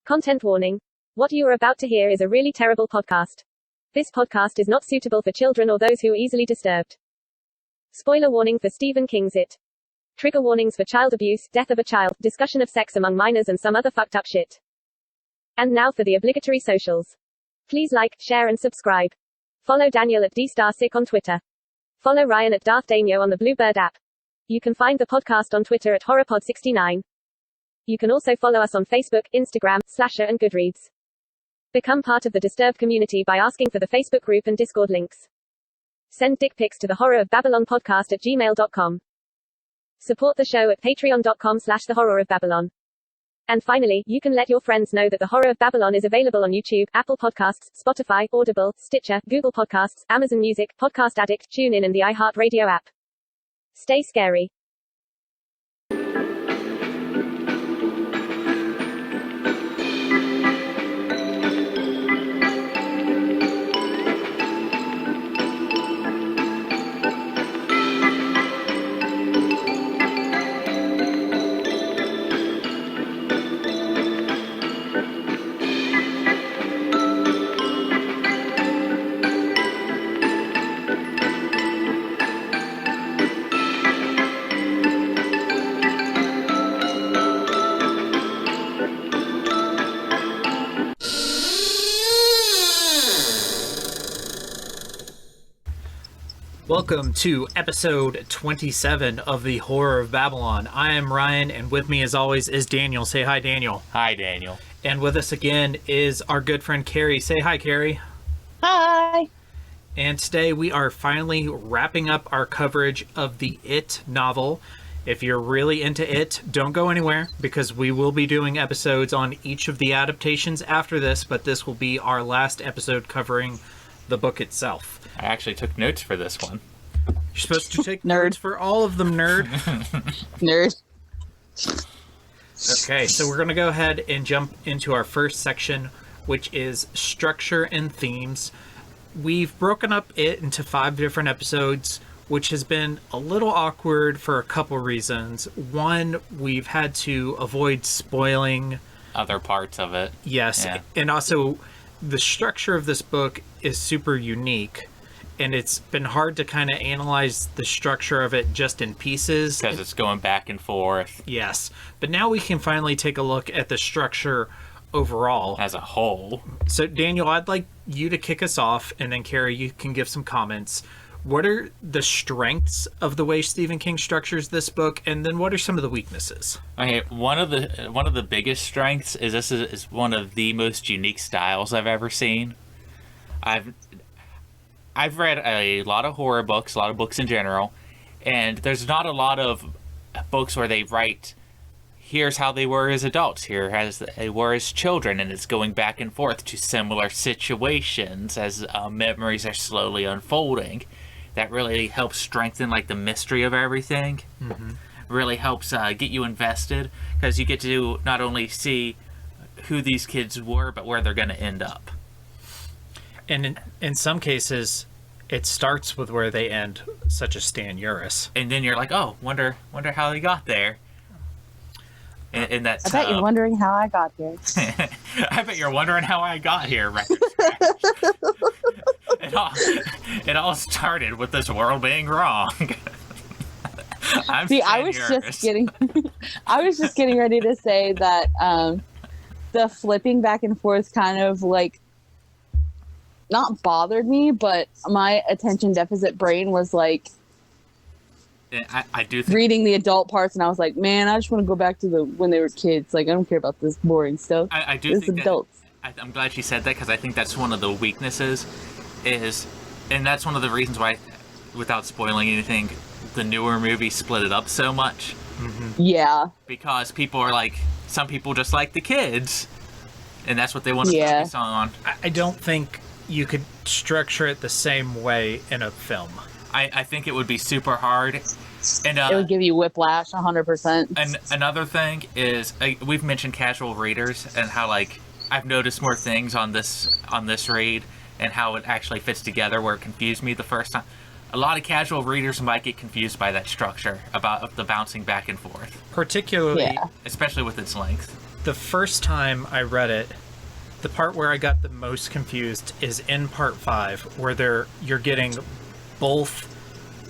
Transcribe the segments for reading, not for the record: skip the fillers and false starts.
Content warning. What you are about to hear is a really terrible podcast. This podcast is not suitable for children or those who are easily disturbed. Spoiler warning for Stephen King's It. Trigger warnings for child abuse, death of a child, discussion of sex among minors and some other fucked up shit. And now for the obligatory socials. Please like, share and subscribe. Follow Daniel at DStarSick on Twitter. Follow Ryan at Darth Daimyo on the Bluebird app. You can find the podcast on Twitter at HorrorPod69. You can also follow us on Facebook, Instagram, Slasher and Goodreads. Become part of the Disturbed community by asking for the Facebook group and Discord links. Send dick pics to the Horror of Babylon podcast at gmail.com. Support the show at patreon.com/the Horror of Babylon. And finally, you can let your friends know that the Horror of Babylon is available on YouTube, Apple Podcasts, Spotify, Audible, Stitcher, Google Podcasts, Amazon Music, Podcast Addict, TuneIn and the iHeartRadio app. Stay scary. Welcome to episode 27 of the Horror of Babylon. I am Ryan, and with me as always is Daniel. Say hi, Daniel. Hi, Daniel. And with us again is our good friend Carey. Say hi, Carey. Hi. And today we are finally wrapping up our coverage of the It novel. If you're really into It, don't go anywhere, because we will be doing episodes on each of the adaptations after this, but this will be our last episode covering the book itself. I actually took notes for this one. You're supposed to take Nerd. notes for all of them, nerd. Nerd. Okay, so we're going to go ahead and jump into our first section, which is structure and themes. We've broken up It into 5 different episodes, which has been a little awkward for a couple reasons. One, we've had to avoid spoiling Other parts of it. Yes, Yeah. and also the structure of this book is super unique, and it's been hard to kind of analyze the structure of it just in pieces. Because it's going back and forth Yes, but now we can finally take a look at the structure overall. as a whole. So Daniel, I'd like you to kick us off, and then Carey, you can give some comments. What are the strengths of the way Stephen King structures this book, and then what are some of the weaknesses? Okay, one of the biggest strengths is this is one of the most unique styles I've ever seen. I've read a lot of horror books, a lot of books in general, and there's not a lot of books where they write, here's how they were as adults, here as they were as children, and it's going back and forth to similar situations as memories are slowly unfolding. That really helps strengthen like the mystery of everything. Mm-hmm. Really helps get you invested, because you get to not only see who these kids were, but where they're going to end up. And in some cases, it starts with where they end, such as Stan Uris. And then you're like, oh, wonder how they got there. And that's, I bet you're wondering how I got here. I bet you're wondering how I got here, record scratch. It all started with this world being wrong. I was just getting ready to say that the flipping back and forth kind of like not bothered me, but my attention deficit brain was like I do think reading the adult parts, and I was like, man, I just want to go back to when they were kids. Like, I don't care about this boring stuff. I do It's think adults. I'm glad she said that, because I think that's one of the weaknesses and that's one of the reasons why, without spoiling anything, the newer movie split it up so much. Mm-hmm. Yeah. Because people are like, some people just like the kids, and that's what they want to focus on. I don't think you could structure it the same way in a film. I think it would be super hard. And It would give you whiplash 100%. And another thing is, we've mentioned casual readers and how like I've noticed more things on this read and how it actually fits together where it confused me the first time. A lot of casual readers might get confused by that structure about the bouncing back and forth. Particularly, especially with its length. the first time I read it, the part where I got the most confused is in part 5, where you're getting both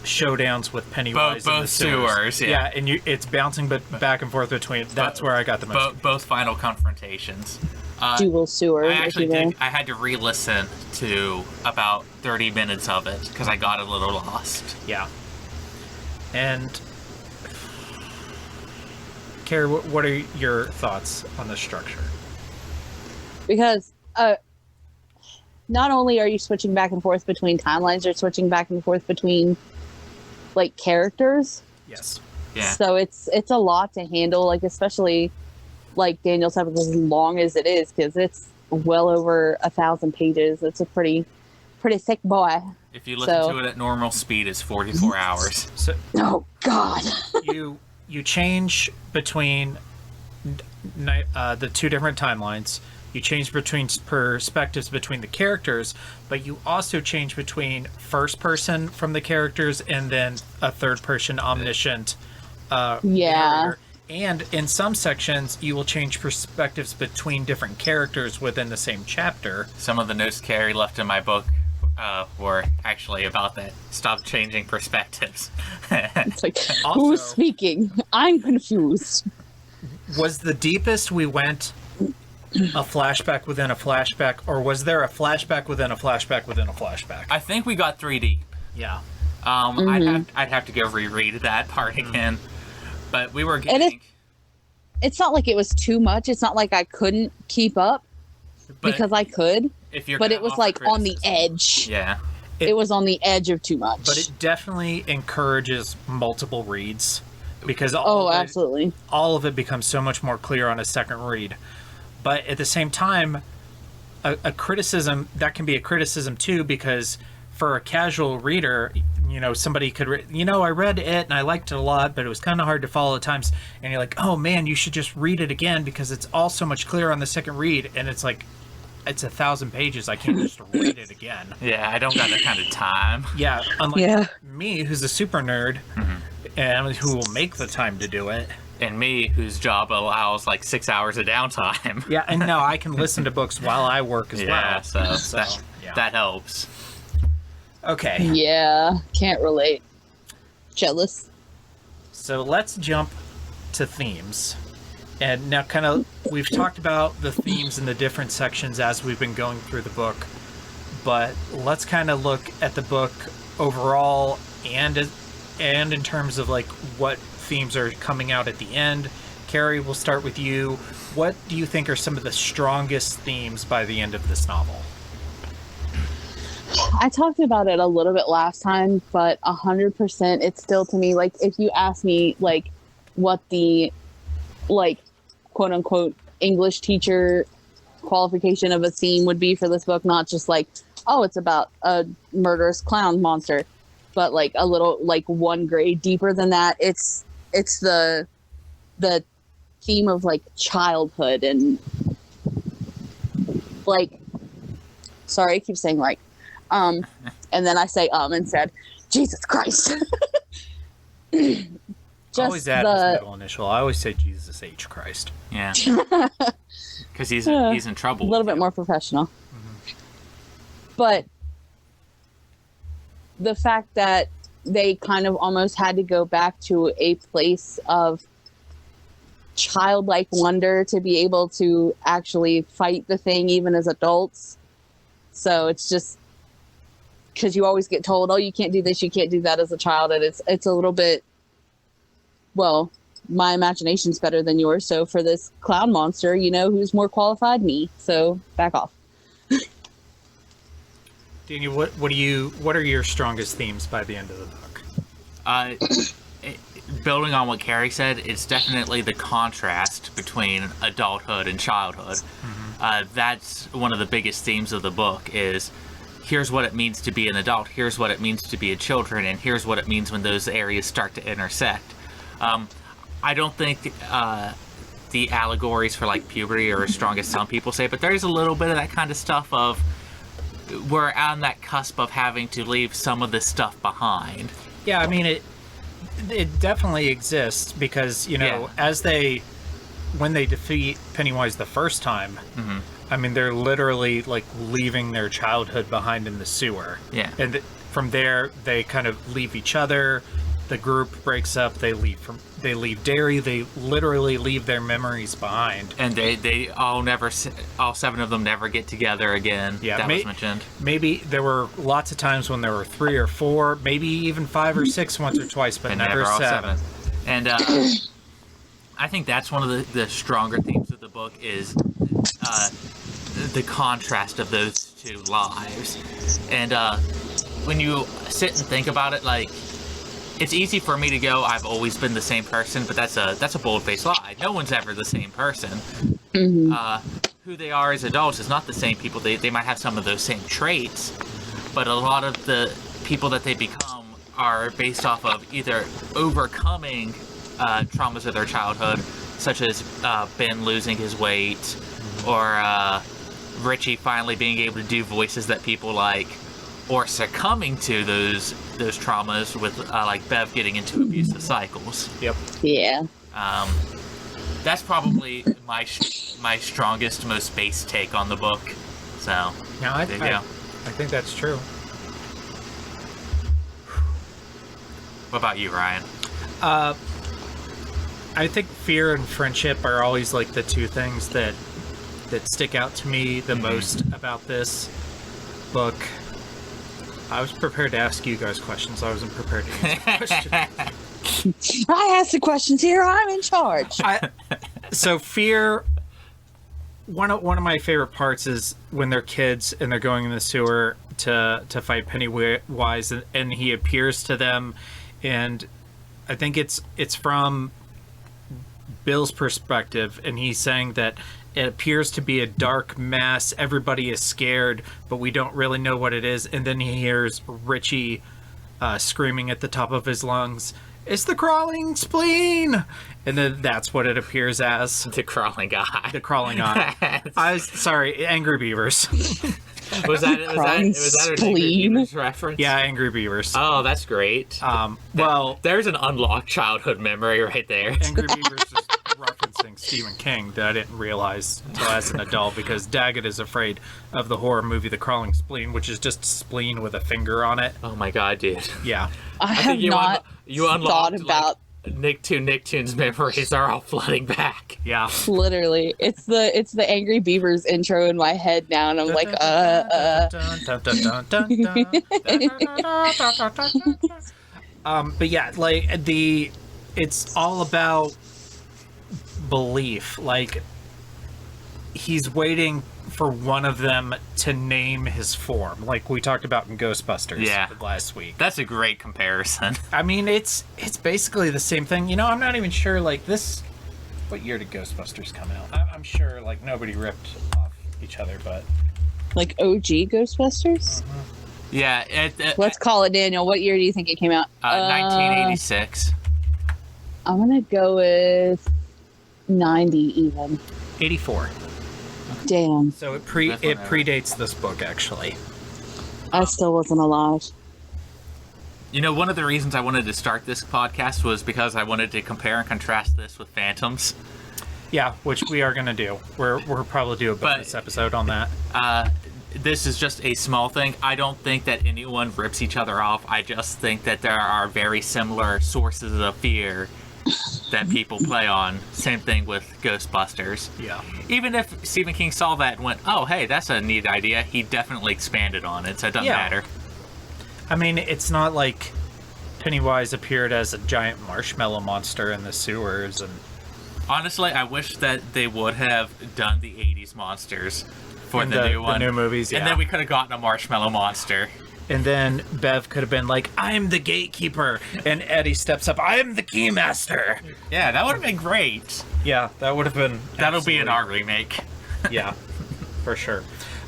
showdowns with Pennywise both in the sewers. yeah. And it's bouncing back and forth between. That's where I got the most. Both final confrontations. Dual sewer. I actually did. I had to re-listen to about 30 minutes of it because I got a little lost. Yeah. And Carey, what are your thoughts on the structure? Because not only are you switching back and forth between timelines, you're switching back and forth between like characters. Yes. Yeah. So it's a lot to handle, like especially like Daniel's episode, as long as it is, because it's well over 1,000 pages. It's a pretty thick boy. If you listen to it at normal speed, it's 44 hours. So oh God. you change between the two different timelines. You change between perspectives between the characters, but you also change between first person from the characters and then a third person omniscient narrator. And in some sections, you will change perspectives between different characters within the same chapter. Some of the notes Carey left in my book were actually about that. Stop changing perspectives. It's like, Also, who's speaking? I'm confused. Was the deepest we went a flashback within a flashback, or was there a flashback within a flashback within a flashback? I think we got 3D. Yeah. I'd have to go reread that part again. But we were getting... And it's not like it was too much. It's not like I couldn't keep up, because I could. But it was like on the edge. Yeah. It was on the edge of too much. But it definitely encourages multiple reads, because absolutely. all of it becomes so much more clear on a second read. But at the same time, a criticism, that can be a criticism too, because for a casual reader, somebody could, I read it and I liked it a lot, but it was kind of hard to follow at times. And you're like, oh man, you should just read it again because it's all so much clearer on the second read. And it's like, it's 1,000 pages. I can't just read it again. Yeah, I don't got that kind of time. Yeah, unlike me, who's a super nerd, and who will make the time to do it. And me, whose job allows like 6 hours of downtime. Yeah, and no, I can listen to books while I work as well. Yeah, so yeah. that helps. Okay. Yeah, can't relate. Jealous. So let's jump to themes. And now we've talked about the themes in the different sections as we've been going through the book, but let's kind of look at the book overall and in terms of like what themes are coming out at the end. Carey, we'll start with you. What do you think are some of the strongest themes by the end of this novel? I talked about it a little bit last time, but 100%, it's still to me, like, if you ask me, like, what the, like, quote-unquote English teacher qualification of a theme would be for this book, not just like, oh, it's about a murderous clown monster, but, like, a little, like, one grade deeper than that. It's the theme of, like, childhood and, like, sorry, I keep saying, like, and then I say instead. Jesus Christ. Always add his middle initial. I always say Jesus H. Christ. Yeah. Because he's in trouble. A little bit more professional. Mm-hmm. But the fact that they kind of almost had to go back to a place of childlike wonder to be able to actually fight the thing even as adults. So it's just because you always get told, oh, you can't do this, you can't do that as a child, and it's a little bit, well, my imagination's better than yours, so for this clown monster, who's more qualified? Me. So back off. Daniel, what are your strongest themes by the end of the book? Building on what Carey said, it's definitely the contrast between adulthood and childhood. Mm-hmm. That's one of the biggest themes of the book is, here's what it means to be an adult, here's what it means to be a children, and here's what it means when those areas start to intersect. I don't think the allegories for like puberty are as strong as some people say, but there's a little bit of that kind of stuff of we're on that cusp of having to leave some of this stuff behind. Yeah, I mean, it definitely exists because, as they when they defeat Pennywise the first time, Mm-hmm. I mean, they're literally like leaving their childhood behind in the sewer. Yeah. And from there, they kind of leave each other. The group breaks up. They leave Derry. They literally leave their memories behind. And they all seven of them never get together again. Yeah, that was mentioned. Maybe there were lots of times when there were 3 or 4, maybe even 5 or 6 once or twice, but never all 7. And I think that's one of the stronger themes of the book is the contrast of those two lives. And when you sit and think about it, like, it's easy for me to go, I've always been the same person, but that's a bold-faced lie. No one's ever the same person. Mm-hmm. Who they are as adults is not the same people. They might have some of those same traits, but a lot of the people that they become are based off of either overcoming traumas of their childhood, such as Ben losing his weight, or Richie finally being able to do voices that people like, or succumbing to those traumas with like Bev getting into abusive cycles. Yep. Yeah. That's probably my strongest, most base take on the book. So Now, I there you go. think that's true. What about you, Ryan? I think fear and friendship are always like the two things that stick out to me the most about this book. I was prepared to ask you guys questions. I wasn't prepared to answer questions. I ask the questions here. I'm in charge. So fear. One of my favorite parts is when they're kids and they're going in the sewer to fight Pennywise, and he appears to them, and I think it's from Bill's perspective, and he's saying that it appears to be a dark mass. Everybody is scared, but we don't really know what it is. And then he hears Richie screaming at the top of his lungs, "It's the crawling spleen!" And then that's what it appears as. The crawling eye. The crawling eye. Sorry, Angry Beavers. Was that an Angry Beavers reference? Yeah, Angry Beavers. Oh, that's great. Well, there's an unlocked childhood memory right there. Angry Beavers is referencing Stephen King that I didn't realize until as an adult, because Daggett is afraid of the horror movie The Crawling Spleen, which is just spleen with a finger on it. Oh my god, dude. Yeah. I have not thought about Nicktoons memories are all flooding back. Yeah. Literally. It's the Angry Beavers intro in my head now, and I'm like, But yeah, like it's all about belief. Like, he's waiting for one of them to name his form, like we talked about in Ghostbusters last week. That's a great comparison. I mean, it's basically the same thing. You know, I'm not even sure, like, this... What year did Ghostbusters come out? I'm sure, like, nobody ripped off each other, but... like OG Ghostbusters? Yeah. Let's call it, Daniel. What year do you think it came out? 1986. I'm going to go with 90 even. 84. Damn. So it predates this book, actually. I still wasn't alive. You know, one of the reasons I wanted to start this podcast was because I wanted to compare and contrast this with Phantoms. Yeah, which we are going to do. We're probably do a bonus episode on that. This is just a small thing. I don't think that anyone rips each other off. I just think that there are very similar sources of fear that people play on. Same thing with Ghostbusters. Yeah. Even if Stephen King saw that and went, oh, hey, that's a neat idea, he definitely expanded on it, so it doesn't matter. I mean, it's not like Pennywise appeared as a giant marshmallow monster in the sewers. And honestly, I wish that they would have done the 80s monsters for the new one. The new movies, yeah. And then we could have gotten a marshmallow monster. And then Bev could have been like, I'm the gatekeeper. And Eddie steps up, I am the keymaster. Yeah, that would have been great. Yeah, that would have been... That'll be in our remake. Yeah, for sure.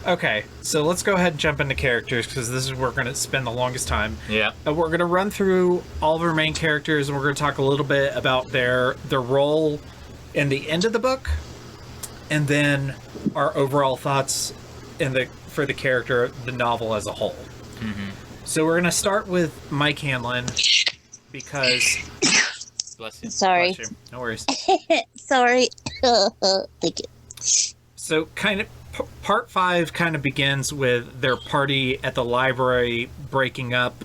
Okay, so let's go ahead and jump into characters, because this is where we're going to spend the longest time. Yeah. We're going to run through all of our main characters, and we're going to talk a little bit about their role in the end of the book, and then our overall thoughts for the character, the novel as a whole. Mm-hmm. So we're going to start with Mike Hanlon, because... Bless you. Sorry. Bless you. No worries. Sorry. Thank you. So kind of part 5 kind of begins with their party at the library breaking up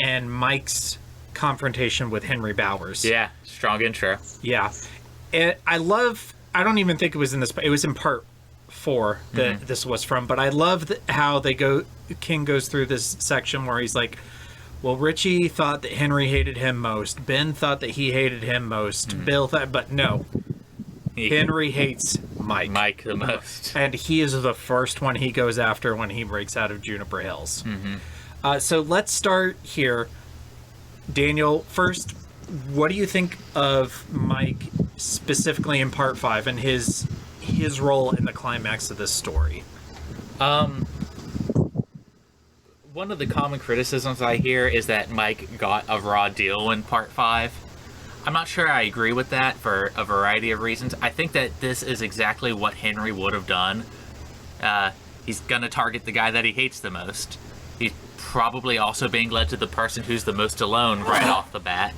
and Mike's confrontation with Henry Bowers. Yeah, strong intro. Yeah. And I don't even think it was in this, it was in part 4 that this was from, but I love how King goes through this section where he's like, well, Richie thought that Henry hated him most. Ben thought that he hated him most. Bill thought, but no. Henry hates Mike. Mike the most. And he is the first one he goes after when he breaks out of Juniper Hills. So let's start here. Daniel, first, what do you think of Mike specifically in part 5 and his role in the climax of this story? One of the common criticisms I hear is that Mike got a raw deal in part 5. I'm not sure I agree with that for a variety of reasons. I think that this is exactly what Henry would have done. He's gonna target the guy that he hates the most. He's probably also being led to the person who's the most alone right off the bat.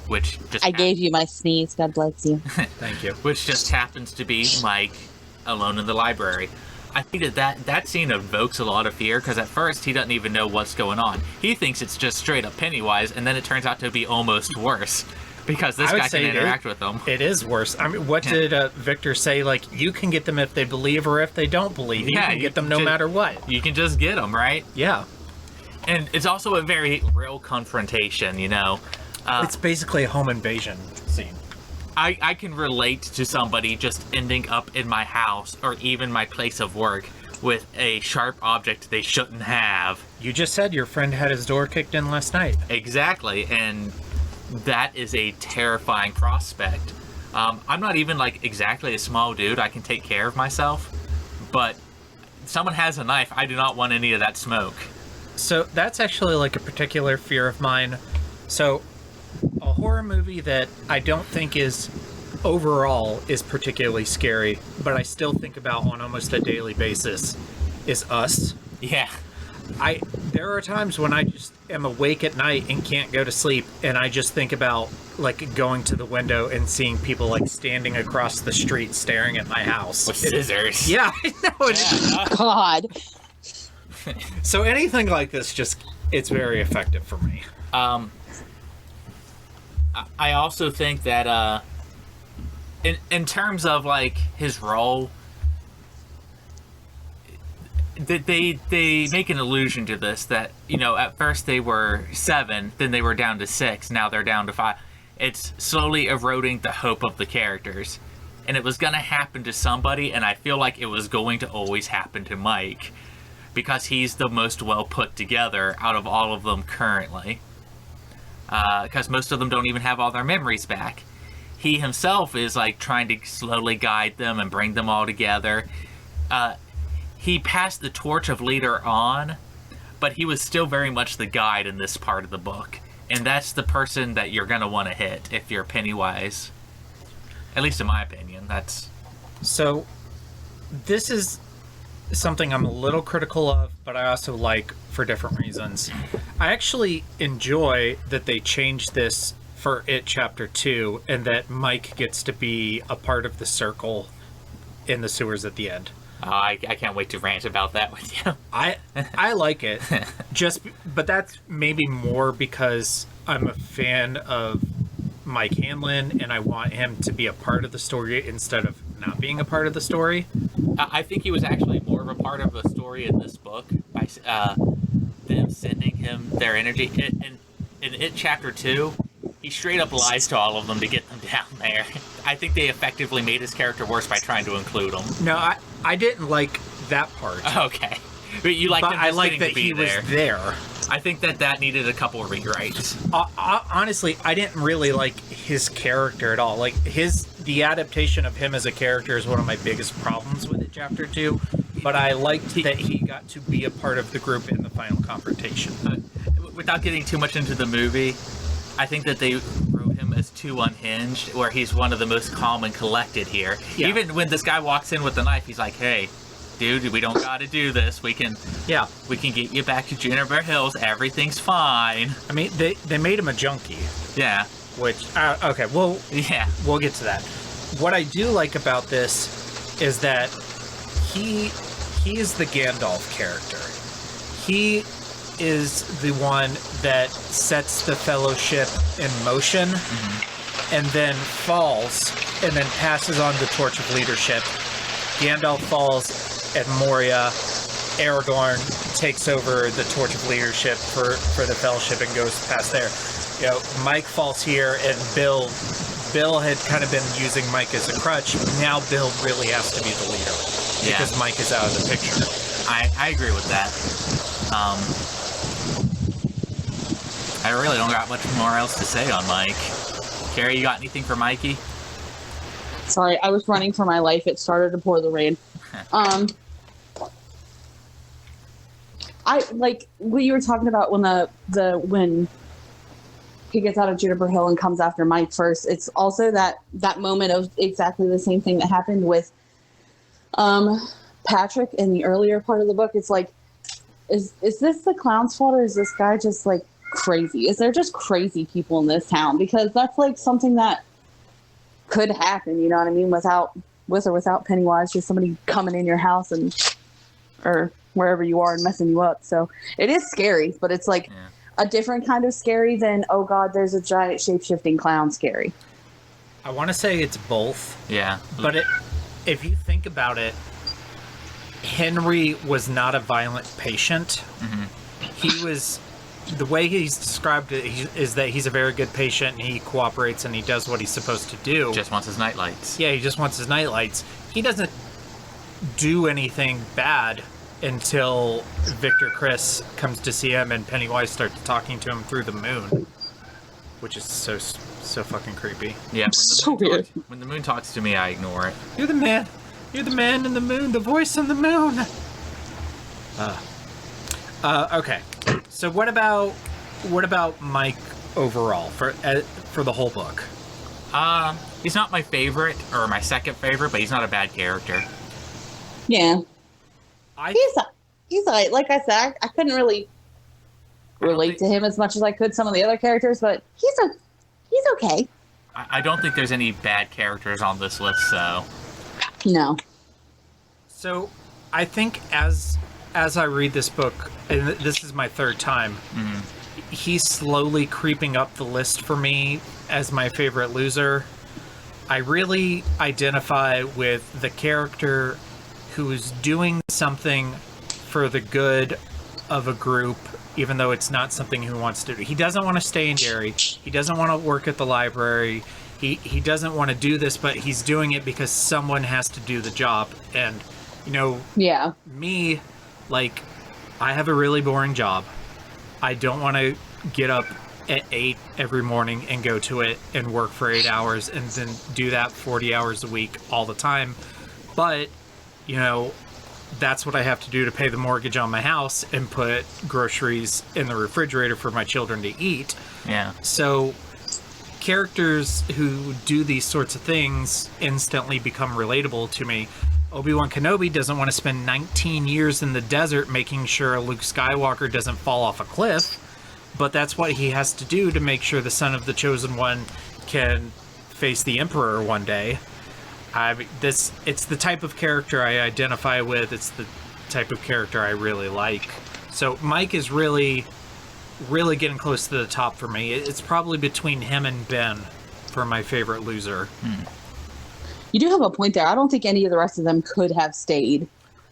Which just I gave you my sneeze. God bless you. Thank you. Which just happens to be Mike alone in the library. I think that scene evokes a lot of fear, because at first he doesn't even know what's going on. He thinks it's just straight up Pennywise, and then it turns out to be almost worse, because this guy can interact with them. It is worse. I mean, what did Victor say? Like, you can get them if they believe or if they don't believe. You can get them no matter what. You can just get them, right? Yeah. And it's also a very real confrontation, you know. It's basically a home invasion scene. I can relate to somebody just ending up in my house or even my place of work with a sharp object they shouldn't have. You just said your friend had his door kicked in last night. Exactly, and that is a terrifying prospect. I'm not even like exactly a small dude. I can take care of myself, but someone has a knife. I do not want any of that smoke. So that's actually like a particular fear of mine. So a horror movie that I don't think is overall is particularly scary, but I still think about on almost a daily basis is Us. Yeah. There are times when I just am awake at night and can't go to sleep, and I just think about like going to the window and seeing people like standing across the street staring at my house. With scissors. Yeah, I know. God. So anything like this, it's very effective for me. I also think that in terms of like his role, they make an allusion to this, that, you know, at first they were 7, then they were down to 6, now they're down to 5. It's slowly eroding the hope of the characters, and it was going to happen to somebody, and I feel like it was going to always happen to Mike, because he's the most well put together out of all of them currently. Because most of them don't even have all their memories back. He himself is like trying to slowly guide them and bring them all together. He passed the torch of leader on, but he was still very much the guide in this part of the book. And that's the person that you're going to want to hit if you're Pennywise. At least in my opinion. So this is something I'm a little critical of, but I also like for different reasons. I actually enjoy that they changed this for It Chapter 2, and that Mike gets to be a part of the circle in the sewers at the end. I can't wait to rant about that with you. I like it, but that's maybe more because I'm a fan of Mike Hanlon, and I want him to be a part of the story instead of not being a part of the story. I think he was actually more of a part of the story in this book by them sending him their energy. In It Chapter 2, he straight up lies to all of them to get them down there. I think they effectively made his character worse by trying to include him. No, I didn't like that part. Okay. But you liked him just I like getting that to be he there. was there. I think that needed a couple of rewrites. Honestly, I didn't really like his character at all. Like, the adaptation of him as a character is one of my biggest problems with It Chapter 2. But I liked that he got to be a part of the group in the final confrontation. Without getting too much into the movie, I think that they wrote him as too unhinged, where he's one of the most calm and collected here. Yeah. Even when this guy walks in with the knife, he's like, "Hey, dude, we don't gotta do this. We can get you back to Juniper Hills. Everything's fine." I mean, they made him a junkie. Yeah. Which, okay, well, yeah, we'll get to that. what I do like about this is that he is the Gandalf character. He is the one that sets the Fellowship in motion, and then falls, and then passes on the torch of leadership. Gandalf falls at Moria. Aragorn takes over the torch of leadership for the Fellowship and goes past there. You know, Mike falls here, and Bill had kind of been using Mike as a crutch. Now Bill really has to be the leader because Mike is out of the picture. I agree with that. I really don't got much more else to say on Mike. Carey, you got anything for Mikey? Sorry, I was running for my life. It started to pour the rain. I like what you were talking about when when he gets out of Juniper Hill and comes after Mike first. It's also that moment of exactly the same thing that happened with Patrick in the earlier part of the book. It's like, is this the clown's fault, or is this guy just like crazy? Is there just crazy people in this town? Because that's like something that could happen, you know what I mean, with or without Pennywise, just somebody coming in your house or wherever you are and messing you up. So it is scary, but it's like a different kind of scary than, oh god, there's a giant shape-shifting clown scary. I want to say it's both. Yeah. But if you think about it, Henry was not a violent patient. He was, the way he's described it is that he's a very good patient, and he cooperates and he does what he's supposed to do. Just wants his nightlights. Yeah, he just wants his nightlights. He doesn't do anything bad until Victor Criss comes to see him and Pennywise starts talking to him through the moon, which is so fucking creepy. Yeah, So weird. When the moon talks to me, I ignore it. You're the man in the moon, the voice in the moon. Okay. So what about Mike overall for the whole book? He's not my favorite or my second favorite, but he's not a bad character. Yeah. He's like I said, I couldn't really relate to him as much as I could some of the other characters, but he's okay. I don't think there's any bad characters on this list, so. No. So I think as I read this book, and this is my third time, he's slowly creeping up the list for me as my favorite loser. I really identify with the character who is doing something for the good of a group, even though it's not something he wants to do. He doesn't want to stay in Derry. He doesn't want to work at the library. He doesn't want to do this, but he's doing it because someone has to do the job. And, you know, me, like, I have a really boring job. I don't want to get up at 8 every morning and go to it and work for 8 hours and then do that 40 hours a week all the time. But, you know, that's what I have to do to pay the mortgage on my house and put groceries in the refrigerator for my children to eat. Yeah. So characters who do these sorts of things instantly become relatable to me. Obi-Wan Kenobi doesn't want to spend 19 years in the desert making sure Luke Skywalker doesn't fall off a cliff, but that's what he has to do to make sure the son of the Chosen One can face the Emperor one day. It's the type of character I identify with. It's the type of character I really like. So Mike is really, really getting close to the top for me. It's probably between him and Ben for my favorite loser. You do have a point there. I don't think any of the rest of them could have stayed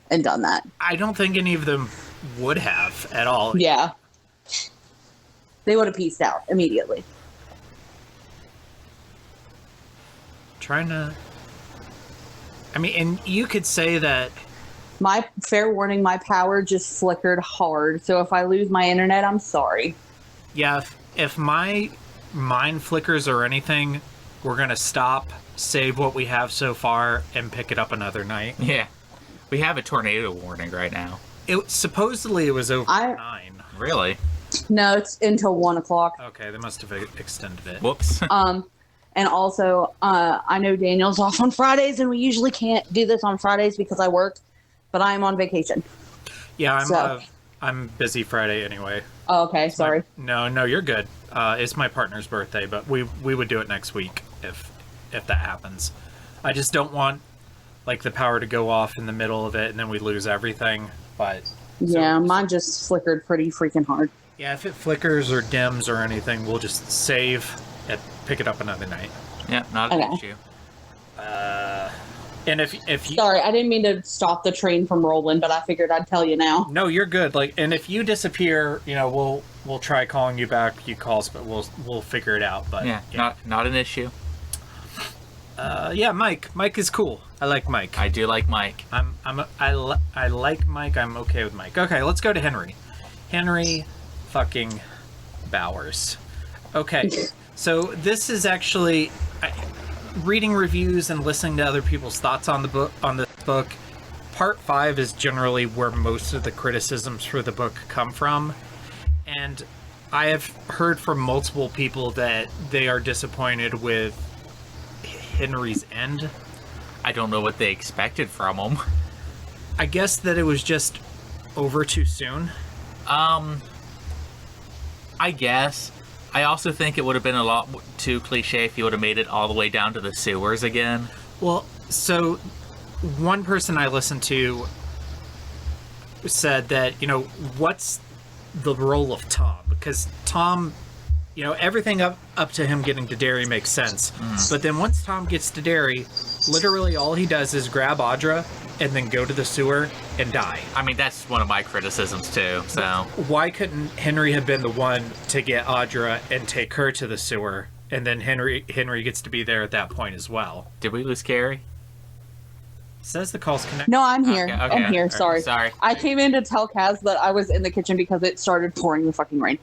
and done that. I don't think any of them would have at all. Yeah. They would have pieced out immediately. I mean, and you could say that... My fair warning, my power just flickered hard. So if I lose my internet, I'm sorry. Yeah, if my mind flickers or anything, we're going to stop, save what we have so far, and pick it up another night. Yeah. We have a tornado warning right now. Supposedly it was over 9. Really? No, it's until 1 o'clock. Okay, they must have extended it. Whoops. And also, I know Daniel's off on Fridays, and we usually can't do this on Fridays because I work, but I am on vacation. Yeah, I'm busy Friday anyway. Oh, okay, sorry. No, you're good. It's my partner's birthday, but we would do it next week if that happens. I just don't want like the power to go off in the middle of it and then we lose everything. But yeah, mine just flickered pretty freaking hard. Yeah, if it flickers or dims or anything, we'll just save and pick it up another night. Yeah, not an issue. And if you... Sorry, I didn't mean to stop the train from rolling, but I figured I'd tell you now. No, you're good. Like, and if you disappear, you know, we'll try calling you back. You call us, but we'll figure it out. But yeah. Not an issue. Yeah, Mike. Mike is cool. I like Mike. I do like Mike. I like Mike. I'm okay with Mike. Okay, let's go to Henry. Henry fucking Bowers. Okay, so this is actually reading reviews and listening to other people's thoughts on this book. Part 5 is generally where most of the criticisms for the book come from, and I have heard from multiple people that they are disappointed with Henry's end. I don't know what they expected from him. I guess that it was just over too soon. I guess. I also think it would have been a lot too cliche if he would have made it all the way down to the sewers again. Well, so one person I listened to said that, you know, what's the role of Tom? Because Tom, you know, everything up to him getting to Derry makes sense. But then once Tom gets to Derry, literally all he does is grab Audra and then go to the sewer and die. I mean, that's one of my criticisms too, so... Why couldn't Henry have been the one to get Audra and take her to the sewer, and then Henry gets to be there at that point as well? Did we lose Carey? Says the call's connected. No, I'm here. Okay, I'm here. Sorry. Sorry. I came in to tell Kaz that I was in the kitchen because it started pouring the fucking rain.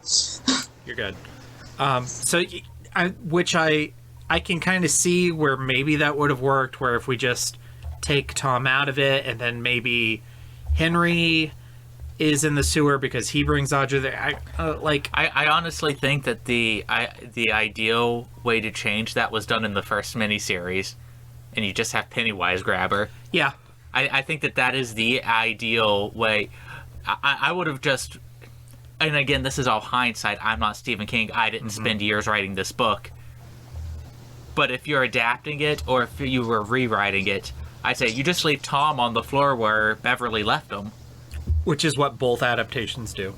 You're good. Which I can kind of see where maybe that would have worked, where if we just take Tom out of it, and then maybe Henry is in the sewer because he brings Audra there. I honestly think that the ideal way to change that was done in the first miniseries, and you just have Pennywise grab her. Yeah. I think that is the ideal way. I would have just... And again, this is all hindsight. I'm not Stephen King. I didn't spend years writing this book. But if you're adapting it, or if you were rewriting it, I'd say you just leave Tom on the floor where Beverly left him. Which is what both adaptations do.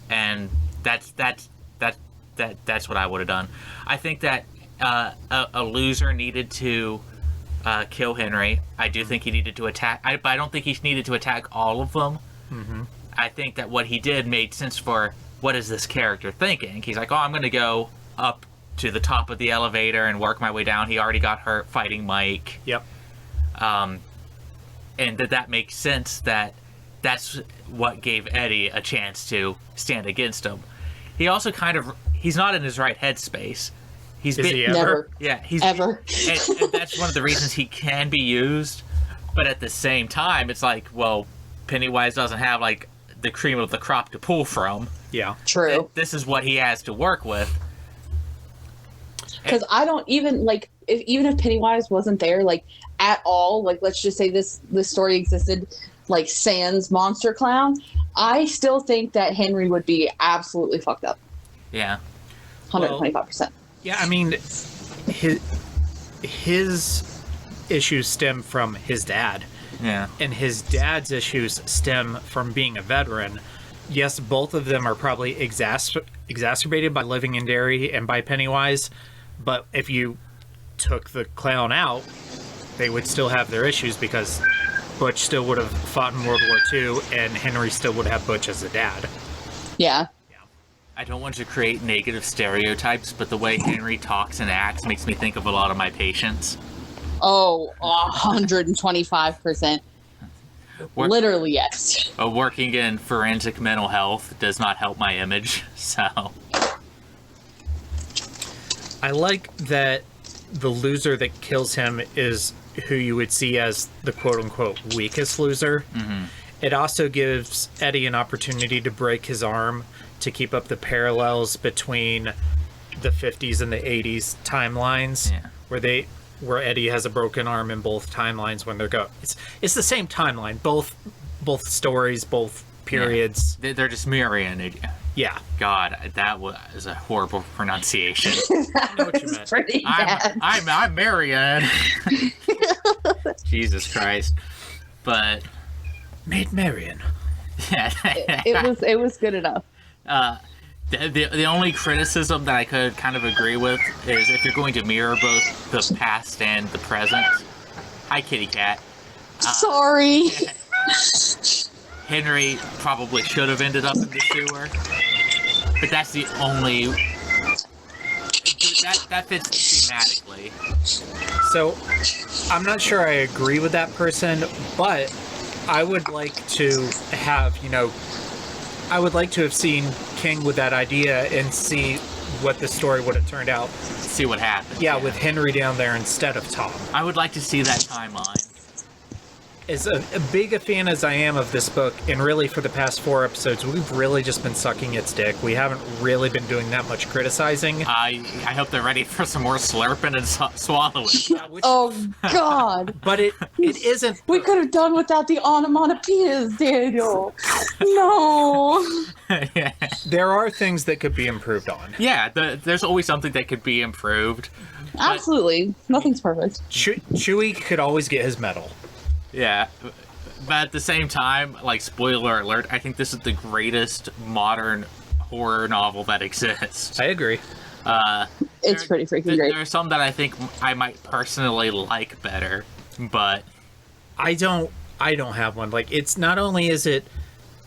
And that's what I would have done. I think that a loser needed to kill Henry. I do think he needed to attack... but I don't think he needed to attack all of them. Mm-hmm. I think that what he did made sense for what is this character thinking. He's like, oh, I'm going to go up to the top of the elevator and work my way down. He already got hurt fighting Mike. Yep. And that makes sense that's what gave Eddie a chance to stand against him. He also he's not in his right headspace. Is he ever? Never. Yeah, he's ever. and that's one of the reasons he can be used. But at the same time, it's like, well, Pennywise doesn't have like the cream of the crop to pull from. Yeah. True. This is what he has to work with. Because I don't even like even if Pennywise wasn't there like at all, like let's just say this story existed like sans Monster Clown, I still think that Henry would be absolutely fucked up. Yeah. 125%. Yeah, I mean, his issues stem from his dad. Yeah. And his dad's issues stem from being a veteran. Yes, both of them are probably exacerbated by living in Derry and by Pennywise, but if you took the clown out, they would still have their issues because Butch still would have fought in World War II and Henry still would have Butch as a dad. Yeah. I don't want to create negative stereotypes, but the way Henry talks and acts makes me think of a lot of my patients. Oh, 125%. Literally, yes. Working in forensic mental health does not help my image, so... I like that the loser that kills him is who you would see as the quote-unquote weakest loser. Mm-hmm. It also gives Eddie an opportunity to break his arm to keep up the parallels between the 50s and the 80s timelines, where Eddie has a broken arm in both timelines when they're it's the same timeline, both stories, both periods. Yeah. They're just mirroring it. Yeah. God, that was a horrible pronunciation. I know what you meant. Pretty bad. I'm Marion. Jesus Christ. But Maid Marian. yeah, It was good enough. the only criticism that I could kind of agree with is if you're going to mirror both the past and the present. Hi, kitty cat. Sorry. Henry probably should have ended up in the sewer, but that's the only that fits thematically. So, I'm not sure I agree with that person, but I would like to have, I would like to have seen King with that idea and see what the story would have turned out. See what happens. Yeah, with Henry down there instead of Tom. I would like to see that timeline. As a big a fan as I am of this book, and really for the past 4 episodes, we've really just been sucking its dick. We haven't really been doing that much criticizing. I hope they're ready for some more slurping and swallowing. Yeah, Oh, God. But it isn't... We could have done without the onomatopoeias, Daniel. No. Yeah. There are things that could be improved on. Yeah, there's always something that could be improved. Absolutely. Nothing's perfect. Chewie could always get his medal. Yeah, but at the same time, like, spoiler alert, I think this is the greatest modern horror novel that exists. I agree. It's pretty freaking great. There are some that I think I might personally like better, but I don't have one. Like, it's not only is it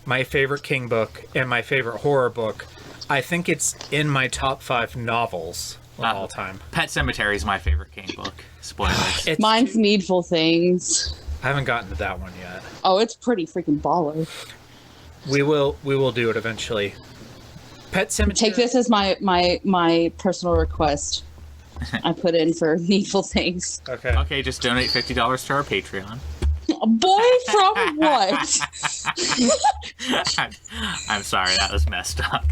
my favorite King book and my favorite horror book, I think it's in my top 5 novels of all time. Pet Sematary is my favorite King book. Spoilers. Mine's Needful Things. I haven't gotten to that one yet. Oh, it's pretty freaking baller. We will do it eventually. Pet Sematary. Take this as my personal request. I put in for Needful Things. Okay. Okay, just donate $50 to our Patreon. Boy, from what? I'm sorry, that was messed up.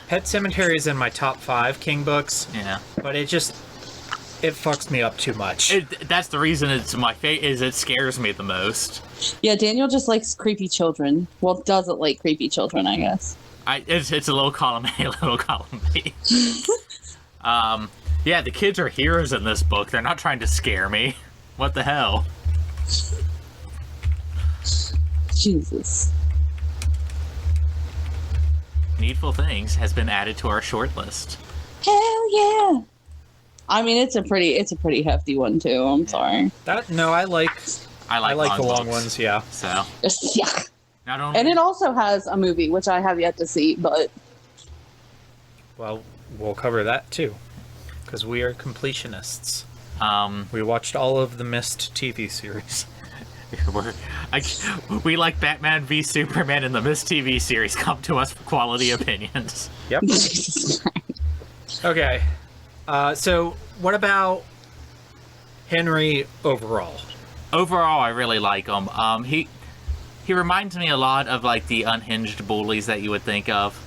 Pet Sematary is in my top 5 King books. Yeah. But it fucks me up too much. That's the reason it's my favorite, is it scares me the most. Yeah, Daniel just likes creepy children. Well, doesn't like creepy children, I guess. It's a little column A, little column B. Yeah, the kids are heroes in this book. They're not trying to scare me. What the hell? Jesus. Needful Things has been added to our short list. Hell yeah! I mean, it's a pretty hefty one too. I'm sorry. I like the long books, ones. Yeah. So Yeah. not only And it also has a movie, which I have yet to see, but Well, we'll cover that too, because we are completionists. We watched all of the Mist TV series. we like Batman v Superman and the Mist TV series. Come to us for quality opinions. Yep. Okay. So what about Henry overall? Overall, I really like him. He reminds me a lot of like the unhinged bullies that you would think of.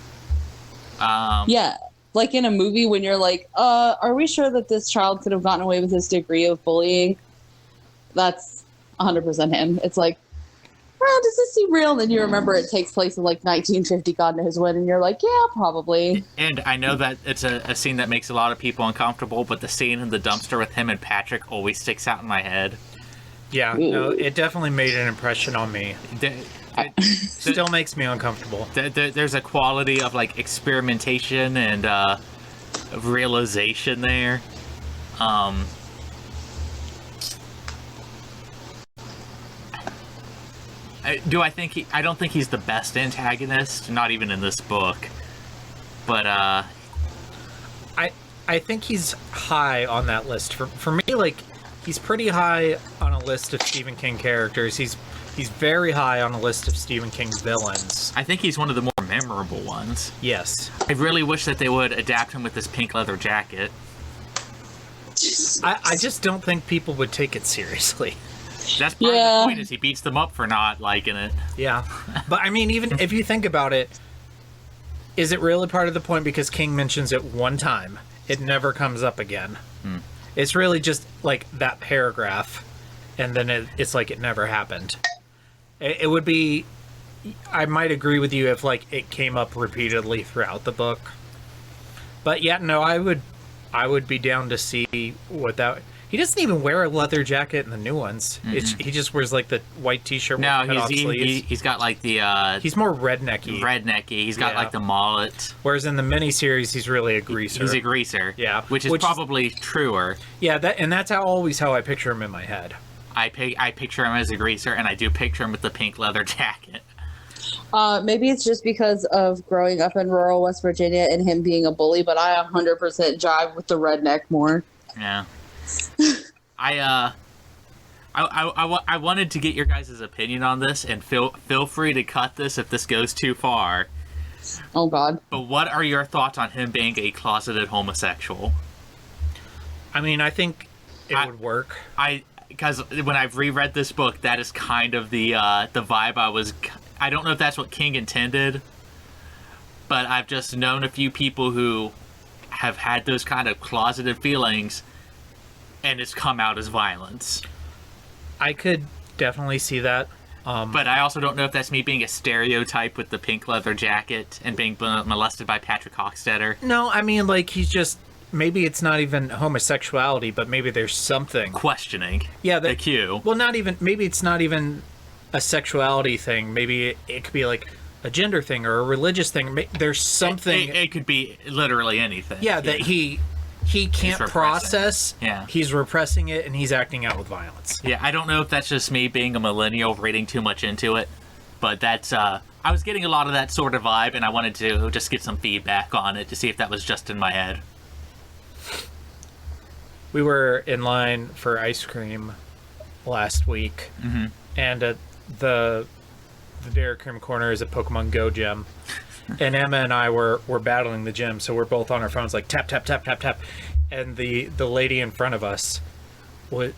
yeah, like in a movie when you're like, are we sure that this child could have gotten away with this degree of bullying? That's 100% him. It's like, well, does this seem real? And then you remember it takes place in like 1950, God knows when, and you're like, yeah, probably. And I know that it's a scene that makes a lot of people uncomfortable, but the scene in the dumpster with him and Patrick always sticks out in my head. Yeah, no, it definitely made an impression on me. Still makes me uncomfortable. There's a quality of like experimentation and realization there. I don't think he's the best antagonist, not even in this book. But I think he's high on that list. For me, like, he's pretty high on a list of Stephen King characters. He's very high on a list of Stephen King villains. I think he's one of the more memorable ones. Yes. I really wish that they would adapt him with this pink leather jacket. I just don't think people would take it seriously. That's part of the point, is he beats them up for not liking it. Yeah. But I mean, even if you think about it, is it really part of the point because King mentions it one time? It never comes up again. It's really just like that paragraph, and then it's like it never happened. It would be, I might agree with you if like it came up repeatedly throughout the book. But yeah, no, I would be down to see what that, He doesn't even wear a leather jacket in the new ones. He just wears like the white T-shirt. No, with cut-off sleeves. he's got like the He's more rednecky. He's got like the mullet. Whereas in the miniseries, he's really a greaser. He's a greaser. Yeah, which is probably truer. Yeah, that's always how I picture him in my head. I picture him as a greaser, and I do picture him with the pink leather jacket. Maybe it's just because of growing up in rural West Virginia and him being a bully, but I 100% jive with the redneck more. Yeah. I wanted to get your guys' opinion on this, and feel free to cut this if this goes too far. Oh, God. But what are your thoughts on him being a closeted homosexual? I mean, I think it would work. Because when I've reread this book, that is kind of the vibe I don't know if that's what King intended, but I've just known a few people who have had those kind of closeted feelings, and it's come out as violence. I could definitely see that. But I also don't know if that's me being a stereotype with the pink leather jacket and being molested by Patrick Hochstetter. No, I mean, like, he's just... Maybe it's not even homosexuality, but maybe there's something. Questioning. Yeah, the cue. Well, not even... Maybe it's not even a sexuality thing. Maybe it could be, like, a gender thing or a religious thing. There's something... It could be literally anything. Yeah, that he can't process. Yeah. He's repressing it, and he's acting out with violence. Yeah, I don't know if that's just me being a millennial reading too much into it, but that's, I was getting a lot of that sort of vibe, and I wanted to just get some feedback on it to see if that was just in my head. We were in line for ice cream last week, and the Dairy Cream Corner is a Pokemon Go gym. And Emma and I were battling the gym, so we're both on our phones, like tap tap tap tap tap. And the lady in front of us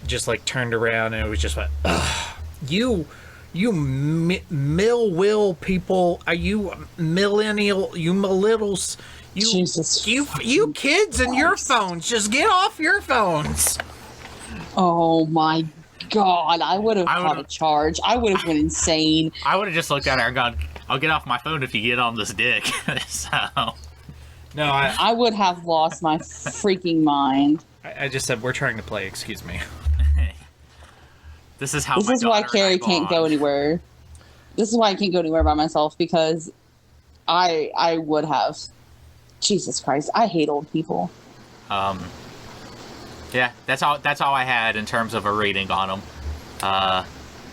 just like turned around and it was just like, ugh, you mill people, are you millennial? You millennials? You kids and your phones, just get off your phones. Oh my God, I would have caught a charge. I would have been insane. I would have just looked at her and gone, I'll get off my phone if you get on this dick. So, no, I would have lost my freaking mind. I just said, we're trying to play, excuse me. This is how. This is why Carey can't go anywhere. This is why I can't go anywhere by myself, because I would have. Jesus Christ, I hate old people. Yeah, that's all I had in terms of a rating on them.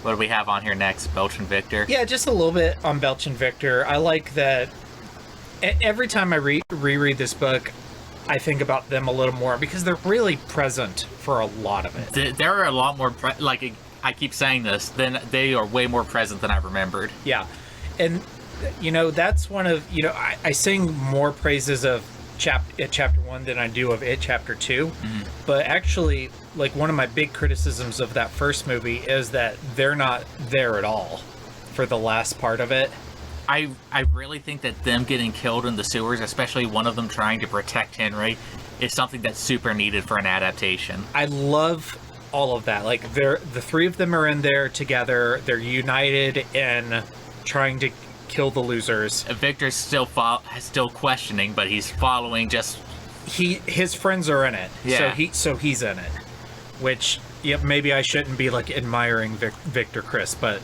What do we have on here next? Belch and Victor? Yeah, just a little bit on Belch and Victor. I like that every time I reread this book, I think about them a little more because they're really present for a lot of it. There are a lot more, like I keep saying this, they are way more present than I remembered. Yeah. And, you know, that's one of, you know, I sing more praises of chapter 1 than I do of It Chapter 2. But actually, like, one of my big criticisms of that first movie is that they're not there at all for the last part of it. I really think that them getting killed in the sewers, especially one of them trying to protect Henry, is something that's super needed for an adaptation. I love all of that. Like, the three of them are in there together. They're united in trying to kill the losers. Victor's still questioning, but he's following. Just his friends are in it. Yeah. So he's in it. Which, yeah, maybe I shouldn't be like admiring Victor Criss, but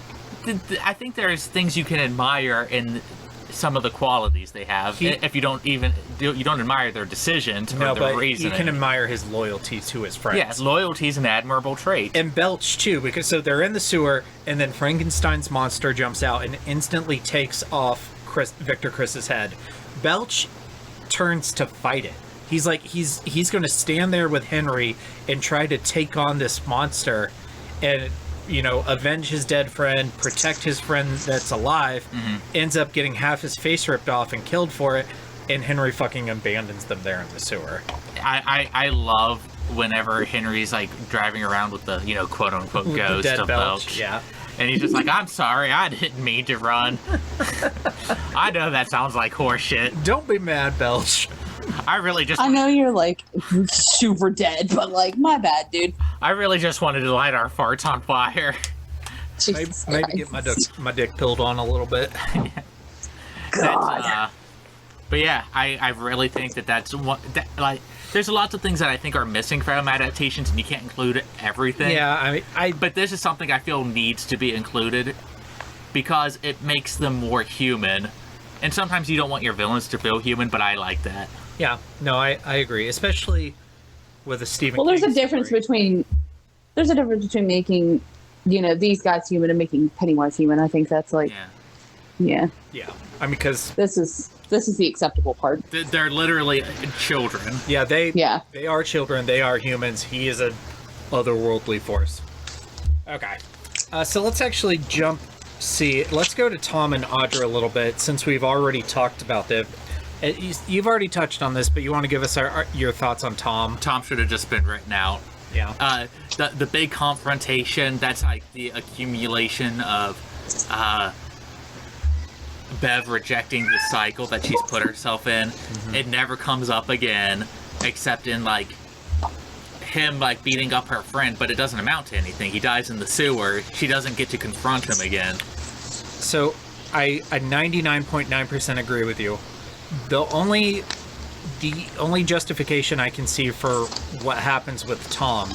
I think there's things you can admire in some of the qualities they have. If you don't admire their decisions or their reasoning. You can admire his loyalty to his friends. Yeah, loyalty is an admirable trait. And Belch too, because so they're in the sewer, and then Frankenstein's monster jumps out and instantly takes off Victor Criss's head. Belch turns to fight it. He's like he's going to stand there with Henry and try to take on this monster, and avenge his dead friend, protect his friend that's alive. Ends up getting half his face ripped off and killed for it, and Henry fucking abandons them there in the sewer. I love whenever Henry's like driving around with the quote unquote with ghost the dead of Belch. Yeah. And he's just like, I'm sorry, I didn't mean to run. I know that sounds like horseshit. Don't be mad, Belch. I know you're like super dead, but like, my bad, dude. I really just wanted to light our farts on fire. Maybe get my dick pilled on a little bit. God. But yeah, I really think that's one like. There's lots of things that I think are missing from adaptations, and you can't include everything. Yeah, But this is something I feel needs to be included because it makes them more human. And sometimes you don't want your villains to feel human, but I like that. Yeah, no, I agree, especially with a Stephen King there's a difference between making, these guys human and making Pennywise human. I think that's like, yeah. I mean, because this is the acceptable part. They're literally children. Yeah, they are children. They are humans. He is a otherworldly force. Okay, so let's actually let's go to Tom and Audra a little bit, since we've already talked about them. You've already touched on this, but you want to give us your thoughts on Tom? Tom should have just been written out. Yeah. The big confrontation, that's like the accumulation of Bev rejecting the cycle that she's put herself in. Mm-hmm. It never comes up again, except in like him like beating up her friend, but it doesn't amount to anything. He dies in the sewer. She doesn't get to confront him again. So I 99.9% agree with you. The only justification I can see for what happens with Tom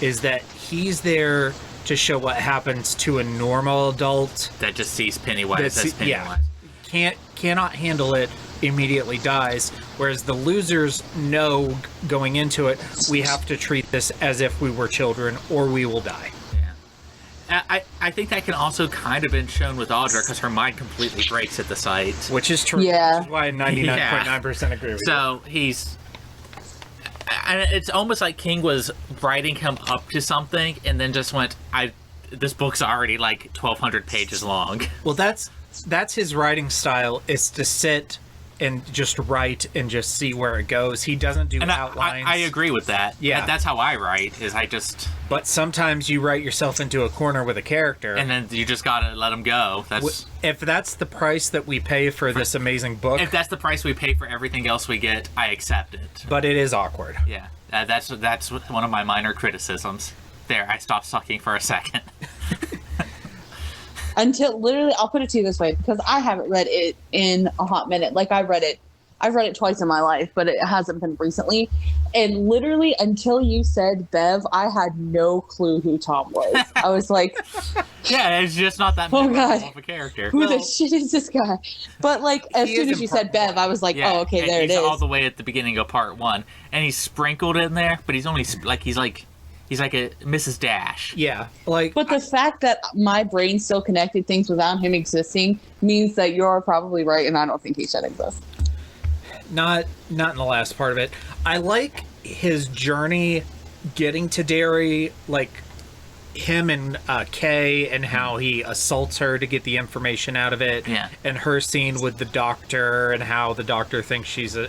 is that he's there to show what happens to a normal adult that just sees Pennywise as Pennywise. Cannot handle it, immediately dies, whereas the losers know going into it, we have to treat this as if we were children or we will die. I think that can also kind of been shown with Audra, because her mind completely breaks at the sight. Which is true. Yeah. Which is why I 99.9% agree with you. So and it's almost like King was writing him up to something and then just went, this book's already like 1,200 pages long. Well, that's his writing style, is to sit and just write and just see where it goes. He doesn't do outlines. I agree with that. Yeah. That's how I write, But sometimes you write yourself into a corner with a character. And then you just gotta let him go. If that's the price that we pay for this amazing book... If that's the price we pay for everything else we get, I accept it. But it is awkward. Yeah. That's one of my minor criticisms. There, I stopped sucking for a second. Until literally, I'll put it to you this way, because I haven't read it in a hot minute. Like I've read it twice in my life, but it hasn't been recently. And literally, until you said Bev, I had no clue who Tom was. I was like, yeah, it's just not that memorable of a character. Who the shit is this guy? But like, as soon as you said Bev, I was like, oh, okay, there it is. He's all the way at the beginning of part 1, and he's sprinkled in there, but he's only he's like a Mrs. Dash. Yeah, like. But the fact that my brain still connected things without him existing means that you're probably right, and I don't think he should exist. Not in the last part of it. I like his journey getting to Derry, like him and Kay, and how he assaults her to get the information out of it. Yeah. And her scene with the doctor, and how the doctor thinks she's an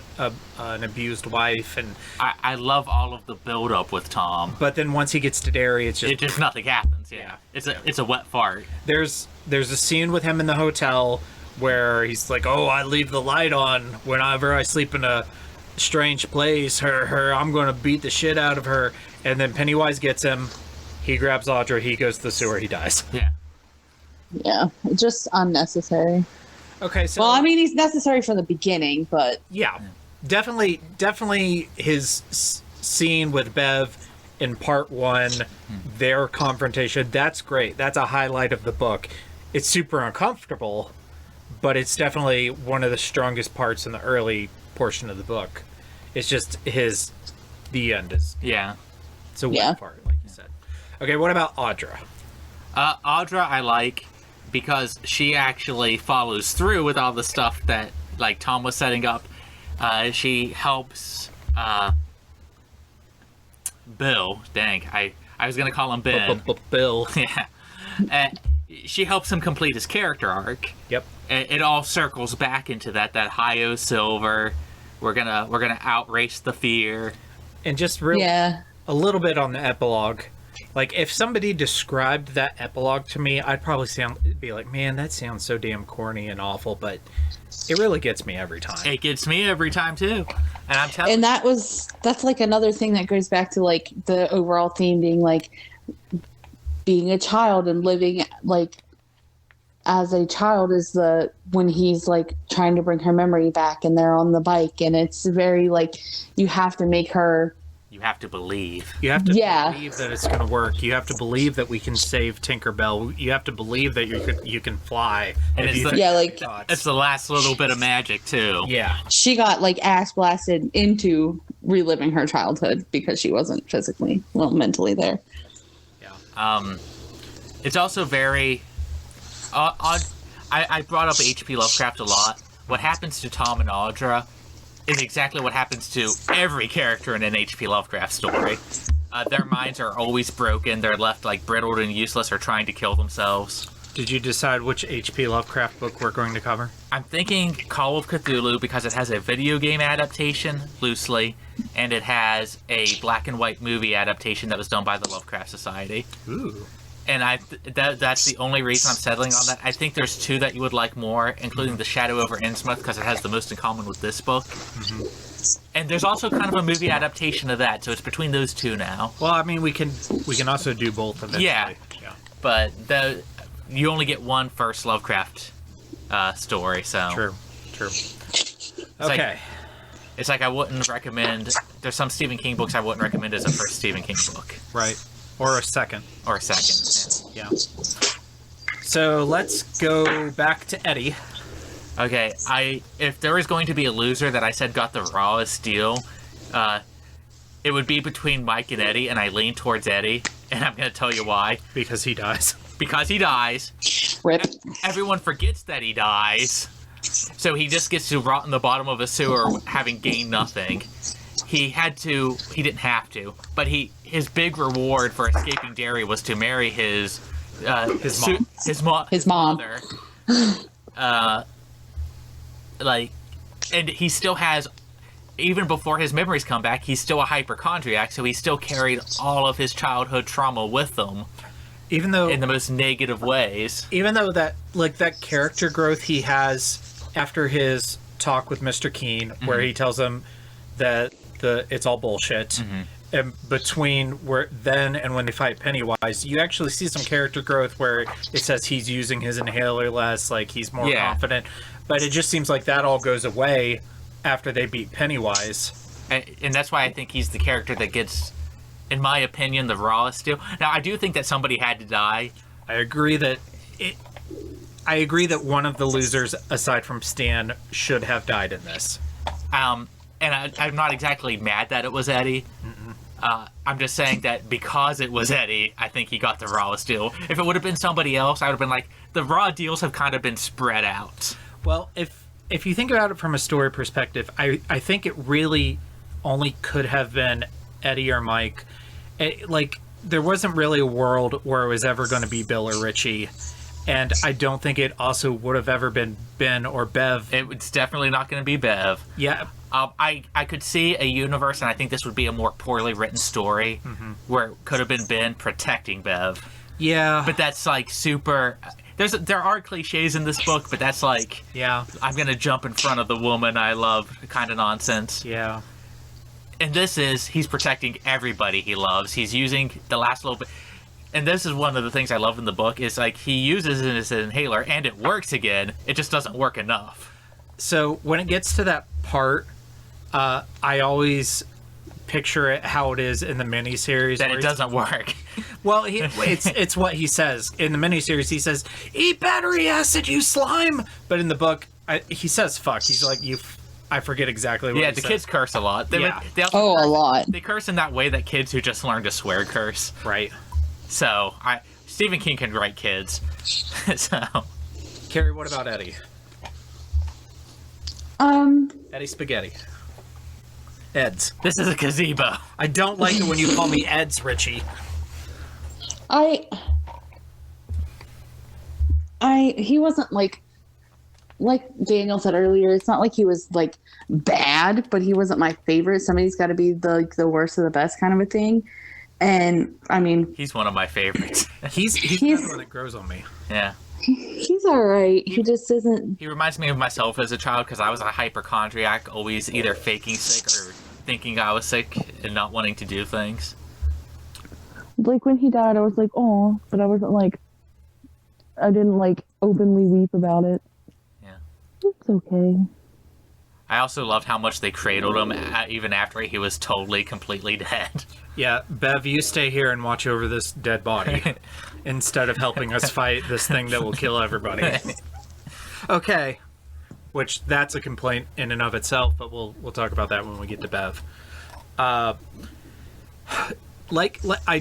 abused wife. And I love all of the build up with Tom. But then once he gets to Derry, it's just nothing happens. Yeah. It's a wet fart. There's a scene with him in the hotel where he's like, oh, I leave the light on whenever I sleep in a strange place. Her I'm going to beat the shit out of her. And then Pennywise gets him. He grabs Audra. He goes to the sewer. He dies. Yeah, just unnecessary. Okay, so... Well, I mean, he's necessary from the beginning, but... Yeah, definitely his scene with Bev in part 1, their confrontation, that's great. That's a highlight of the book. It's super uncomfortable, but it's definitely one of the strongest parts in the early portion of the book. It's just the end is... Yeah. It's a weak part, like you said. Okay, what about Audra? Audra I like because she actually follows through with all the stuff that like Tom was setting up. She helps Bill. Dang, I was gonna call him Ben. Bill. Yeah. She helps him complete his character arc. Yep. It all circles back into that Hi-Yo Silver. We're gonna outrace the fear. And just really a little bit on the epilogue. Like, if somebody described that epilogue to me, I'd probably be like, man, that sounds so damn corny and awful, but it really gets me every time. It gets me every time, too. And I'm telling you. And that's like another thing that goes back to, like, the overall theme being, like, being a child and living, like, as a child is when he's like trying to bring her memory back and they're on the bike, and it's very like you have to make her. You have to believe. You have to believe that it's going to work. You have to believe that we can save Tinkerbell. You have to believe that you can fly. And it's it's the last little bit of magic too. Yeah. She got like ass blasted into reliving her childhood because she wasn't mentally there. Yeah. It's also very odd. I brought up H.P. Lovecraft a lot. What happens to Tom and Audra is exactly what happens to every character in an H.P. Lovecraft story. Their minds are always broken. They're left like brittled and useless or trying to kill themselves. Did you decide which H.P. Lovecraft book we're going to cover? I'm thinking Call of Cthulhu because it has a video game adaptation, loosely, and it has a black and white movie adaptation that was done by the Lovecraft Society. Ooh. And that's the only reason I'm settling on that. I think there's two that you would like more, including The Shadow over Innsmouth, because it has the most in common with this book. Mm-hmm. And there's also kind of a movie adaptation of that, so it's between those two now. Well, I mean, we can also do both eventually. Yeah. But you only get one first Lovecraft story, so... True. Okay. It's like I wouldn't recommend... There's some Stephen King books I wouldn't recommend as a first Stephen King book. Right. Or a second. Yeah. So let's go back to Eddie. Okay, if there was going to be a loser that I said got the rawest deal, it would be between Mike and Eddie, and I lean towards Eddie, and I'm going to tell you why. Because he dies. Because he dies. Rip. Everyone forgets that he dies, so he just gets to rot in the bottom of a sewer having gained nothing. He didn't have to, but his big reward for escaping Derry was to marry his mom. And he still has, even before his memories come back, he's still a hypochondriac, so he still carried all of his childhood trauma with him. Even though in the most negative ways. Even though that character growth he has after his talk with Mr. Keene, mm-hmm. where he tells him that it's all bullshit. Mm-hmm. And between then and when they fight Pennywise, you actually see some character growth where it says he's using his inhaler less, like he's more confident. But it just seems like that all goes away after they beat Pennywise. And that's why I think he's the character that gets, in my opinion, the rawest deal. Now, I do think that somebody had to die. I agree that one of the losers, aside from Stan, should have died in this. And I'm not exactly mad that it was Eddie. I'm just saying that because it was Eddie, I think he got the rawest deal. If it would have been somebody else, I would have been like, the raw deals have kind of been spread out. Well, if you think about it from a story perspective, I think it really only could have been Eddie or Mike. There wasn't really a world where it was ever going to be Bill or Richie. And I don't think it also would have ever been Ben or Bev. It's definitely not going to be Bev. Yeah. I could see a universe, and I think this would be a more poorly written story, mm-hmm. where it could have been Ben protecting Bev. Yeah. But that's like super... There are cliches in this book, but that's like... Yeah. I'm going to jump in front of the woman I love kind of nonsense. Yeah. And he's protecting everybody he loves. He's using the last little bit... And this is one of the things I love in the book, is like he uses it as an inhaler, and it works again. It just doesn't work enough. So when it gets to that part... I always picture it how it is in the miniseries. That it doesn't work. Well, it's what he says. In the miniseries, he says, "Eat battery acid, you slime!" But in the book, he says, "Fuck." He's like, I forget exactly what he says. Kids curse a lot. They a lot. They curse in that way that kids who just learn to swear curse. Right. So, Stephen King can write kids. So. Carey, what about Eddie? Eddie Spaghetti. Eds. This is a gazebo. I don't like it when you call me Eds, Richie. He wasn't like Daniel said earlier, it's not like he was like bad, but he wasn't my favorite. Somebody's got to be the worst of the best kind of a thing. And I mean, he's one of my favorites. he's the one that grows on me. Yeah. He's all right. He just isn't. He reminds me of myself as a child because I was a hypochondriac, always either faking sick or thinking I was sick and not wanting to do things. Like when he died, I was like, oh, but I wasn't like I didn't like openly weep about it. Yeah. It's okay. I also loved how much they cradled him even after he was totally, completely dead. Yeah, Bev, you stay here and watch over this dead body instead of helping us fight this thing that will kill everybody. Okay. Which, that's a complaint in and of itself, but we'll talk about that when we get to Bev. I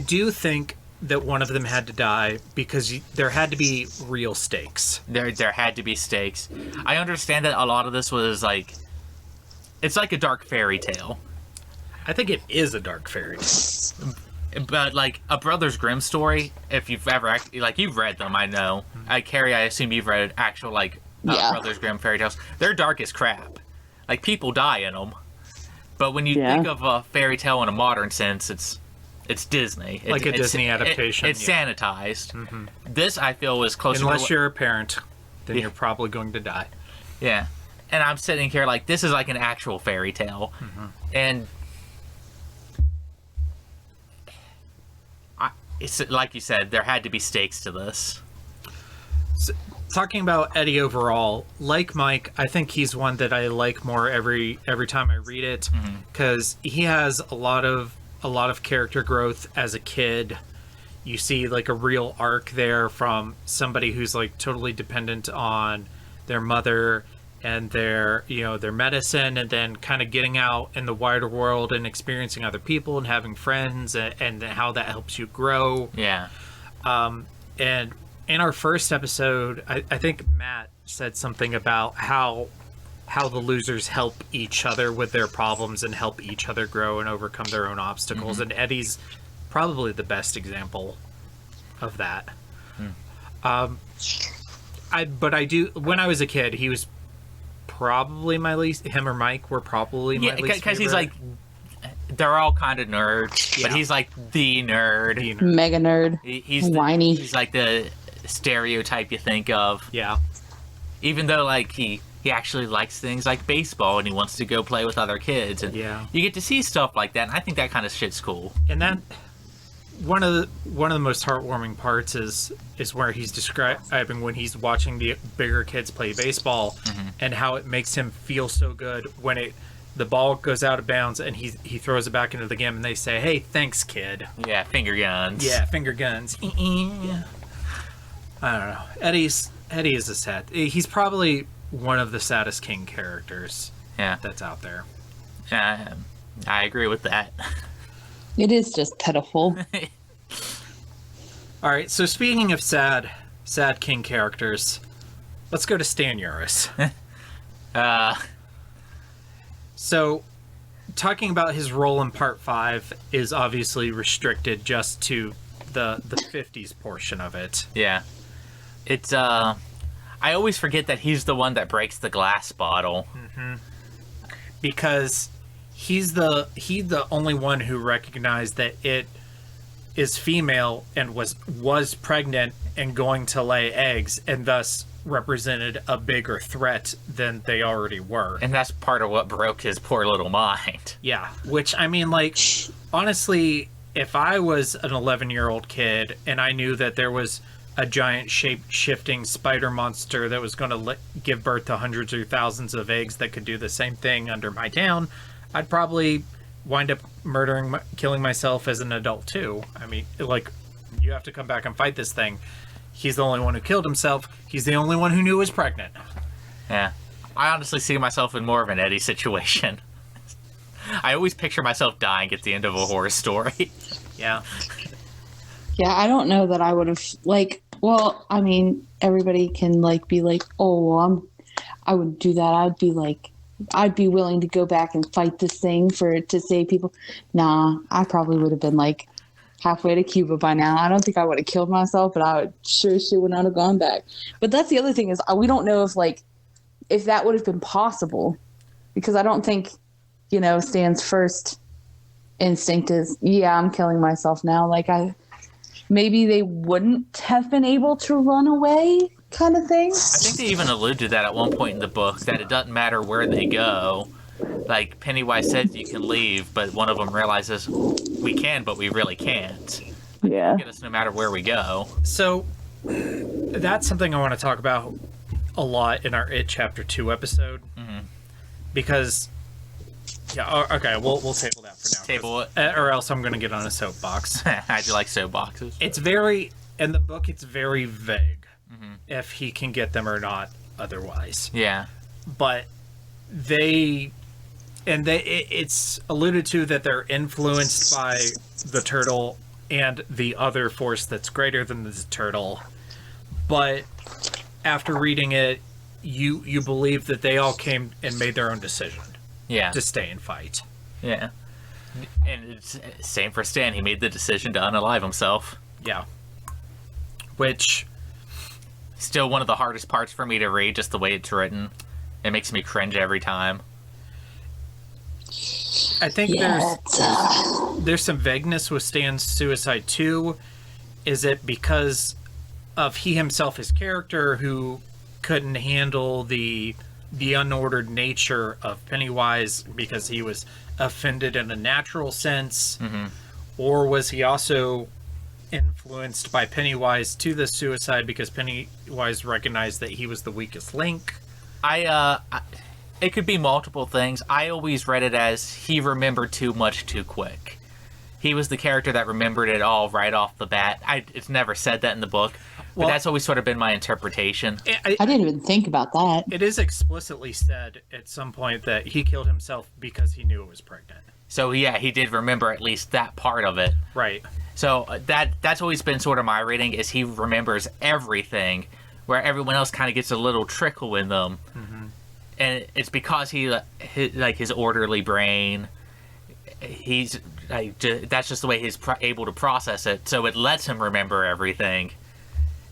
do think that one of them had to die because there had to be real stakes. There had to be stakes. I understand that a lot of this was like... It's like a dark fairy tale. I think it is a dark fairy tale. But, like, a Brothers Grimm story, if you've ever... Like, you've read them, I know. Carey, I assume you've read actual, like, Brothers Grimm fairy tales. They're dark as crap. Like, people die in them. But when you think of a fairy tale in a modern sense, it's Disney. Like a Disney adaptation. It's sanitized. Mm-hmm. This, I feel, was closer Unless you're a parent, then you're probably going to die. Yeah. And I'm sitting here like, this is like an actual fairy tale. Mm-hmm. And it's like you said, there had to be stakes to this. So, talking about Eddie overall, like Mike, I think he's one that I like more every time I read it, because he has a lot of character growth as a kid. You see like a real arc there from somebody who's like totally dependent on their mother and their medicine, and then kind of getting out in the wider world and experiencing other people and having friends, and how that helps you grow. Yeah. And in our first episode, I think Matt said something about how the losers help each other with their problems and help each other grow and overcome their own obstacles. And Eddie's probably the best example of that. I do, when I was a kid, he was probably my least, him or Mike were probably my least favorite. Because he's like, they're all kind of nerds, but he's like the nerd. Mega nerd. He's whiny. He's like the stereotype you think of. Yeah. Even though like he actually likes things like baseball and he wants to go play with other kids, and you get to see stuff like that, and I think that kind of shit's cool. And that one of the most heartwarming parts is where he's describing when he's watching the bigger kids play baseball, and how it makes him feel so good when the ball goes out of bounds and he throws it back into the game and they say, "Hey, thanks, kid." Yeah, finger guns. Yeah, finger guns. I don't know. Eddie is a sad. He's probably one of the saddest King characters that's out there. I agree with that. It is just pitiful. All right, so speaking of sad King characters, let's go to Stan Uris. So, talking about his role in Part 5 is obviously restricted just to the 50s portion of it. Yeah. It's, I always forget that he's the one that breaks the glass bottle. Because he's the only one who recognized that it is female and was pregnant and going to lay eggs, and thus represented a bigger threat than they already were. And that's part of what broke his poor little mind. Yeah, which, I mean, like, honestly, if I was an 11-year-old kid and I knew that there was a giant shape-shifting spider monster that was going to give birth to hundreds or thousands of eggs that could do the same thing under my town, I'd probably wind up killing myself as an adult too. I mean, like, you have to come back and fight this thing. He's the only one who killed himself. He's the only one who knew he was pregnant. Yeah. I honestly see myself in more of an Eddie situation. I always picture myself dying at the end of a horror story. Yeah. Yeah, I don't know that I would have, like, well, I mean, everybody can, like, be like, oh, well, I wouldn't do that. I'd be willing to go back and fight this thing to save people. Nah, I probably would have been, like, halfway to Cuba by now. I don't think I would have killed myself, but I would sure would not have gone back. But that's the other thing is we don't know if that would have been possible, because I don't think, Stan's first instinct is, yeah, I'm killing myself now. Like, maybe they wouldn't have been able to run away, kind of thing. I think they even allude to that at one point in the book, that it doesn't matter where they go. Like, Pennywise says you can leave, but one of them realizes we can, but we really can't. Yeah. Get us no matter where we go. So, that's something I want to talk about a lot in our It Chapter 2 episode. Because, okay, we'll table that for now. Table it. Or else I'm going to get on a soapbox. I do like soapboxes. It's very, in the book, it's very vague if he can get them or not otherwise. Yeah. But it's alluded to that they're influenced by the turtle and the other force that's greater than the turtle. But after reading it, you believe that they all came and made their own decision. Yeah. To stay and fight. Yeah. And it's same for Stan. He made the decision to unalive himself. Yeah. Which... Still one of the hardest parts for me to read, just the way it's written. It makes me cringe every time. I think there's some vagueness with Stan's suicide too. Is it because of he himself, his character, who couldn't handle the unordered nature of Pennywise because he was offended in a natural sense? Or was he also influenced by Pennywise to the suicide because Pennywise recognized that he was the weakest link? It could be multiple things. I always read it as he remembered too much too quick. He was the character that remembered it all right off the bat. It's never said that in the book, but that's always sort of been my interpretation. I didn't even think about that. It is explicitly said at some point that he killed himself because he knew it was pregnant. So yeah, he did remember at least that part of it. Right. So that's always been sort of my reading, is he remembers everything, where everyone else kind of gets a little trickle in them. And it's because his orderly brain, that's just the way he's able to process it. So it lets him remember everything,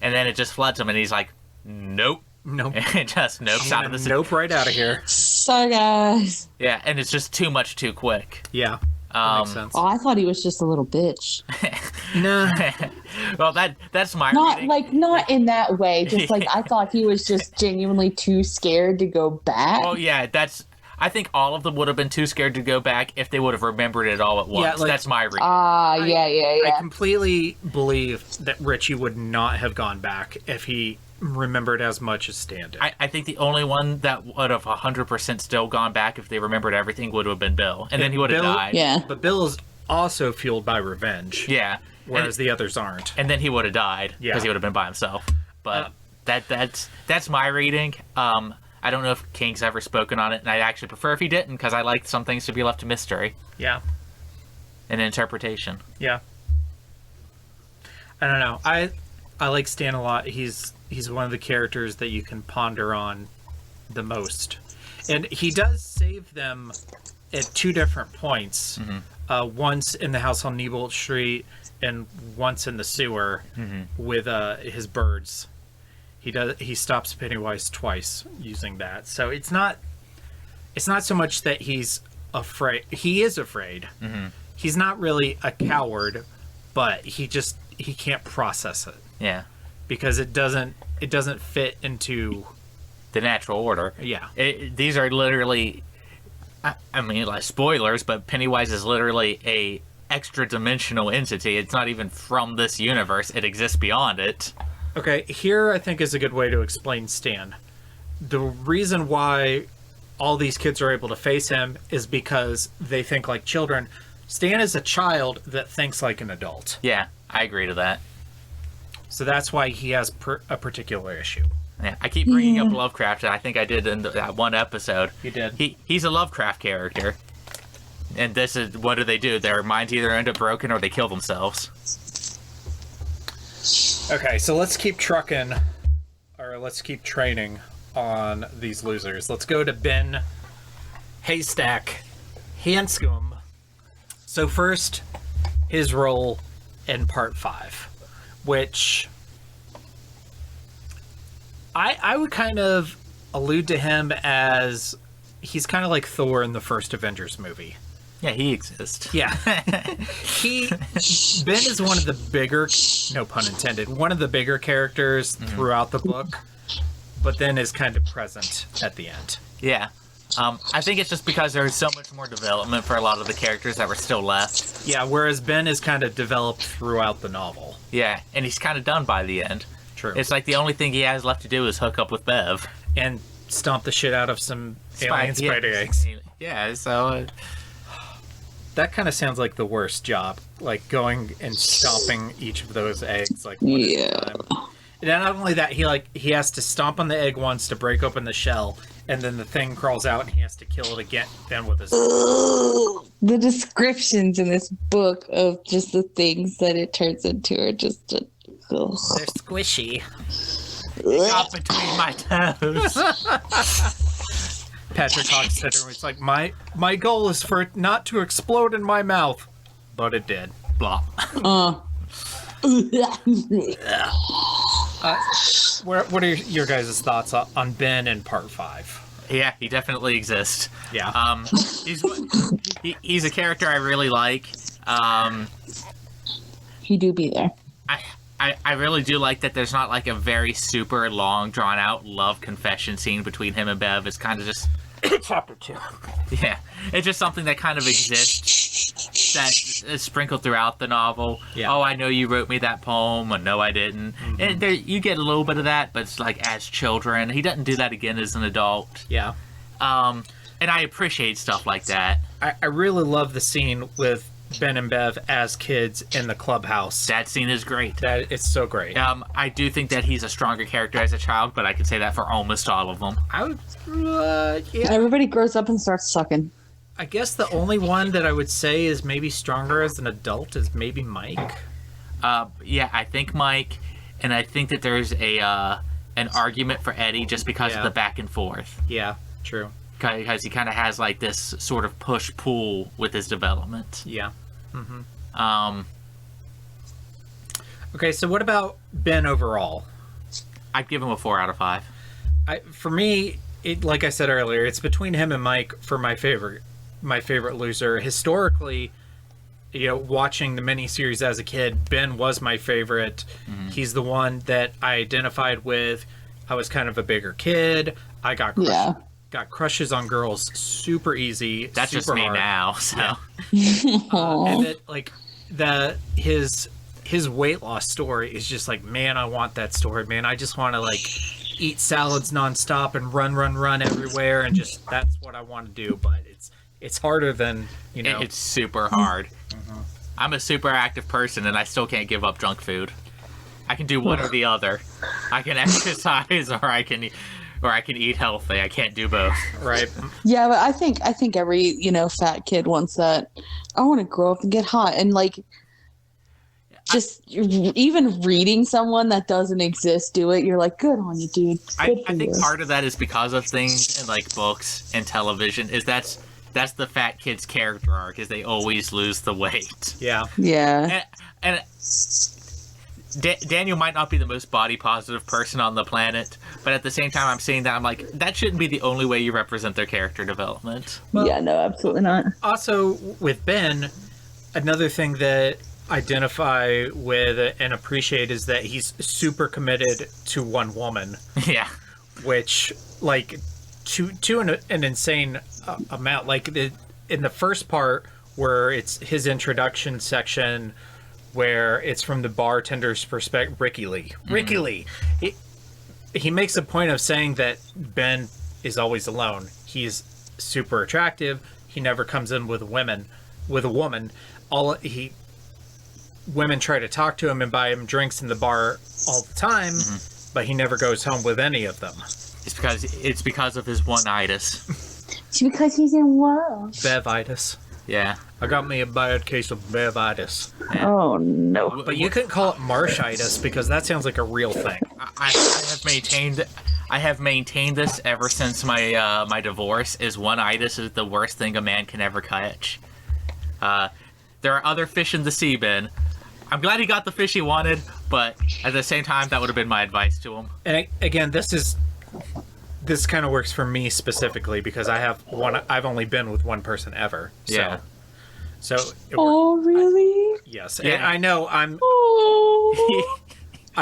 and then it just floods him, and he's like, nope. It just nopes out of the nope right out of here. Sorry, guys. Yeah, and it's just too much too quick. Yeah. That makes sense. Oh, I thought he was just a little bitch. No. Well, that's my reading. Not in that way. Just like I thought he was just genuinely too scared to go back. Oh yeah, I think all of them would have been too scared to go back if they would have remembered it all at once. That's my reading. Yeah. I completely believe that Richie would not have gone back if he remembered as much as Stan did. I think the only one that would have 100% still gone back if they remembered everything would have been Bill. And then he would have died. Yeah. But Bill is also fueled by revenge. Yeah. Whereas the others aren't. And then he would have died because he would have been by himself. But that's my reading. I don't know if King's ever spoken on it, and I actually prefer if he didn't, because I like some things to be left to mystery. Yeah. And interpretation. Yeah. I don't know. I like Stan a lot. He's one of the characters that you can ponder on the most. And he does save them at two different points. Once in the house on Nebolt Street and once in the sewer with his birds. He stops Pennywise twice using that. So it's not so much that he's afraid. He is afraid. He's not really a coward, but he can't process it. Yeah. Because it doesn't fit into the natural order. Yeah. These are literally, I mean, like spoilers, but Pennywise is literally a extra dimensional entity. It's not even from this universe. It exists beyond it. Okay, here I think is a good way to explain Stan. The reason why all these kids are able to face him is because they think like children. Stan is a child that thinks like an adult. Yeah, I agree to that. So that's why he has a particular issue. Yeah, I keep bringing up Lovecraft, and I think I did in that one episode. You did. He's a Lovecraft character. And this is, what do? Their minds either end up broken or they kill themselves. Okay, so let's keep trucking, or let's keep training on these losers. Let's go to Ben Haystack Hanscom. So first, his role in part 5. Which I would kind of allude to him as he's kind of like Thor in the first Avengers movie. Yeah, he exists. Yeah. Ben is one of the bigger, no pun intended, one of the bigger characters throughout the book, but then is kind of present at the end. Yeah. I think it's just because there's so much more development for a lot of the characters that were still left. Yeah, whereas Ben is kind of developed throughout the novel. Yeah, and he's kind of done by the end. True. It's like the only thing he has left to do is hook up with Bev. And stomp the shit out of some alien spider eggs. Yeah, so... That kind of sounds like the worst job. Like, going and stomping each of those eggs, like, one at a time. And not only that, he has to stomp on the egg once to break open the shell, and then the thing crawls out and he has to kill it again with his... The descriptions in this book of just the things that it turns into are just... They're squishy. They got between my toes. Patrick Hawk said to her, it's like, my goal is for it not to explode in my mouth. But it did. Blah. What are your guys' thoughts on Ben in part 5? Yeah, he definitely exists. Yeah. He's a character I really like. He do be there. I really do like that there's not like a very super long, drawn out love confession scene between him and Bev. It's kind of just... Chapter 2. Yeah. It's just something that kind of exists that is sprinkled throughout the novel. Yeah. Oh, I know you wrote me that poem, and no, I didn't. Mm-hmm. And you get a little bit of that, but it's like as children. He doesn't do that again as an adult. Yeah. And I appreciate stuff like that. I really love the scene with Ben and Bev as kids in the clubhouse. That scene is great. It's so great. I do think that he's a stronger character as a child, but I could say that for almost all of them. I would, yeah. Everybody grows up and starts sucking. I guess the only one that I would say is maybe stronger as an adult is maybe Mike. Yeah, I think Mike, and I think that there's an argument for Eddie just because of the back and forth. Yeah, true. Because he kind of has like this sort of push-pull with his development. Yeah. Mm-hmm. Okay, so what about Ben overall? I'd give him a 4 out of 5. For me, like I said earlier, it's between him and Mike for my favorite loser. Historically, watching the miniseries as a kid, Ben was my favorite. Mm-hmm. He's the one that I identified with. I was kind of a bigger kid. I got crushes on girls super easy. That's super just me hard. Now. So, and that like his weight loss story is just like, man, I want that story, man. I just want to like eat salads nonstop and run everywhere, and just that's what I want to do. But it's harder than It's super hard. Mm-hmm. I'm a super active person, and I still can't give up junk food. I can do one or the other. I can exercise, or I can eat healthy. I can't do both. Right. Yeah, but I think every, fat kid wants that. I want to grow up and get hot. And like, just even reading someone that doesn't exist do it, you're like, good on you, dude. I think part of that is because of things in like books and television is that's the fat kid's character arc, is they always lose the weight. Yeah. Yeah. And Daniel might not be the most body positive person on the planet, but at the same time, I'm seeing that I'm like, that shouldn't be the only way you represent their character development. Well, yeah, no, absolutely not. Also, with Ben, another thing that I identify with and appreciate is that he's super committed to one woman. Yeah. Which, like, to an insane amount. Like, in the first part, where it's his introduction section, where it's from the bartender's perspective, Ricky Lee. He makes a point of saying that Ben is always alone. He's super attractive. He never comes in with a woman. Women try to talk to him and buy him drinks in the bar all the time, but he never goes home with any of them. It's because of his one-itis. It's because he's in love. Bevitis. Yeah. I got me a bad case of bevitis. Yeah. Oh no! But you couldn't call it marshitis because that sounds like a real thing. I have maintained this ever since my my divorce. Is one-itis is the worst thing a man can ever catch. There are other fish in the sea, Ben. I'm glad he got the fish he wanted, but at the same time, that would have been my advice to him. And again, this kind of works for me specifically because I've only been with one person ever. Yeah. So. Oh really? Yes. Yeah. And I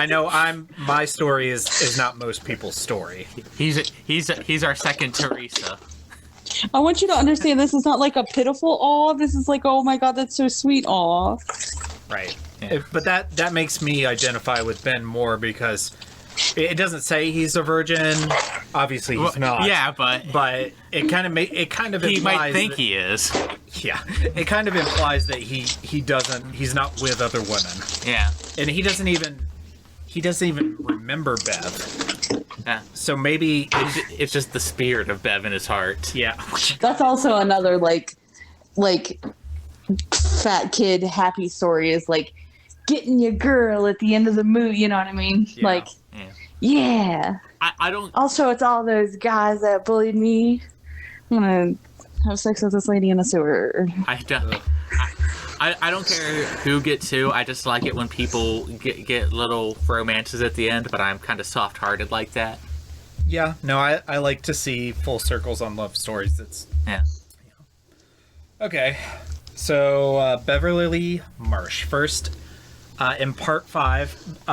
know my story is not most people's story. He's our second Teresa. I want you to understand this is not like a pitiful aw. This is like, oh my god, that's so sweet aw. Right. Yeah. But that makes me identify with Ben more because It doesn't say he's a virgin. Obviously, he's not. Yeah, but it kind of he implies might think that, he is. Yeah, it kind of implies that he's not with other women. Yeah, and he doesn't even remember Bev. yeah. So maybe It's just the spirit of Bev in his heart. yeah. That's also another like fat kid happy story is like getting your girl at the end of the movie. You know what I mean? Yeah. Like, yeah. I don't. Also, it's all those guys that bullied me. I'm gonna have sex with this lady in a sewer. I don't. I don't care who gets who. I just like it when people get little romances at the end, but I'm kind of soft-hearted like that. Yeah, no, I like to see full circles on love stories. Yeah. Okay. So Beverly Marsh first in part 5.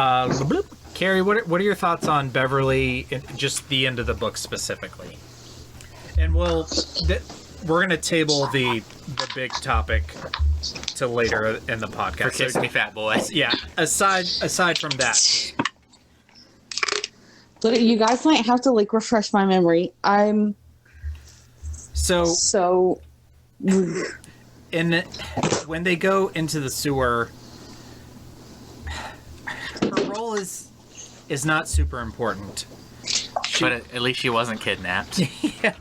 Carey, what are your thoughts on Beverly in just the end of the book specifically? And we're gonna table the big topic to later in the podcast. For Kiss Me Fat Boy. Yeah. Aside from that. But you guys might have to like refresh my memory. I'm so. When they go into the sewer, her role is not super important. But at least she wasn't kidnapped. Yeah.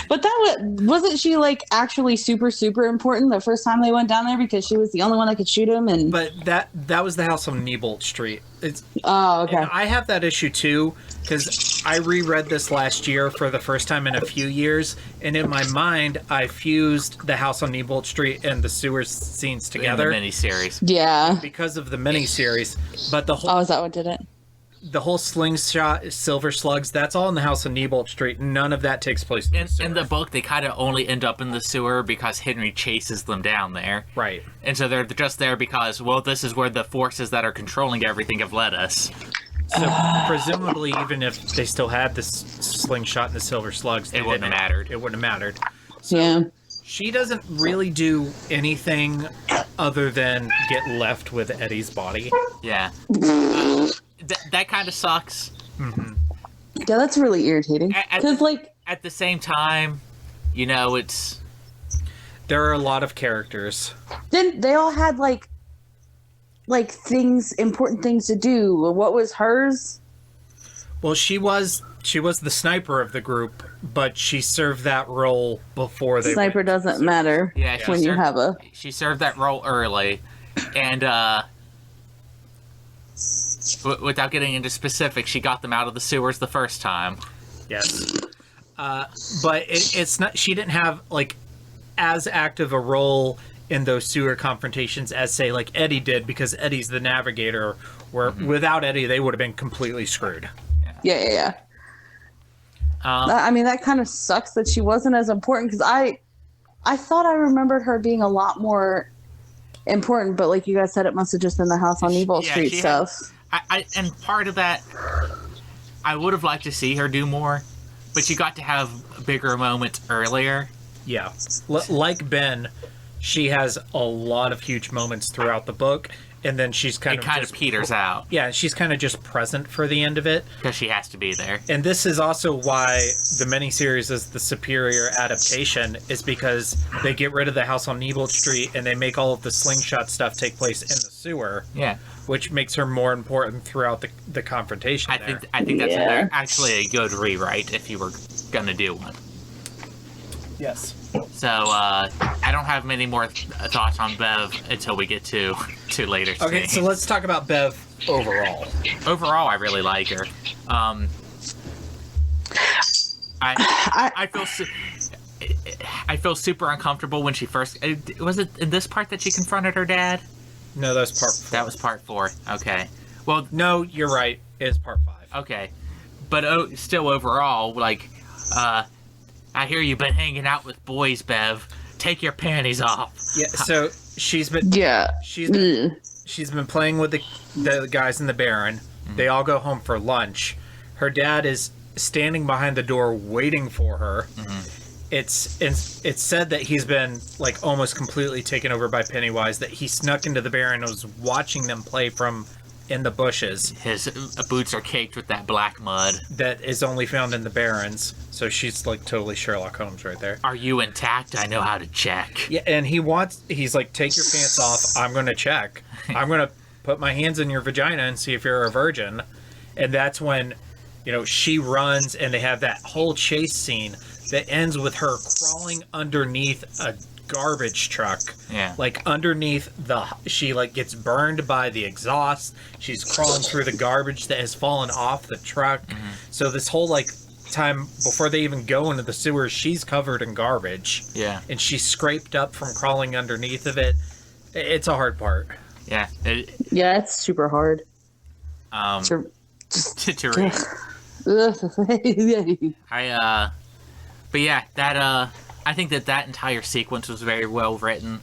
But wasn't she like actually super important the first time they went down there because she was the only one that could shoot him and. But that was the house on Neibolt Street. Oh, okay. And I have that issue too because I reread this last year for the first time in a few years, and in my mind I fused the house on Neibolt Street and the sewer scenes together. In the miniseries. Yeah. Because of the miniseries, but the whole. Oh, is that what did it? The whole slingshot, silver slugs, that's all in the house on Neibolt Street. None of that takes place in the book. They kind of only end up in the sewer because Henry chases them down there. Right. And so they're just there because, well, this is where the forces that are controlling everything have led us. So presumably, even if they still had this slingshot and the silver slugs, it wouldn't have mattered. It wouldn't have mattered. So yeah. She doesn't really do anything other than get left with Eddie's body. Yeah. That kind of sucks. Mm-hmm. Yeah, that's really irritating. Because, like... At the same time, you know, it's... There are a lot of characters. Then they all had, like things, important things to do. What was hers? Well, she was the sniper of the group, but she served that role before they Sniper doesn't matter when you have a... She served that role early, and, without getting into specifics, she got them out of the sewers the first time. Yes. But it's not. She didn't have like as active a role in those sewer confrontations as say like Eddie did, because Eddie's the navigator. Where without Eddie, they would have been completely screwed. Yeah. I mean, that kind of sucks that she wasn't as important because I thought I remembered her being a lot more important, but like you guys said, it must have just been the house on Neibolt Street stuff. And part of that, I would have liked to see her do more, but you got to have bigger moments earlier. Yeah. Like Ben, she has a lot of huge moments throughout the book, and then she's kind of peters out. Yeah, she's kind of just present for the end of it. Because she has to be there. And this is also why the miniseries is the superior adaptation, is because they get rid of the house on Neibolt Street and they make all of the slingshot stuff take place in the sewer. Yeah. Which makes her more important throughout the confrontation. I think that's actually a good rewrite if you were going to do one. Yes. So, I don't have many more thoughts on Bev until we get to later scenes. Okay, so let's talk about Bev overall. Overall, I really like her. I feel super uncomfortable when she first... Was it in this part that she confronted her dad? No, that was part 4. That was part 4. Okay. Well, no, you're right. It is part 5. Okay. But still overall, like, I hear you've been hanging out with boys, Bev. Take your panties off. Yeah, so she's been she's been playing with the guys in the Baron. Mm-hmm. They all go home for lunch. Her dad is standing behind the door waiting for her. Mm-hmm. It's said that he's been like almost completely taken over by Pennywise, that he snuck into the Baron and was watching them play from in the bushes. His boots are caked with that black mud. That is only found in the Barrens. So she's like totally Sherlock Holmes right there. Are you intact? I know how to check. Yeah, and he's like, take your pants off. I'm going to check. I'm going to put my hands in your vagina and see if you're a virgin. And that's when, she runs and they have that whole chase scene that ends with her crawling underneath a garbage truck. Yeah. Like underneath she like gets burned by the exhaust. She's crawling through the garbage that has fallen off the truck. Mm-hmm. So this whole like time before they even go into the sewers, she's covered in garbage. Yeah. And she's scraped up from crawling underneath of it. It's a hard part. Yeah. Yeah, it's super hard. To read. But yeah, that I think that entire sequence was very well written.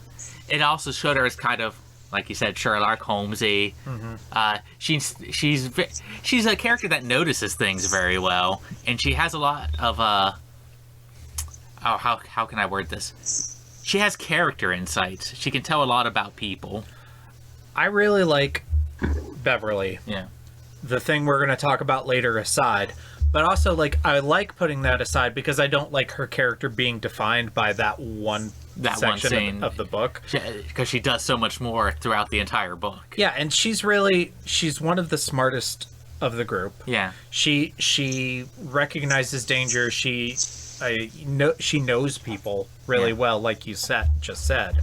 It also showed her as kind of, like you said, Sherlock Holmesy. Mm-hmm. She's a character that notices things very well, and she has a lot of how can I word this? She has character insights. She can tell a lot about people. I really like Beverly. Yeah. The thing we're going to talk about later aside. But also, like, I like putting that aside because I don't like her character being defined by that one section of the book. Because she does so much more throughout the entire book. Yeah, and she's one of the smartest of the group. Yeah. She recognizes danger. She knows people really well, like you just said.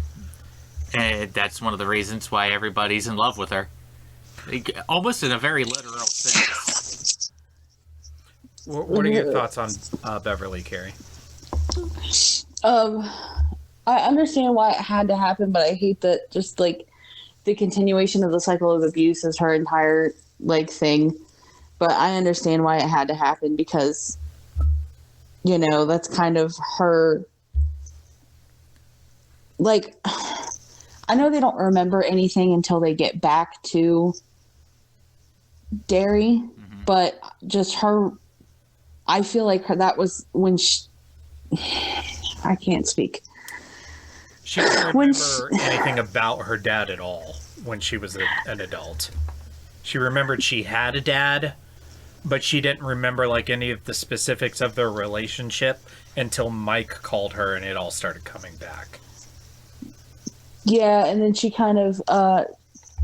And that's one of the reasons why everybody's in love with her. Almost in a very literal sense. What are your thoughts on Beverly, Carey? I understand why it had to happen, but I hate that just like the continuation of the cycle of abuse is her entire like thing. But I understand why it had to happen because, that's kind of her. Like, I know they don't remember anything until they get back to Derry, but just her. I feel like that was when I can't speak. She didn't remember anything about her dad at all when she was an adult. She remembered she had a dad, but she didn't remember like any of the specifics of their relationship until Mike called her and it all started coming back. Yeah, and then she kind of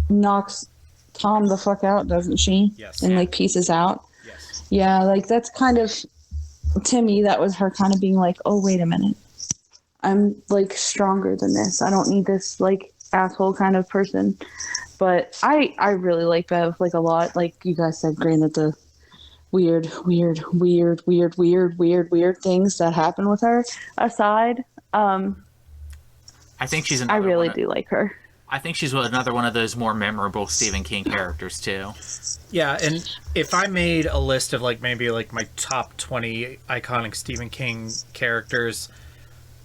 knocks Tom the fuck out, doesn't she? Yes. And like pieces out. Yes. Yeah, like that's kind of, to me, that was her kind of being like, oh, wait a minute. I'm like stronger than this. I don't need this like asshole kind of person. But I really like Bev like a lot. Like you guys said, granted the weird things that happen with her aside. I think she's I really do like her. I think she's another one of those more memorable Stephen King characters too. Yeah, and if I made a list of like maybe like my top 20 iconic Stephen King characters,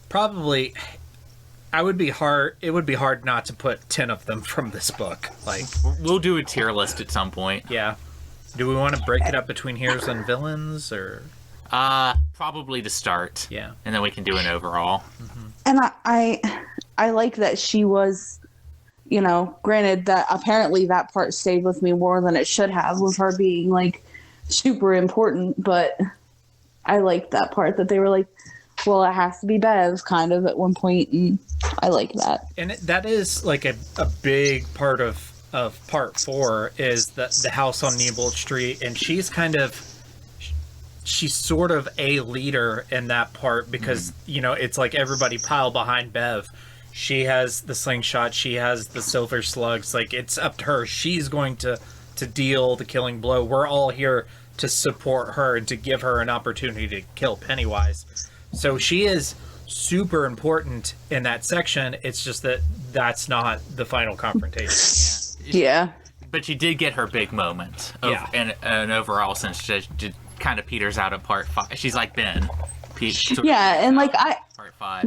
probably it would be hard not to put 10 of them from this book. Like we'll do a tier list at some point. Yeah. Do we want to break it up between heroes and villains or probably to start. Yeah. And then we can do an overall. Mm-hmm. And I like that she was, granted that apparently that part stayed with me more than it should have with her being like super important, but I liked that part that they were like, well, it has to be Bev kind of at one point, and I like that. And that is like a big part of part 4 is the house on Newbold Street, and she's sort of a leader in that part because, it's like everybody pile behind Bev. She has the slingshot. She has the silver slugs. Like, it's up to her. She's going to deal the killing blow. We're all here to support her and to give her an opportunity to kill Pennywise. So she is super important in that section. It's just that that's not the final confrontation. Yeah. But she did get her big moment. In an overall sense, she kind of peters out at part 5. She's like Ben. Yeah, and like part 5.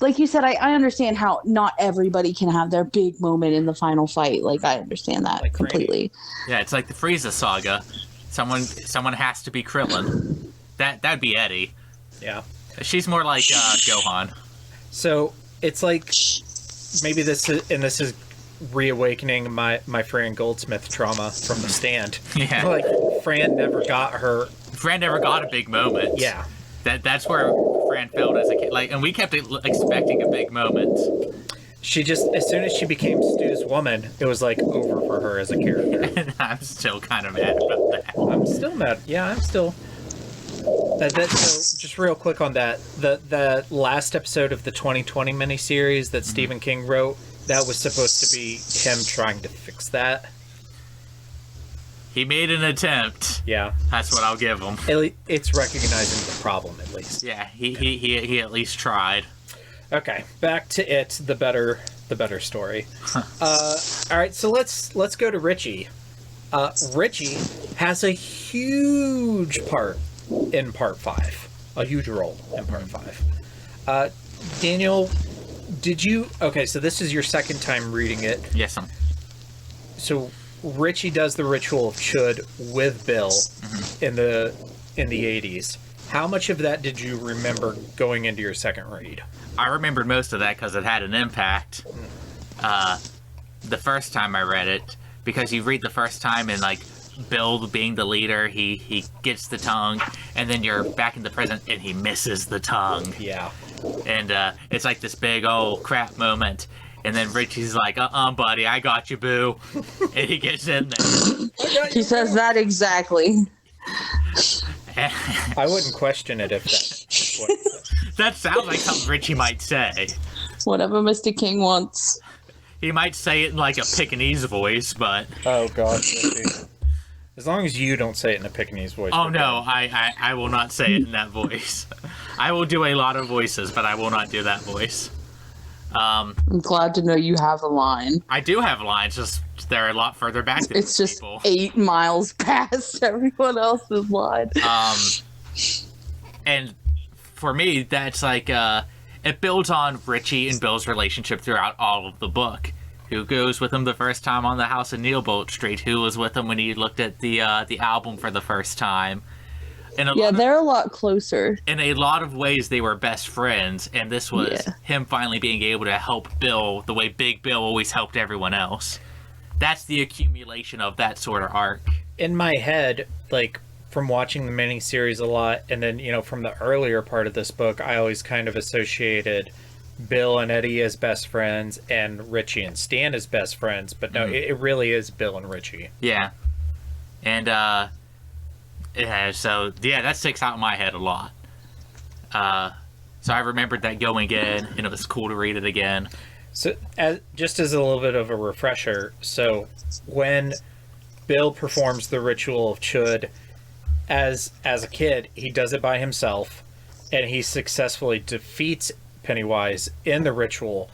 Like you said, I understand how not everybody can have their big moment in the final fight. Like I understand that like completely. Yeah, it's like the Frieza saga. Someone has to be Krillin. That'd be Eddie. Yeah. She's more like Gohan. So it's like maybe this is reawakening my Fran Goldsmith trauma from The Stand. Yeah. Like, Fran never got her... Fran never got a big moment. Yeah. That's where Fran felt as a kid. Like, and we kept expecting a big moment. She just, as soon as she became Stu's woman, it was like over for her as a character. And I'm still kind of mad about that. I'm still mad. Yeah, I'm still... so just real quick on that, the last episode of the 2020 miniseries that Stephen King wrote, that was supposed to be him trying to fix that. He made an attempt. Yeah. That's what I'll give him. It's recognizing the problem, at least. Yeah, he at least tried. Okay, back to it, the better story. All right, so let's go to Richie. Richie has a huge part in part 5, a huge role in part 5. Daniel, did you? Okay, so this is your second time reading it. Yes, So Richie does the ritual of Chud with Bill in the 80s. How much of that did you remember going into your second read? I remembered most of that because it had an impact. The first time I read it, because you read the first time and like Bill being the leader, he gets the tongue, and then you're back in the present and he misses the tongue. Yeah. And it's like this big oh crap moment. And then Richie's like, buddy, I got you, boo. And he gets in there. He says that exactly. I wouldn't question it if that's what it said. That sounds like something Richie might say. Whatever Mr. King wants. He might say it in like a Pekingese voice, but... Oh, God. As long as you don't say it in a Pekingese voice. Oh, no, I will not say it in that voice. I will do a lot of voices, but I will not do that voice. I'm glad to know you have a line. I do have lines, just they're a lot further back than It's just people. 8 miles past everyone else's line. And for me, that's like, it builds on Richie and Bill's relationship throughout all of the book. Who goes with him the first time on the house in Neilbolt Street? Who was with him when he looked at the album for the first time? They're a lot closer. In a lot of ways, they were best friends, and this was him finally being able to help Bill the way Big Bill always helped everyone else. That's the accumulation of that sort of arc. In my head, like, from watching the miniseries a lot, and then, from the earlier part of this book, I always kind of associated Bill and Eddie as best friends, and Richie and Stan as best friends, but no, it really is Bill and Richie. Yeah. And, that sticks out in my head a lot. So I remembered that going in, and it was cool to read it again. So, just as a little bit of a refresher, so when Bill performs the ritual of Chud as a kid, he does it by himself, and he successfully defeats Pennywise in the ritual,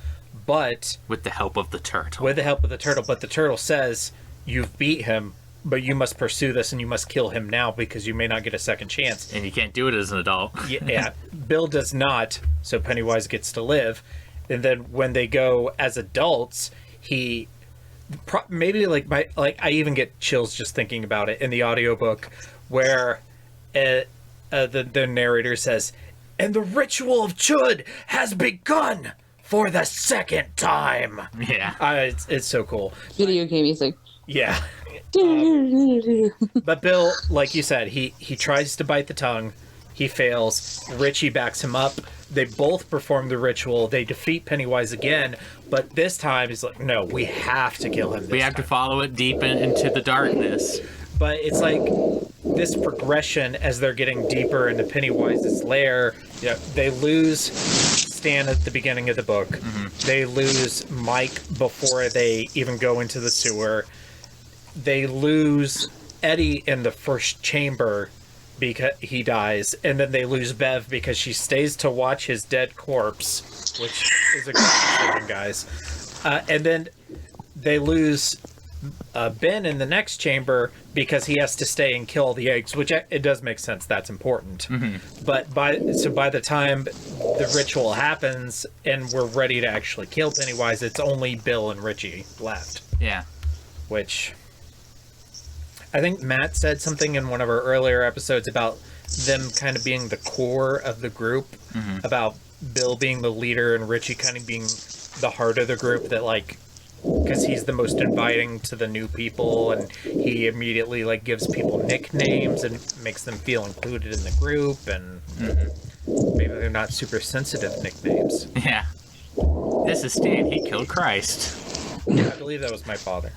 but... With the help of the turtle. With the help of the turtle, but the turtle says, you've beat him, but you must pursue this and you must kill him now because you may not get a second chance. And you can't do it as an adult. Yeah, Bill does not, so Pennywise gets to live. And then when they go as adults, he maybe I even get chills just thinking about it in the audiobook where the narrator says, and the ritual of Chud has begun for the second time. Yeah. It's so cool. Video game music. Yeah. But Bill, like you said, he tries to bite the tongue. He fails. Richie backs him up. They both perform the ritual. They defeat Pennywise again, but this time he's like, no, we have to kill him. We have to follow it deep into the darkness. But it's like this progression as they're getting deeper into Pennywise's lair. They lose Stan at the beginning of the book. Mm-hmm. They lose Mike before they even go into the sewer. They lose Eddie in the first chamber because he dies, and then they lose Bev because she stays to watch his dead corpse, which is a great decision, guys. And then they lose Ben in the next chamber because he has to stay and kill the eggs, which it does make sense. That's important. Mm-hmm. But by the time the ritual happens and we're ready to actually kill Pennywise, it's only Bill and Richie left. Yeah. Which I think Matt said something in one of our earlier episodes about them kind of being the core of the group, about Bill being the leader and Richie kind of being the heart of the group that because he's the most inviting to the new people, and he immediately like gives people nicknames and makes them feel included in the group, and maybe they're not super sensitive nicknames. Yeah. This is Stan. He killed Christ. I believe that was my father.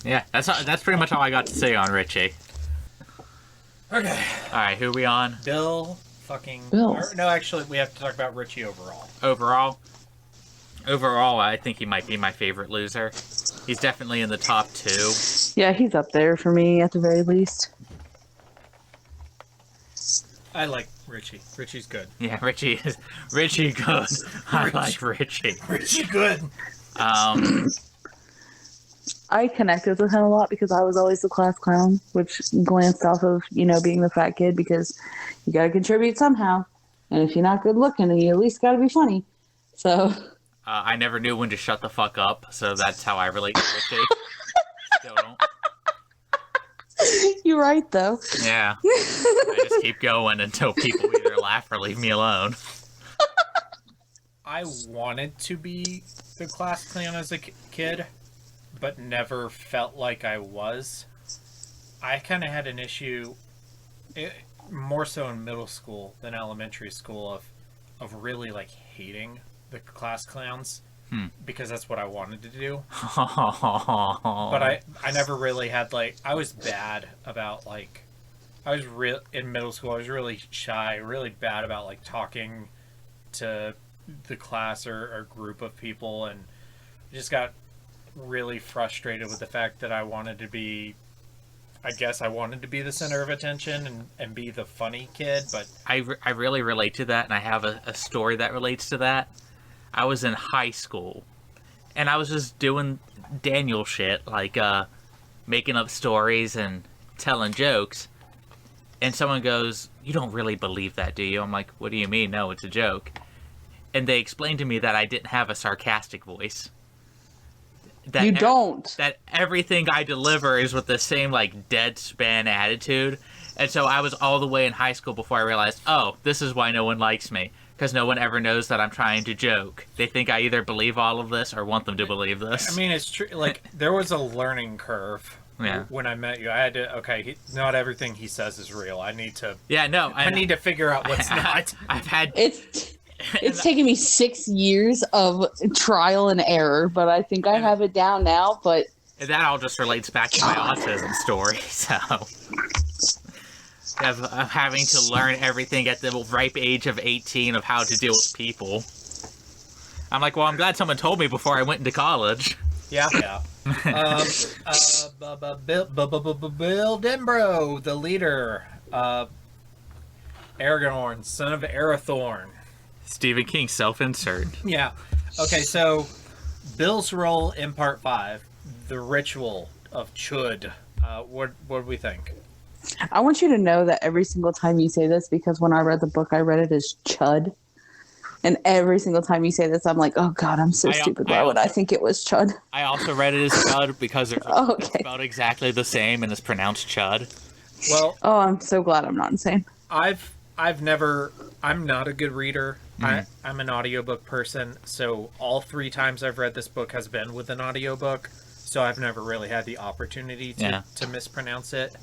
Yeah, that's pretty much all I got to say on Richie. Okay. All right, who are we on? Bill fucking... Bill. No, actually, we have to talk about Richie overall. Overall, I think he might be my favorite loser. He's definitely in the top 2. Yeah, he's up there for me at the very least. I like Richie. Richie's good. Yeah, Richie good. I like Richie. Richie good. I connected with him a lot because I was always the class clown, which glanced off of, being the fat kid, because you got to contribute somehow. And if you're not good looking, then you at least got to be funny. So. I never knew when to shut the fuck up, so that's how I relate to Richie. Still don't. You're right, though. Yeah. I just keep going until people either laugh or leave me alone. I wanted to be the class clown as a kid, but never felt like I was. I kind of had an issue, more so in middle school than elementary school, of really like hating the class clowns, because that's what I wanted to do. But I never really had I was bad about in middle school. I was really shy, really bad about talking to the class or group of people, and just got really frustrated with the fact that I wanted to be the center of attention and be the funny kid. But I really relate to that, and I have a story that relates to that. I was in high school, and I was just doing Daniel shit, making up stories and telling jokes, and someone goes, "You don't really believe that, do you?" I'm like, "What do you mean? No, it's a joke." And they explained to me that I didn't have a sarcastic voice. You don't. That everything I deliver is with the same, deadpan attitude. And so I was all the way in high school before I realized, oh, this is why no one likes me. Because no one ever knows that I'm trying to joke. They think I either believe all of this or want them to believe this. I mean, it's true. There was a learning curve. Yeah. When I met you, I had to, not everything he says is real. I need to... Yeah, no. I need to figure out what's not. I've had... It's taken me 6 years of trial and error, but I think I have it down now, but... That all just relates back to my autism story, so... Of having to learn everything at the ripe age of 18 of how to deal with people. I'm like, well, I'm glad someone told me before I went into college. Yeah. Bill Denbrough, the leader. Aragorn, son of Arathorn. Stephen King self-insert. Yeah. Okay, so Bill's role in Part 5, the ritual of Chud. What do we think? I want you to know that every single time you say this, because when I read the book, I read it as Chud. And every single time you say this, I'm like, oh God, I'm so stupid. Why would I think it was Chud? I also read it as Chud because it's spelled exactly the same and it's pronounced Chud. Well, I'm so glad I'm not insane. I'm not a good reader. Mm-hmm. I'm an audiobook person, so all 3 times I've read this book has been with an audiobook, so I've never really had the opportunity to mispronounce it.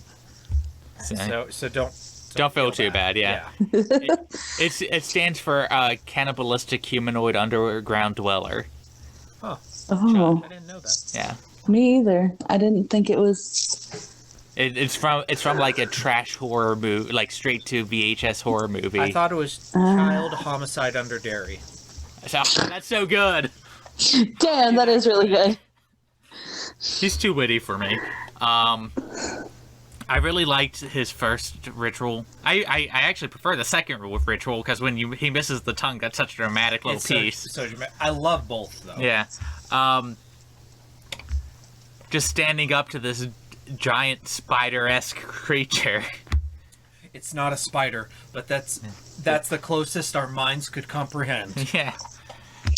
So don't feel too bad. Yeah. It stands for cannibalistic humanoid underground dweller. Huh. Oh, I didn't know that. Yeah. Me either. I didn't think it was. It's from a trash horror movie, straight to VHS horror movie. I thought it was child homicide under dairy. That's so good. Damn, that is really good. He's too witty for me. I really liked his first ritual. I actually prefer the second ritual because when he misses the tongue, that's such a dramatic little piece. So dramatic. I love both though. Yeah. Just standing up to this giant spider-esque creature. It's not a spider, but that's the closest our minds could comprehend. Yeah.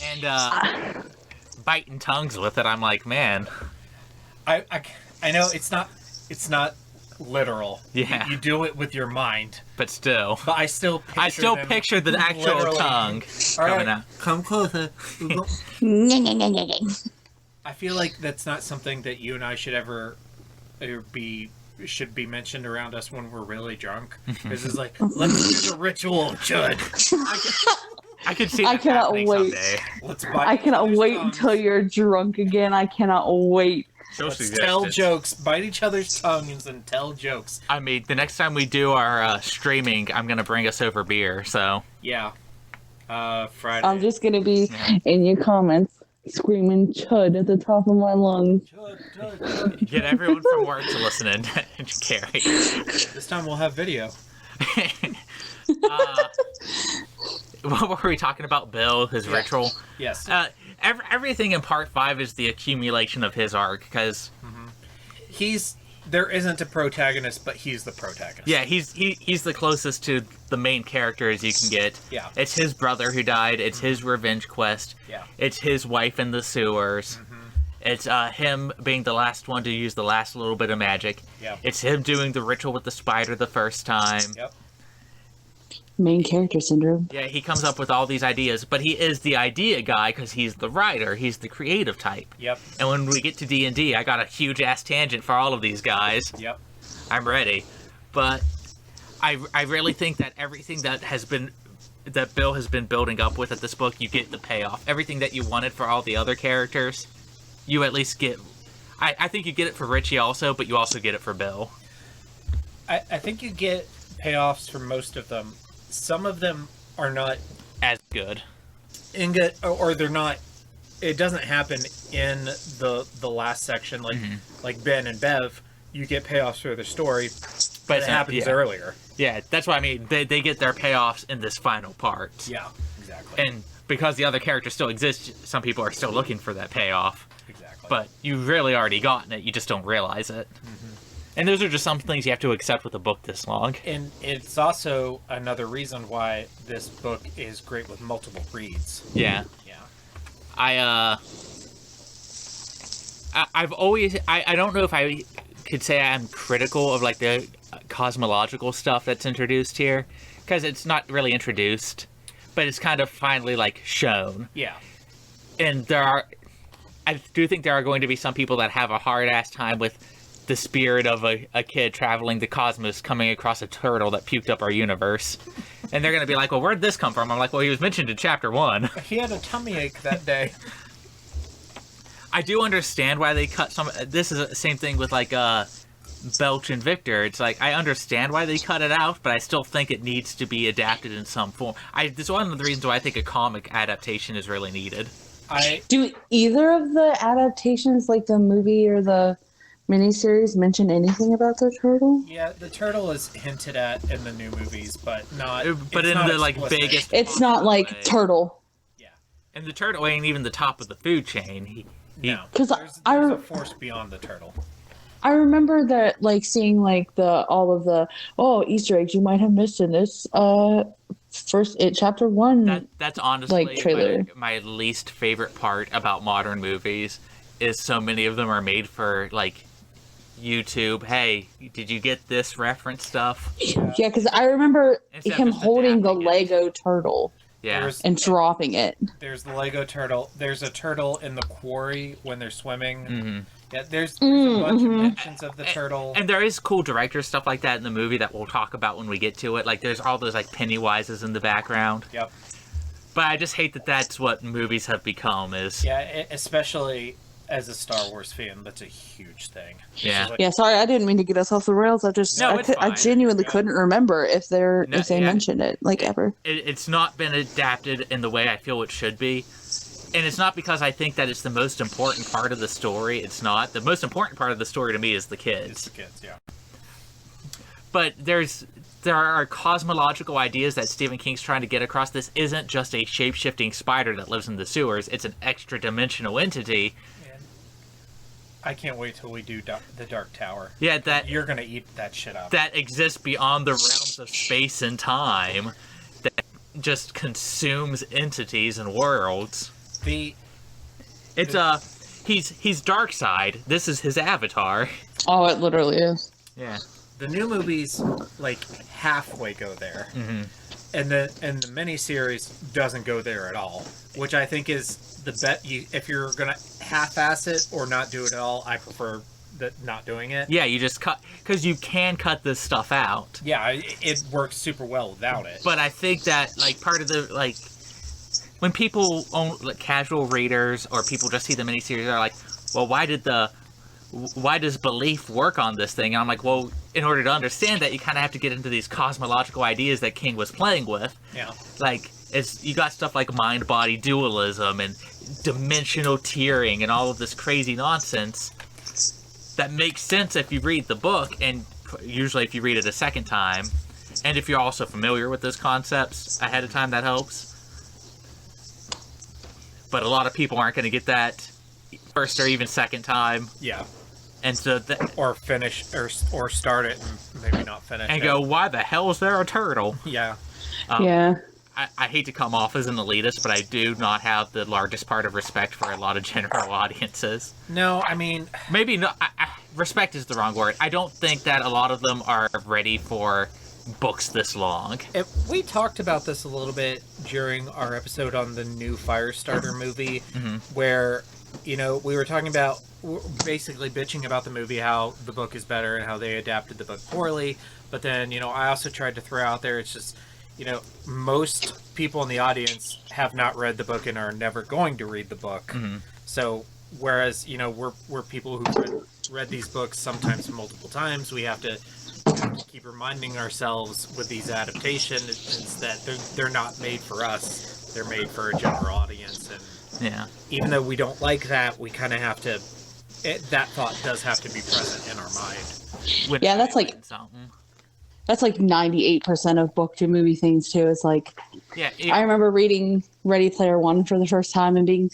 And biting tongues with it. I'm like, man. I know it's not literal. Yeah. You do it with your mind. But still. But I still picture the actual literally tongue All coming right, out. come closer. I feel like that's not something that you and I should ever should be mentioned around us when we're really drunk. This is like, let's do the ritual of Chud. I could see I that cannot happening wait. someday. Let's I cannot wait until you're drunk again. I cannot wait. Let's tell jokes, bite each other's tongues, and tell jokes. I mean, the next time we do our streaming, I'm gonna bring us over beer. So Yeah, Friday. I'm just gonna be in your comments screaming "chud" at the top of my lungs. Chud. get everyone from work to listen in to Carey. This time we'll have video. What were we talking about? Bill, his ritual. Yes. Everything in part 5 is the accumulation of his arc, because there isn't a protagonist, but he's the protagonist. yeah, he's the closest to the main character as you can get. Yeah. It's his brother who died. It's his revenge quest. Yeah. It's his wife in the sewers. It's him being the last one to use the last little bit of magic. Yep. It's him doing the ritual with the spider the first time. Yep. Main character syndrome. Yeah, he comes up with all these ideas, but he is the idea guy because he's the writer. He's the creative type. Yep. And when we get to D&D, I got a huge ass tangent for all of these guys. Yep. I'm ready. But I really think that everything that Bill has been building up with at this book, you get the payoff. Everything that you wanted for all the other characters, you at least get. I think you get it for Richie also, but you also get it for Bill. I think you get payoffs for most of them. Some of them are not As good. or they're not. It doesn't happen in the last section, like Ben and Bev. You get payoffs for their story, but it happens earlier. Yeah, that's what I mean. They get their payoffs in this final part. Yeah, exactly. And because the other character still exists, some people are still looking for that payoff. Exactly. But you've really already gotten it, you just don't realize it. And those are just some things you have to accept with a book this long. And it's also another reason why this book is great with multiple reads. Yeah. Yeah. I've always... I don't know if I could say I'm critical of, like, the cosmological stuff that's introduced here. Because it's not really introduced. But it's kind of finally, like, shown. Yeah. And I do think there are going to be some people that have a hard-ass time with the spirit of a kid traveling the cosmos coming across a turtle that puked up our universe. And they're going to be like, well, where'd this come from? I'm like, well, he was mentioned in chapter 1. He had a tummy ache that day. I do understand why they cut some... This is the same thing with, like, Belch and Victor. It's like, I understand why they cut it out, but I still think it needs to be adapted in some form. This is one of the reasons why I think a comic adaptation is really needed. Do either of the adaptations, like the movie or the miniseries, mention anything about the turtle? Yeah, the turtle is hinted at in the new movies, but not. But in the like biggest. It's not like way. turtle. Yeah, and the turtle ain't even the top of the food chain. No, 'cause there's a force beyond the turtle. I remember that, like, seeing like all of the Easter eggs you might have missed in this chapter 1. That's honestly like trailer. My least favorite part about modern movies is so many of them are made for like YouTube. Hey, did you get this reference stuff? Yeah, because I remember Instead of him just holding the adapting it. Lego turtle Yeah. and dropping it. There's the Lego turtle. There's a turtle in the quarry when they're swimming. Mm-hmm. Yeah, there's a bunch of mentions of the turtle. And there is cool director stuff like that in the movie that we'll talk about when we get to it. Like, there's all those, like, Pennywises in the background. Yep. But I just hate that that's what movies have become, is... Yeah, especially as a Star Wars fan, that's a huge thing. Yeah. Like, Yeah, sorry, I didn't mean to get us off the rails. I just, No, it's I fine. genuinely couldn't remember if they yeah. mentioned it, like, ever. It's not been adapted in the way I feel it should be. And it's not because I think that it's the most important part of the story. It's not. The most important part of the story to me is the kids. It's the kids, yeah. But there are cosmological ideas that Stephen King's trying to get across. This isn't just a shape-shifting spider that lives in the sewers. It's an extra-dimensional entity. And I can't wait till we do the Dark Tower. Yeah, that You're gonna eat that shit up. that exists beyond the realms of space and time. That just consumes entities and worlds. He's dark side. This is his avatar. Oh, it literally is. Yeah. the new movies like halfway go there, and the miniseries doesn't go there at all, which I think is the bet. If you're gonna half-ass it or not do it at all, I prefer not doing it. Yeah, you just cut, because you can cut this stuff out. Yeah, it works super well without it. But I think that like part of the like when people own like casual readers or people just see the miniseries, they're like, well, why does belief work on this thing? And I'm like, well, in order to understand that, you kind of have to get into these cosmological ideas that King was playing with. Yeah. Like, you got stuff like mind-body dualism and dimensional tearing and all of this crazy nonsense that makes sense if you read the book, and usually if you read it a second time, and if you're also familiar with those concepts ahead of time, that helps. But a lot of people aren't going to get that first or even second time. Yeah. And so or finish or start it and maybe not finish and it. go, why the hell is there a turtle? Yeah. Yeah. I hate to come off as an elitist, but I do not have the largest part of respect for a lot of general audiences. No, I mean, maybe not. Respect is the wrong word. I don't think that a lot of them are ready for books this long. We talked about this a little bit during our episode on the new Firestarter movie, where, you know, we were talking about basically bitching about the movie, how the book is better and how they adapted the book poorly. But then, you know, I also tried to throw out there, it's just, you know, most people in the audience have not read the book and are never going to read the book. So, whereas, you know, we're people who read these books sometimes multiple times, we have to keep reminding ourselves with these adaptations that they're not made for us. They're made for a general audience. And yeah, even though we don't like that, we kind of have to, that thought does have to be present in our mind. Yeah, that's like... That's like 98% of book to movie things too. It's like, yeah, I remember reading Ready Player One for the first time and being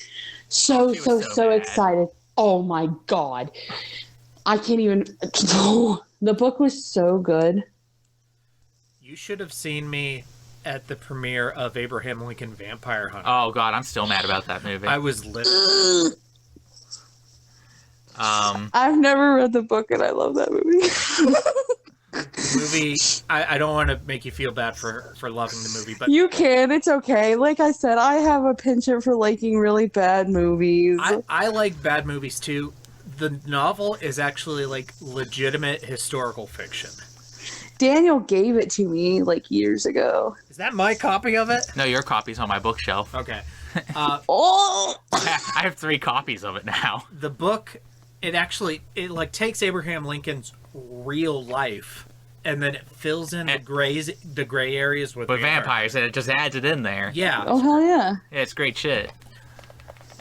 so excited. Oh my God. I can't even, the book was so good. You should have seen me at the premiere of Abraham Lincoln Vampire Hunter. Oh God, I'm still mad about that movie. I was lit. I've never read the book and I love that movie. The movie, I don't want to make you feel bad for loving the movie, but you can. It's okay. Like I said, I have a penchant for liking really bad movies. I like bad movies too. The novel is actually like legitimate historical fiction. Daniel gave it to me like years ago. Is that my copy of it? No, your copy's on my bookshelf. Okay. Oh! I have 3 copies of it now. The book, it like takes Abraham Lincoln's real life and then it fills in the gray areas with vampires, and it just adds it in there. Yeah. Oh hell yeah. Yeah, it's great shit.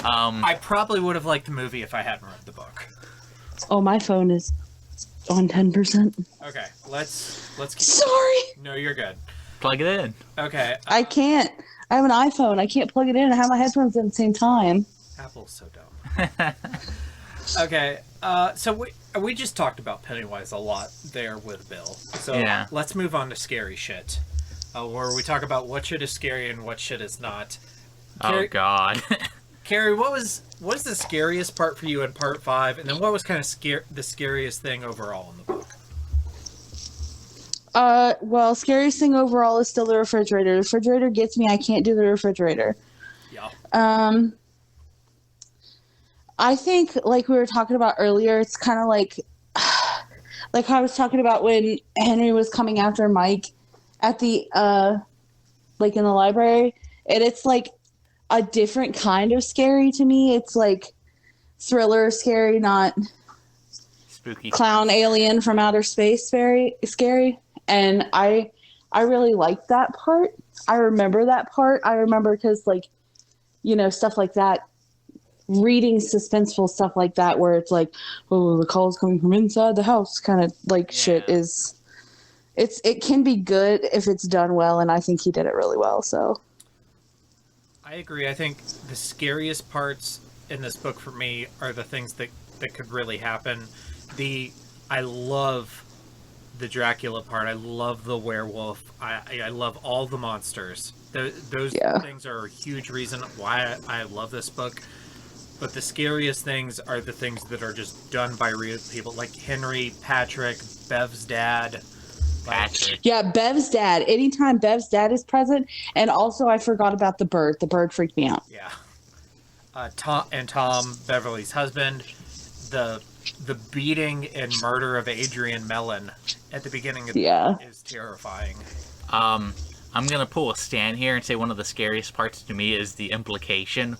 I probably would have liked the movie if I hadn't read the book. Oh, my phone is on 10%. Okay, let's keep... Sorry. No, you're good. Plug it in. Okay. I can't. I have an iPhone. I can't plug it in. I have my headphones in at the same time. Apple's so dumb. Okay, so we just talked about Pennywise a lot there with Bill. So yeah. Let's move on to scary shit, where we talk about what shit is scary and what shit is not. Oh God. Carey, what was the scariest part for you in part 5, and then what was kind of the scariest thing overall in the book? Well, scariest thing overall is still the refrigerator. The refrigerator gets me. I can't do the refrigerator. Yeah. I think, like we were talking about earlier, it's kind of like I was talking about when Henry was coming after Mike at the, like in the library, and it's like a different kind of scary to me. It's like thriller scary, not spooky clown alien from outer space scary. And I really liked that part. I remember that part. I remember because, like, you know, stuff like that, reading suspenseful stuff like that, where it's like, oh, the call's coming from inside the house, kind of like shit is, it can be good if it's done well, and I think he did it really well. So I agree. I think the scariest parts in this book for me are the things that could really happen. I love the Dracula part. I love the werewolf. I love all the monsters. Those things are a huge reason why I love this book. But the scariest things are the things that are just done by real people, like Henry, Patrick, Bev's dad. Patrick. Yeah, Bev's dad. Anytime Bev's dad is present, and also I forgot about the bird. The bird freaked me out. Yeah. Tom, Beverly's husband, the beating and murder of Adrian Mellon at the beginning of the book is terrifying. I'm gonna pull a stand here and say one of the scariest parts to me is the implication,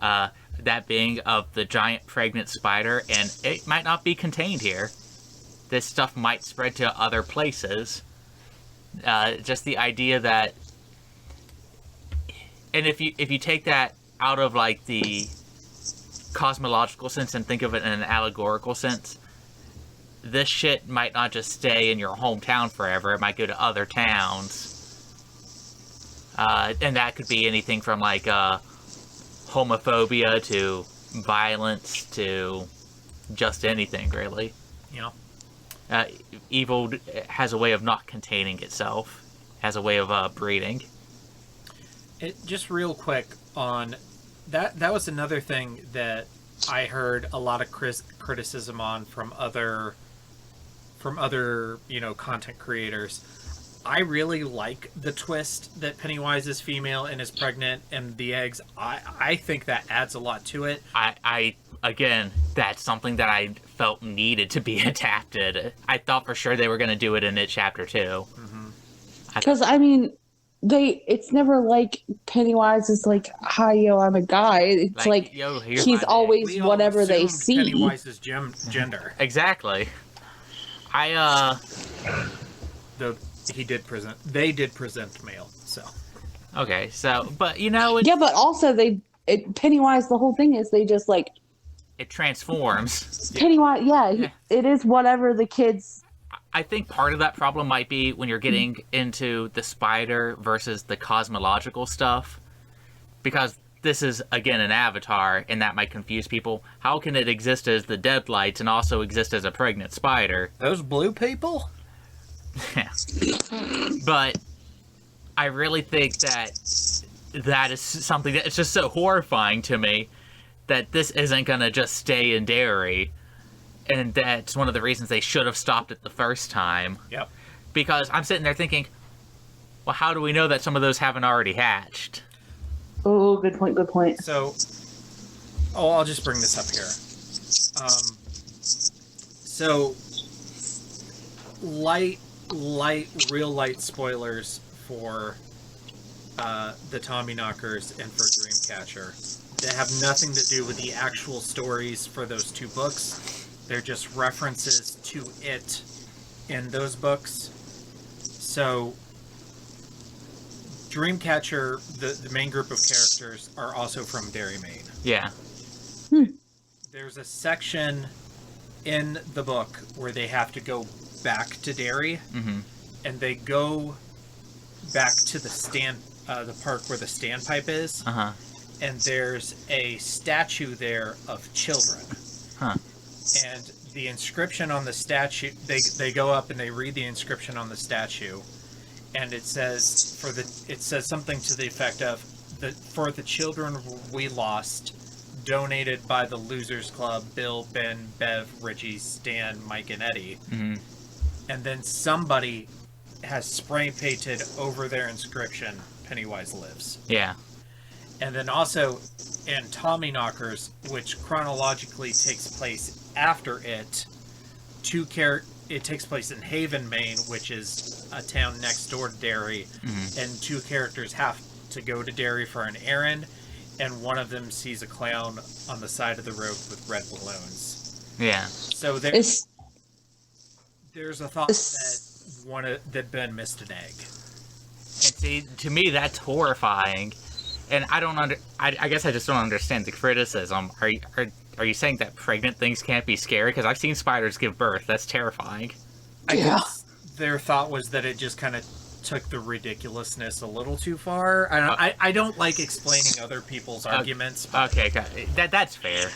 that being of the giant pregnant spider, and it might not be contained here. This stuff might spread to other places. Just the idea that, and if you take that out of like the cosmological sense and think of it in an allegorical sense, this shit might not just stay in your hometown forever. It might go to other towns. And that could be anything from like homophobia to violence to just anything, really. Yeah. Evil has a way of not containing itself, has a way of breeding. Just real quick on that was another thing that I heard a lot of criticism on from other content creators. I really like the twist that Pennywise is female and is pregnant and the eggs. I think that adds a lot to it. Again, that's something that I felt needed to be adapted. I thought for sure they were going to do it in It Chapter 2. Because, it's never like Pennywise is like, hi, yo, I'm a guy. It's like yo, he's always whatever they see. Pennywise's gender. Exactly. They did present male, so. Okay, so, but but also Pennywise, the whole thing is they just like. It transforms. Pennywise, it is whatever the kids. I think part of that problem might be when you're getting into the spider versus the cosmological stuff. Because this is, again, an avatar, and that might confuse people. How can it exist as the Deadlights and also exist as a pregnant spider? Those blue people? Yeah. But I really think that is something that it's just so horrifying to me that this isn't going to just stay in Derry. And that's one of the reasons they should have stopped it the first time. Yep. Because I'm sitting there thinking, well, how do we know that some of those haven't already hatched? Oh, good point. So, I'll just bring this up here. Real light spoilers for the Tommyknockers and for Dreamcatcher. They have nothing to do with the actual stories for those two books. They're just references to it in those books. So, Dreamcatcher, the main group of characters, are also from Derry, Maine. Yeah. There's a section in the book where they have to go back to Derry, and they go back to the park where the standpipe is, and there's a statue there of children. And the inscription on the statue, they go up and they read the inscription on the statue, and it says something to the effect of for the children we lost, donated by the Losers Club, Bill, Ben, Bev, Richie, Stan, Mike, and Eddie. And then somebody has spray painted over their inscription, Pennywise lives. Yeah. And then also in Tommyknockers, which chronologically takes place after it, it takes place in Haven, Maine, which is a town next door to Derry, and two characters have to go to Derry for an errand, and one of them sees a clown on the side of the road with red balloons. Yeah. So there's a thought that Ben missed an egg. And see, to me, that's horrifying. And I guess I just don't understand the criticism. Are you saying that pregnant things can't be scary? Because I've seen spiders give birth. That's terrifying. I guess their thought was that it just kind of took the ridiculousness a little too far. I don't like explaining other people's arguments. Okay, that's fair.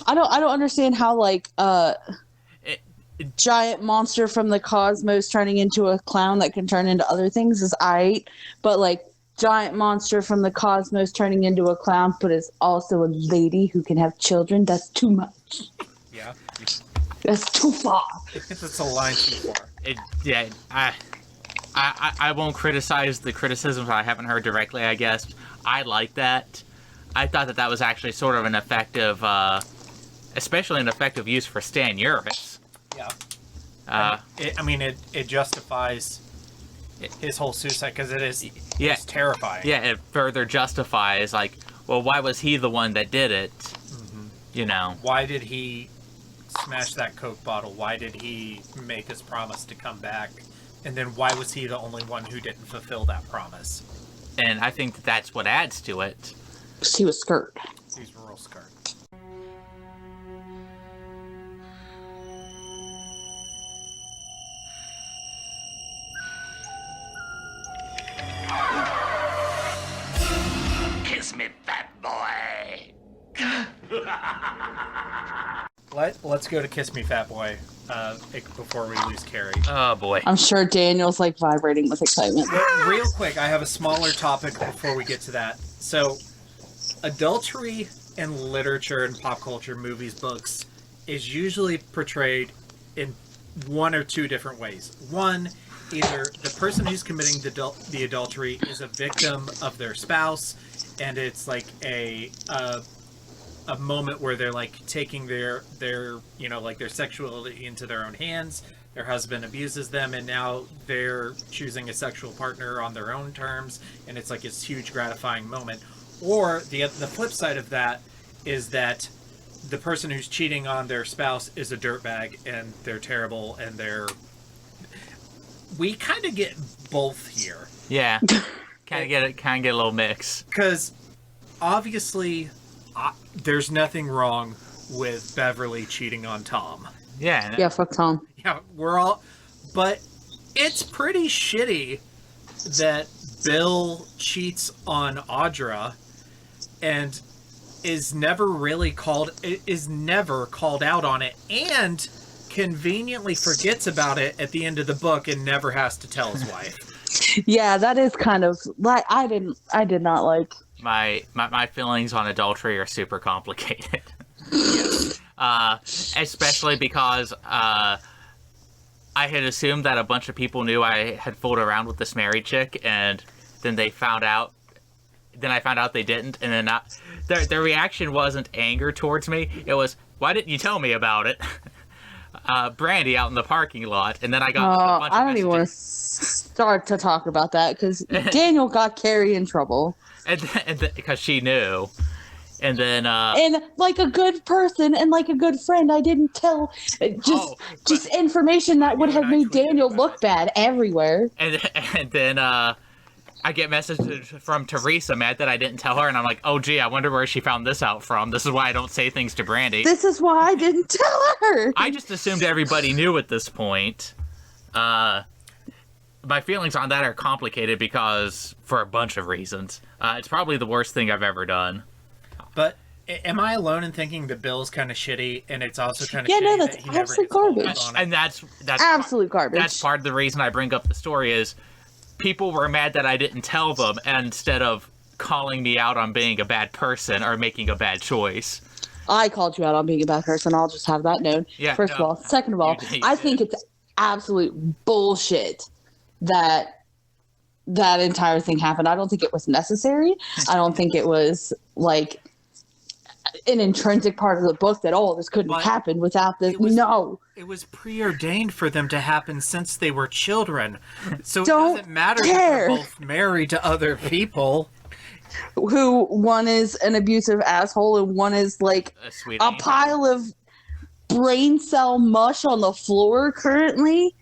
I don't understand how giant monster from the cosmos turning into a clown that can turn into other things is aight, but giant monster from the cosmos turning into a clown, but is also a lady who can have children. That's too much. Yeah. That's too far. It's a line too far. I won't criticize the criticisms I haven't heard directly, I guess. I like that. I thought that was actually sort of an effective, especially an effective use for Stan Uris. Yeah. It justifies his whole suicide because it's terrifying. Yeah, it further justifies, like, well, why was he the one that did it? Mm-hmm. You know. Why did he smash that Coke bottle? Why did he make his promise to come back? And then why was he the only one who didn't fulfill that promise? And I think that's what adds to it. He was scared. He's real scared. Kiss me, fat boy. Let's go to Kiss Me, Fat Boy before we lose Carey. Oh, boy. I'm sure Daniel's like vibrating with excitement. Real quick, I have a smaller topic before we get to that. So, adultery in literature and pop culture, movies, books, is usually portrayed in one or two different ways. One, either the person who's committing the adultery is a victim of their spouse, and it's like a moment where they're like taking their like their sexuality into their own hands. Their husband abuses them, and now they're choosing a sexual partner on their own terms, and it's like this huge gratifying moment. Or the flip side of that is that the person who's cheating on their spouse is a dirtbag, and they're terrible, and we kind of get both here. Yeah, kind of get a little mix. Because obviously, there's nothing wrong with Beverly cheating on Tom. Yeah, fuck Tom. Yeah, but it's pretty shitty that Bill cheats on Audra and is never called out on it, and conveniently forgets about it at the end of the book and never has to tell his wife. Yeah, that is kind of like I did not like. My feelings on adultery are super complicated. Especially because I had assumed that a bunch of people knew I had fooled around with this married chick, and then I found out they didn't, and then their reaction wasn't anger towards me. It was, why didn't you tell me about it? Brandy out in the parking lot, and then I got a bunch of I don't even want to start to talk about that because Daniel got Carey in trouble. And because she knew. And then and like a good person and like a good friend, I didn't tell just information that would have made Daniel look bad everywhere. And then I get messages from Teresa mad that I didn't tell her, and I'm like, oh gee, I wonder where she found this out from. This is why I don't say things to Brandy. This is why I didn't tell her. I just assumed everybody knew at this point. My feelings on that are complicated because for a bunch of reasons. It's probably the worst thing I've ever done. But am I alone in thinking that Bill's kind of shitty, and it's also kind of yeah, shitty no, that's that he absolute never gets garbage. called on it? And that's absolute garbage. That's part of the reason I bring up the story is people were mad that I didn't tell them, and instead of calling me out on being a bad person or making a bad choice. I called you out on being a bad person. I'll just have that known. Yeah, First of all. Second of all, I think it's absolute bullshit that entire thing happened. I don't think it was necessary. I don't think it was like an intrinsic part of the book that this couldn't happen without this. It was preordained for them to happen since they were children. So it doesn't matter if they're both married to other people. Who one is an abusive asshole and one is like a pile of brain cell mush on the floor currently.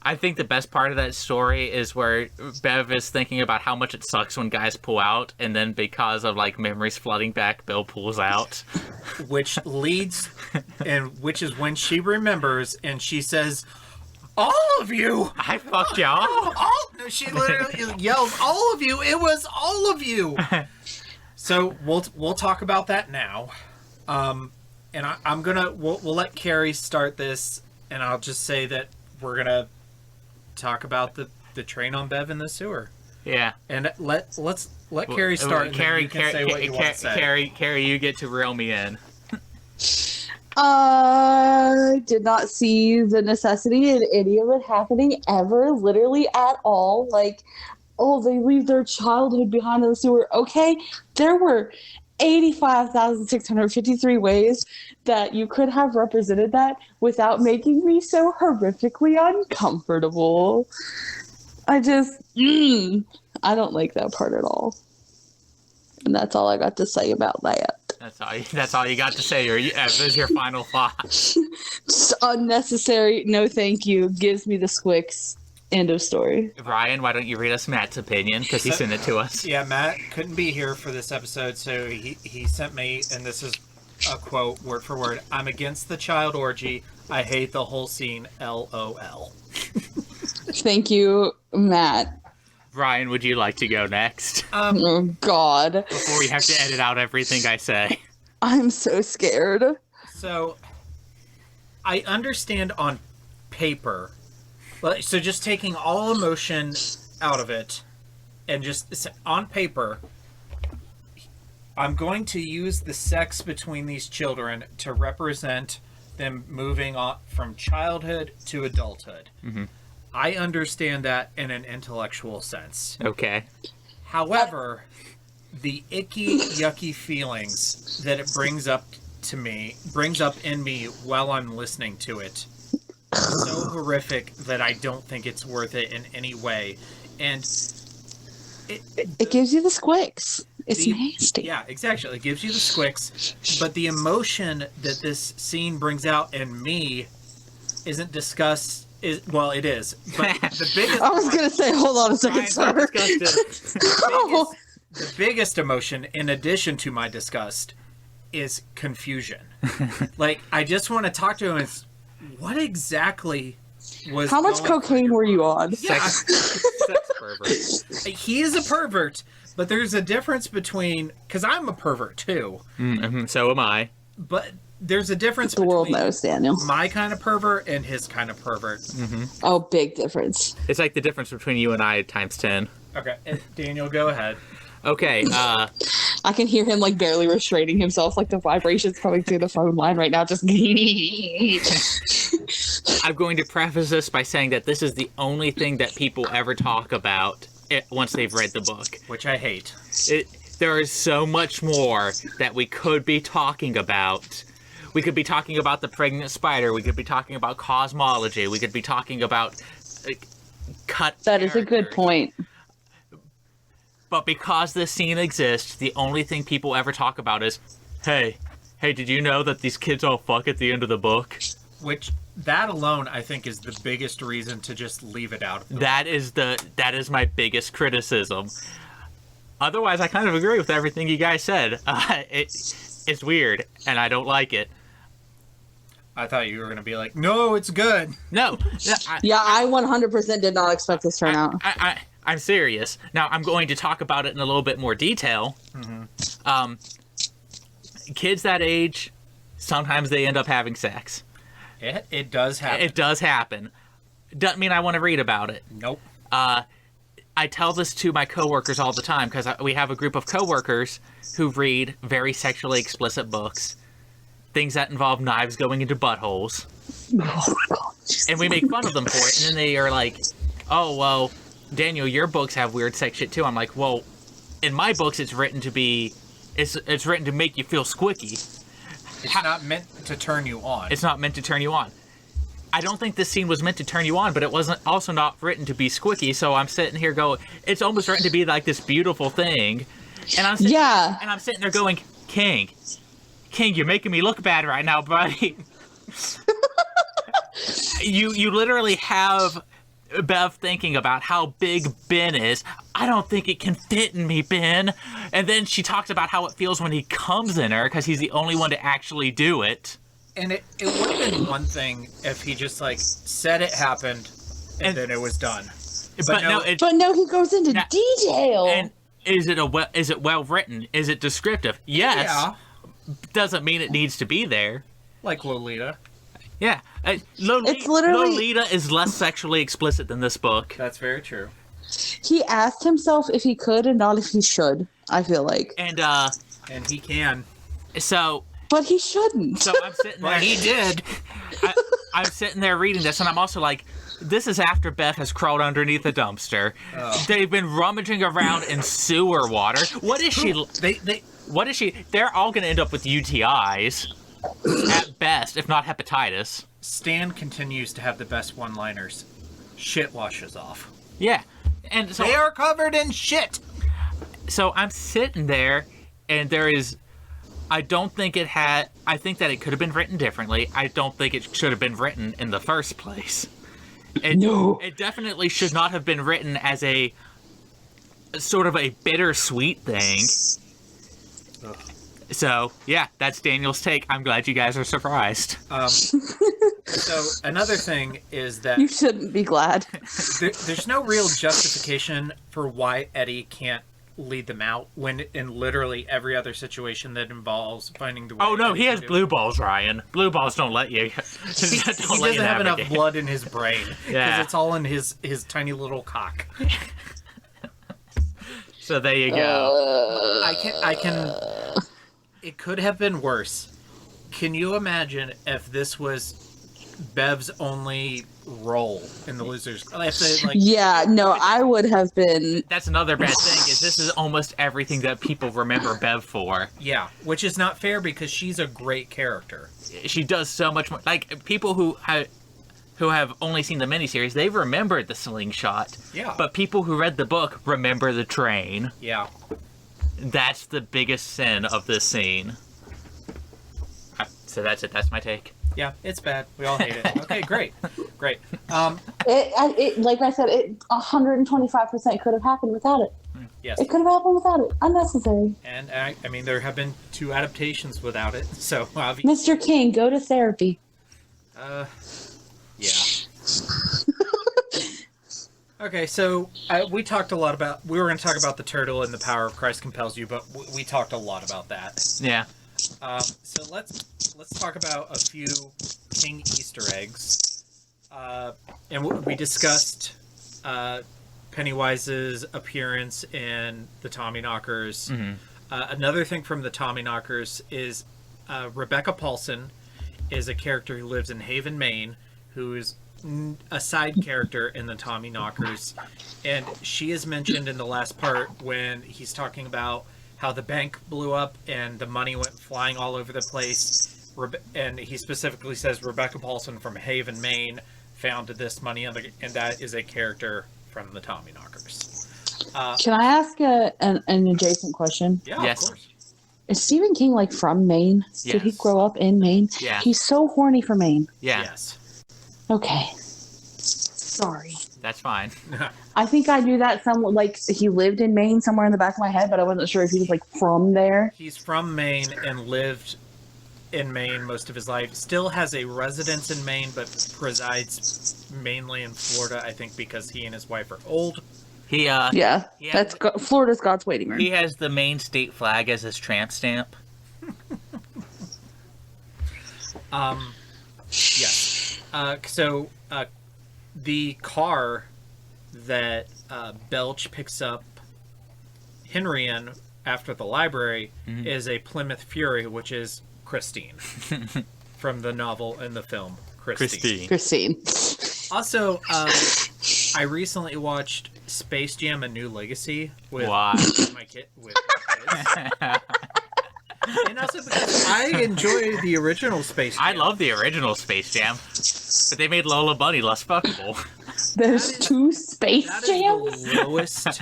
I think the best part of that story is where Bev is thinking about how much it sucks when guys pull out, and then because of like memories flooding back, Bill pulls out. Which is when she remembers and she says, all of you! I fucked y'all. No, she literally yells, all of you! It was all of you! So we'll talk about that now. And we'll let Carey start this, and I'll just say that we're gonna talk about the train on Bev in the sewer. Yeah. And let's let Carey start. And then you can say what you want to say. Carey, you get to reel me in. I did not see the necessity in any of it happening ever, literally at all. Like, oh, they leave their childhood behind in the sewer. Okay, there were 85,653 ways that you could have represented that without making me so horrifically uncomfortable. I just, I don't like that part at all. And that's all I got to say about that. That's all you got to say. This is your final thought. Just unnecessary. No, thank you. Gives me the squicks. End of story. Ryan, why don't you read us Matt's opinion? Because he sent it to us. Yeah, Matt couldn't be here for this episode, so he sent me, and this is a quote, word for word. I'm against the child orgy. I hate the whole scene. LOL. Thank you, Matt. Ryan, would you like to go next? Oh, God. Before we have to edit out everything I say. I'm so scared. So, I understand on paper, so just taking all emotion out of it, and just on paper, I'm going to use the sex between these children to represent them moving on from childhood to adulthood. Mm-hmm. I understand that in an intellectual sense. Okay. However, the icky, yucky feelings that it brings up in me while I'm listening to it are so horrific that I don't think it's worth it in any way. And it gives you the squicks. It's nasty. Yeah, exactly. It gives you the squicks. But the emotion that this scene brings out in me isn't discussed. Well, it is, but the biggest... I was going to say, hold on a second, sir. The biggest emotion, in addition to my disgust, is confusion. Like, I just want to talk to him and what exactly was How much cocaine were you on? Yeah. Sex pervert. He is a pervert, but there's a difference between... Because I'm a pervert, too. Mm-hmm, so am I. But... There's a difference the between world knows, Daniel. My kind of pervert and his kind of pervert. Mm-hmm. Oh, big difference. It's like the difference between you and I times 10. Okay, Daniel, go ahead. Okay, I can hear him like barely restraining himself, like the vibrations coming through the phone line right now. Just. I'm going to preface this by saying that this is the only thing that people ever talk about once they've read the book. Which I hate. There is so much more that we could be talking about. We could be talking about the pregnant spider. We could be talking about cosmology. We could be talking about cut. That is a good point. But because this scene exists, the only thing people ever talk about is, hey, did you know that these kids all fuck at the end of the book? Which, that alone, I think, is the biggest reason to just leave it out. That is my biggest criticism. Otherwise, I kind of agree with everything you guys said. It's weird, and I don't like it. I thought you were going to be like, no, it's good. No. I 100% did not expect this turnout. I'm serious. Now, I'm going to talk about it in a little bit more detail. Mm-hmm. Kids that age, sometimes they end up having sex. It does happen. It does happen. Doesn't mean I want to read about it. Nope. I tell this to my coworkers all the time because we have a group of coworkers who read very sexually explicit books. Things that involve knives going into buttholes. Oh my God. And we make fun of them for it. And then they are like, oh, well, Daniel, your books have weird sex shit too. I'm like, well, in my books, it's written to be, it's written to make you feel squicky. It's not meant to turn you on. It's not meant to turn you on. I don't think this scene was meant to turn you on, but it wasn't also not written to be squicky. So I'm sitting here going, it's almost written to be like this beautiful thing. And I'm sitting there going, King, you're making me look bad right now, buddy. You literally have Bev thinking about how big Ben is. I don't think it can fit in me, Ben. And then she talks about how it feels when he comes in her because he's the only one to actually do it. And it would have been one thing if he just like said it happened and then it was done. But no, he goes into detail. And is it well written? Is it descriptive? Yes. Yeah. Doesn't mean it needs to be there. Like Lolita. Yeah. It's literally... Lolita is less sexually explicit than this book. That's very true. He asked himself if he could and not if he should, I feel like. And he can. so But he shouldn't. so I'm sitting there. But he did. I'm sitting there reading this, and I'm also like, this is after Beth has crawled underneath the dumpster. Oh. They've been rummaging around in sewer water. What is she? What is she? They're all going to end up with UTIs at best, if not hepatitis. Stan continues to have the best one-liners. Shit washes off. Yeah, and so They are covered in shit. so I'm sitting there, and there is. I don't think it had. I think that it could have been written differently. I don't think it should have been written in the first place. It definitely should not have been written as a sort of a bittersweet thing. Ugh. So, yeah, that's Daniel's take. I'm glad you guys are surprised. So another thing is that You shouldn't be glad. there's no real justification for why Eddie can't lead them out when in literally every other situation that involves finding the way. Oh, no, Eddie he has can do blue balls, Ryan. Blue balls don't let you. He doesn't have enough blood in his brain because Yeah. it's all in his tiny little cock. So there you go. I can. It could have been worse. Can you imagine if this was Bev's only role in the Losers? If they, like, Yeah, no, I would have been. That's another bad thing, is this is almost everything that people remember Bev for. yeah, which is not fair because she's a great character. She does so much more. Like, people who have only seen the miniseries, they remembered the slingshot. Yeah. But people who read the book remember the train. Yeah. That's the biggest sin of this scene. So that's it. That's my take. Yeah, it's bad. We all hate it. Okay, great. Great. It like I said, it 125% could have happened without it. Yes. It could have happened without it. Unnecessary. And I mean, there have been 2 adaptations without it, so obviously. Mr. King, go to therapy. Yeah. Okay, so we talked a lot about. We were going to talk about the turtle and the power of Christ compels you, but we talked a lot about that. Yeah. So let's talk about a few King Easter eggs. And we discussed Pennywise's appearance in the Tommyknockers. Mm-hmm. Another thing from the Tommyknockers is Rebecca Paulson is a character who lives in Haven, Maine, who is a side character in the Tommyknockers, and she is mentioned in the last part when he's talking about how the bank blew up and the money went flying all over the place, and he specifically says Rebecca Paulson from Haven, Maine found this money, and that is a character from the Tommyknockers. Can I ask an adjacent question? Yeah, Yes. of course. Is Stephen King like from Maine? Did he Yes. grow up in Maine? Yeah. He's so horny for Maine. Yeah. Yes. Okay. Sorry. That's fine. I think I knew that somewhat, like he lived in Maine somewhere in the back of my head, but I wasn't sure if he was like from there. He's from Maine and lived in Maine most of his life. Still has a residence in Maine, but presides mainly in Florida, I think because he and his wife are old. He Yeah. Yeah. That's Florida's God's waiting room. he has the Maine state flag as his tramp stamp. Yes. So the car that Belch picks up Henry in after the library is a Plymouth Fury, which is Christine from the novel and the film Christine. Christine. Also, I recently watched Space Jam: A New Legacy with Why? my kid. With my kids. And also because I enjoy the original Space Jam. I love the original Space Jam, but they made Lola Bunny less fuckable. There's two Space That Jams? is the lowest.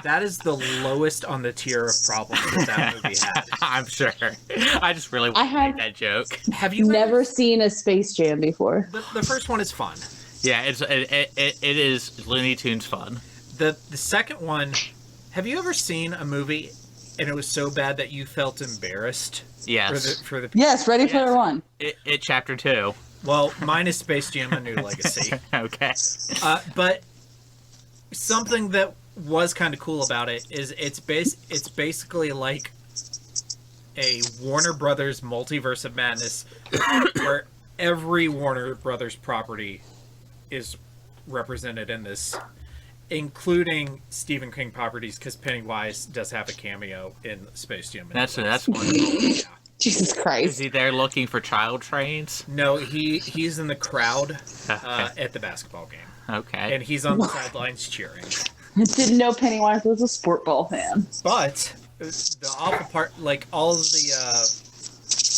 That is the lowest on the tier of problems that movie had. I'm sure. I just really I want to have- make that joke. Have you Never seen a Space Jam before. The first one is fun. Yeah, it is Looney Tunes fun. The second one. Have you ever seen a movie and it was so bad that you felt embarrassed? Yes. For the Yes, Ready Yes. Player One. It chapter 2. Well, mine is Space Jam: A New Legacy. Okay. But something that was kind of cool about it is it's basically like a Warner Brothers multiverse of madness where every Warner Brothers property is represented in this. including Stephen King properties, because Pennywise does have a cameo in Space Jam. That's wonderful. Yeah. Jesus Christ. Is he there looking for child trains? No, he's in the crowd at the basketball game. Okay. And he's on the sidelines cheering. I didn't know Pennywise was a sport ball fan. But the awful part, like all of the,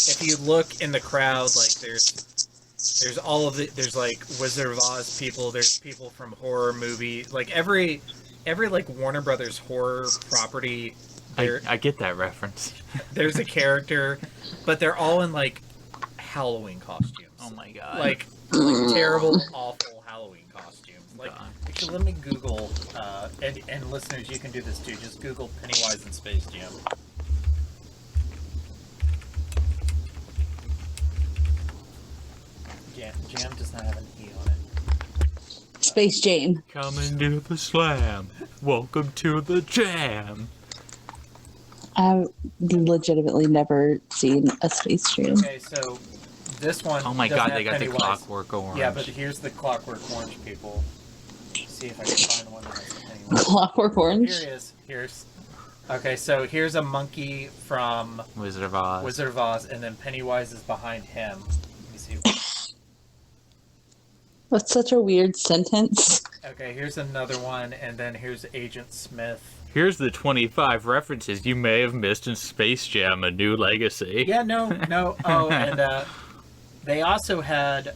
if you look in the crowd, like there's all of the, there's like Wizard of Oz people, there's people from horror movie, like every like Warner Brothers horror property. I get that reference. There's a character, but they're all in like Halloween costumes. Oh my god. Like terrible, awful Halloween costumes. Like, actually, let me Google, and listeners, you can do this too. Just Google Pennywise and Space Jam. Jam does not have an E on it. Space Jam. Come and do the slam. Welcome to the jam. I've legitimately never seen a Space Jam. Okay, so this one. Oh my doesn't god, have they got Pennywise. the Clockwork Orange. Yeah, but here's the Clockwork Orange people. See if I can find the one that has Pennywise. Clockwork Orange? Here he is. Here's. Okay, so here's a monkey from Wizard of Oz. Wizard of Oz, and then Pennywise is behind him. Let me see. That's such a weird sentence. Okay, here's another one, and then here's Agent Smith. Here's the 25 references you may have missed in Space Jam: A New Legacy. Yeah, no. Oh, and they also had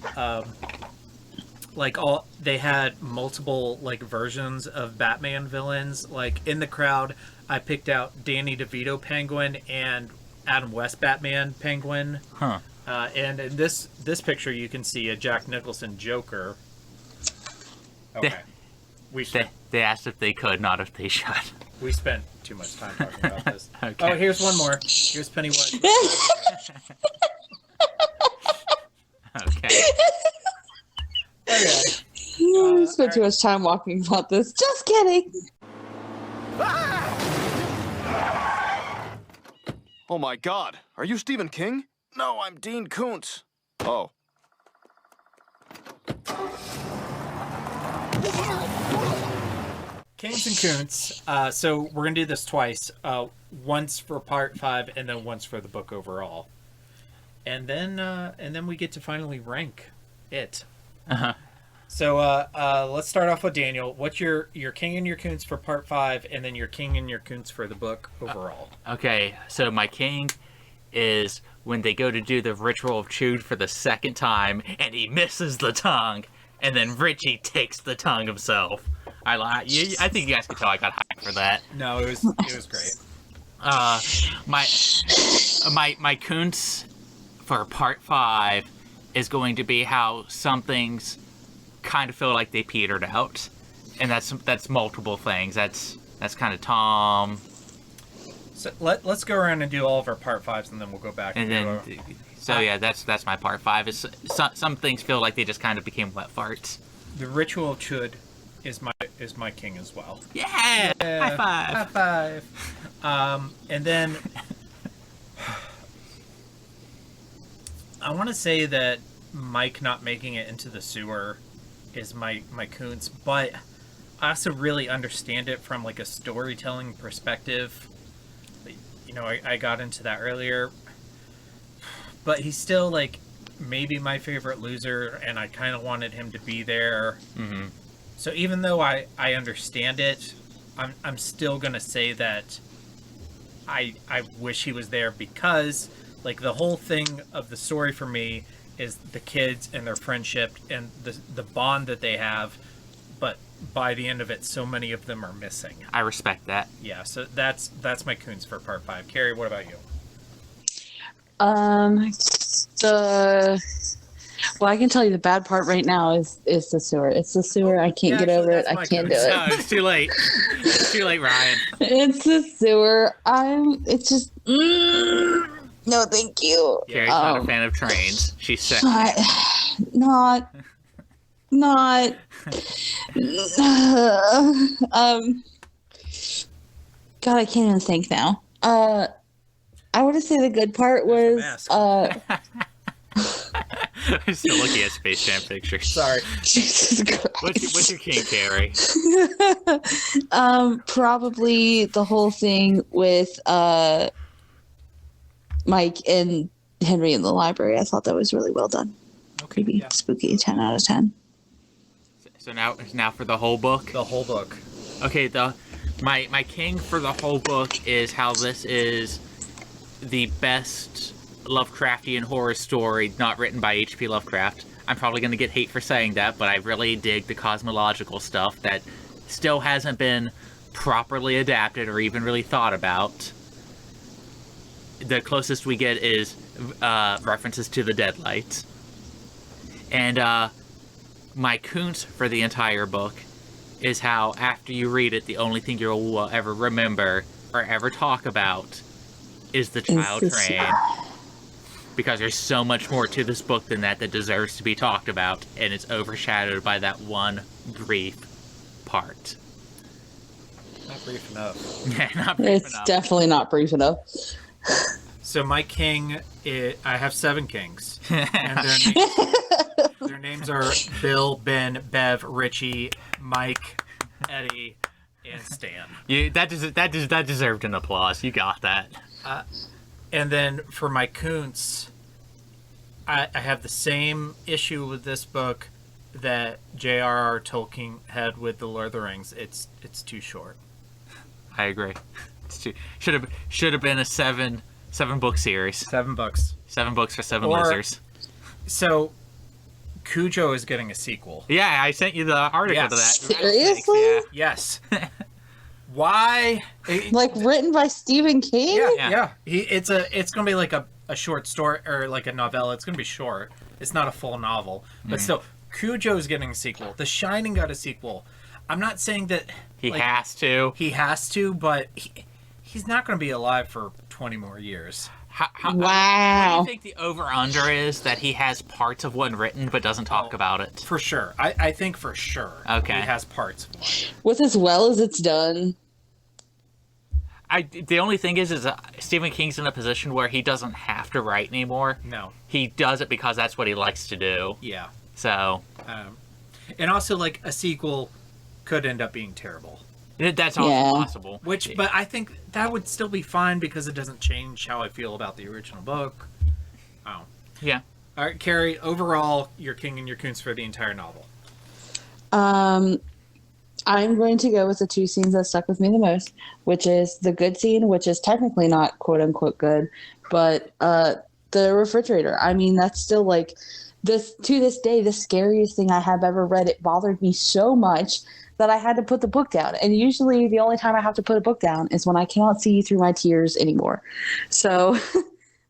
they had multiple like versions of Batman villains. Like in the crowd, I picked out Danny DeVito Penguin and Adam West Batman Penguin. Huh. And in this picture, you can see a Jack Nicholson Joker. Okay. They asked if they could, not if they should. We spent too much time talking about this. Okay. Oh, here's one more. Here's Pennywise. Okay. Okay. We spent too much time walking about this. Just kidding. Oh my god, are you Stephen King? No, I'm Dean Koontz. Oh. Kings and Koontz. So we're gonna do this twice. Once for part 5, and then once for the book overall. And then we get to finally rank it. Uh-huh. So let's start off with Daniel. What's your King and your Koontz for part 5, and then your King and your Koontz for the book overall? Okay, so my king is when they go to do the ritual of chewed for the second time, and he misses the tongue, and then Richie takes the tongue himself. I think you guys can tell I got hyped for that. No, it was great. My Koontz for part 5 is going to be how some things kind of feel like they petered out, and that's multiple things. That's kind of Tom. So let's go around and do all of our part 5s, and then we'll go back. And then, that's my part 5. Is some things feel like they just kind of became wet farts. The ritual of chud is my king as well. Yeah! High five! High five! And then I want to say that Mike not making it into the sewer is my Koontz, but I also really understand it from like a storytelling perspective. You know, I got into that earlier, but he's still like maybe my favorite loser, and I kind of wanted him to be there. Mm-hmm. So even though I understand it, I'm still gonna say that I wish he was there, because like the whole thing of the story for me is the kids and their friendship and the bond that they have, but by the end of it, so many of them are missing. I respect that. Yeah, so that's my Koontz for part 5. Carey, what about you? Well, I can tell you the bad part right now is the sewer. It's the sewer. I can't get over it. I can't do it. No, it's too late. It's too late, Ryan. It's the sewer. It's just. No, thank you. Carrie's not a fan of trains. She's sick. Not. God, I can't even think now. I would say the good part was I'm still looking at Space Jam picture. Sorry. Jesus Christ. What's your king, Carey? Probably the whole thing with Mike and Henry in the library. I thought that was really well done. Okay. Creepy, Yeah. spooky, 10 out of 10. So now for the whole book. The whole book. Okay, my king for the whole book is how this is the best Lovecraftian horror story not written by H.P. Lovecraft. I'm probably going to get hate for saying that, but I really dig the cosmological stuff that still hasn't been properly adapted or even really thought about. The closest we get is references to the Deadlights. And my Koontz for the entire book is how, after you read it, the only thing you'll ever remember or ever talk about is the child train. Because there's so much more to this book than that deserves to be talked about, and it's overshadowed by that one brief part. Not brief enough. Yeah, not brief It's enough. definitely not brief enough. So my king, I have 7 kings, and their names are Bill, Ben, Bev, Richie, Mike, Eddie, and Stan. That deserved an applause. You got that. And then for my Koontz, I have the same issue with this book that J.R.R. Tolkien had with The Lord of the Rings. It's too short. I agree. It's too, should have been a seven book series. 7 books. 7 books for 7 Or- losers. So Cujo is getting a sequel. Yeah, I sent you the article to that. Seriously? Yes. Why? Like written by Stephen King? Yeah. It's gonna be like a short story or like a novella. It's gonna be short. It's not a full novel, but still, Cujo's getting a sequel. The Shining got a sequel. I'm not saying that He has to. He has to, but he's not gonna be alive for 20 more years. What do Wow. you think the over-under is that he has parts of one written but doesn't talk about it? For sure. I think for sure. Okay. He has parts of one. With as well as it's done. The only thing is Stephen King's in a position where he doesn't have to write anymore. No. He does it because that's what he likes to do. Yeah. So And also, like, a sequel could end up being terrible. that's also Yeah. possible. But I think that would still be fine because it doesn't change how I feel about the original book. Oh. Yeah. All right, Carey, overall, your king and your Koontz for the entire novel. I'm going to go with the 2 scenes that stuck with me the most, which is the good scene, which is technically not quote unquote good, but the refrigerator. I mean, that's still like to this day, the scariest thing I have ever read. It bothered me so much that I had to put the book down. And usually the only time I have to put a book down is when I cannot see through my tears anymore. So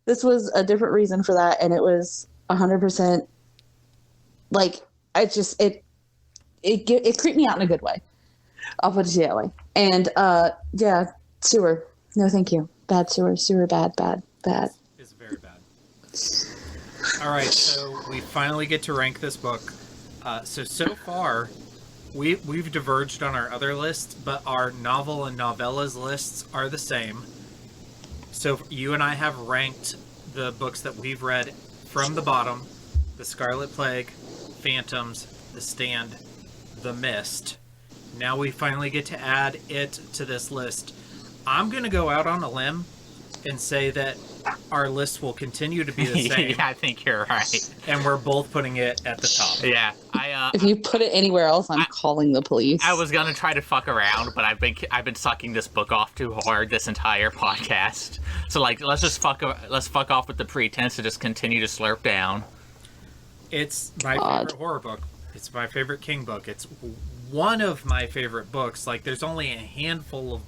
this was a different reason for that. And it was 100% like, it creeped me out in a good way. I'll put it that way. And yeah, sewer. No, thank you. Bad sewer. Sewer, bad. It's very bad. All right, so we finally get to rank this book. So far, we've diverged on our other lists, but our novel and novellas lists are the same. So you and I have ranked the books that we've read from the bottom: The Scarlet Plague, Phantoms, The Stand, The Mist. Now we finally get to add it to this list. I'm going to go out on a limb and say that our list will continue to be the same. Yeah, I think you're right. And we're both putting it at the top. Yeah, If you put it anywhere else, I'm calling the police. I was gonna try to fuck around, but I've been sucking this book off too hard this entire podcast. So like, let's fuck off with the pretense to just continue to slurp down. It's my favorite horror book. It's my favorite King book. It's one of my favorite books. Like, there's only a handful of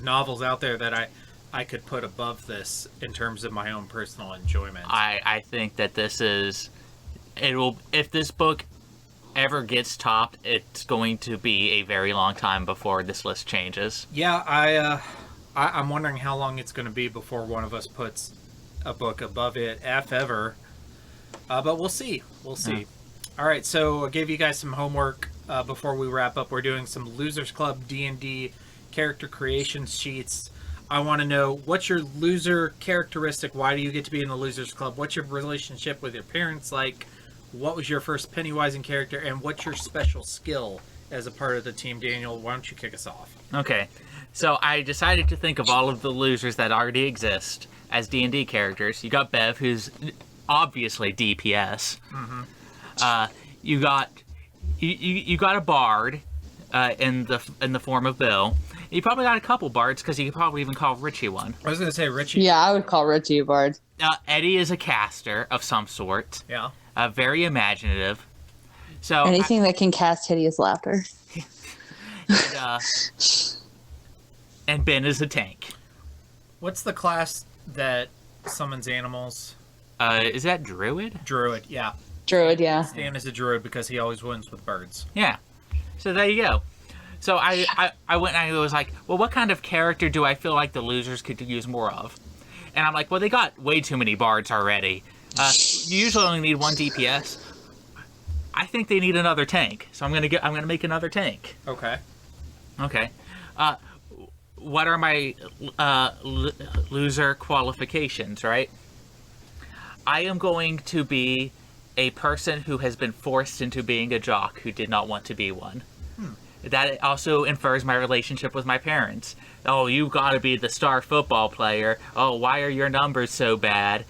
novels out there that I could put above this in terms of my own personal enjoyment. I think that if this book ever gets topped, it's going to be a very long time before this list changes. Yeah, I'm wondering how long it's going to be before one of us puts a book above it, if ever. But we'll see. We'll see. Yeah. All right, so I gave you guys some homework before we wrap up. We're doing some Losers Club D&D character creation sheets. I want to know, what's your loser characteristic? Why do you get to be in the Losers Club? What's your relationship with your parents like? what was your first Pennywise character, and what's your special skill as a part of the team? Daniel, why don't you kick us off? Okay, so I decided to think of all of the losers that already exist as D&D characters. You got Bev, who's obviously DPS. You got a bard in the form of Bill. You probably got a couple bards because you could probably even call Richie one. I was going to say Richie. Yeah, I would call Richie a bard. Eddie is a caster of some sort. Yeah. Very imaginative. So Anything that can cast hideous laughter. And Ben is a tank. What's the class that summons animals? Is that Druid? Druid, yeah. Druid, yeah. Stan is a druid because he always wins with birds. Yeah. So there you go. So I went and I was like, well, what kind of character do I feel like the losers could use more of? And I'm like, well, they got way too many bards already. You usually only need one DPS. I think they need another tank, so I'm gonna make another tank. Okay. Okay. What are my loser qualifications? Right. I am going to be a person who has been forced into being a jock who did not want to be one. That also infers my relationship with my parents. Oh, you gotta be the star football player. Oh, why are your numbers so bad?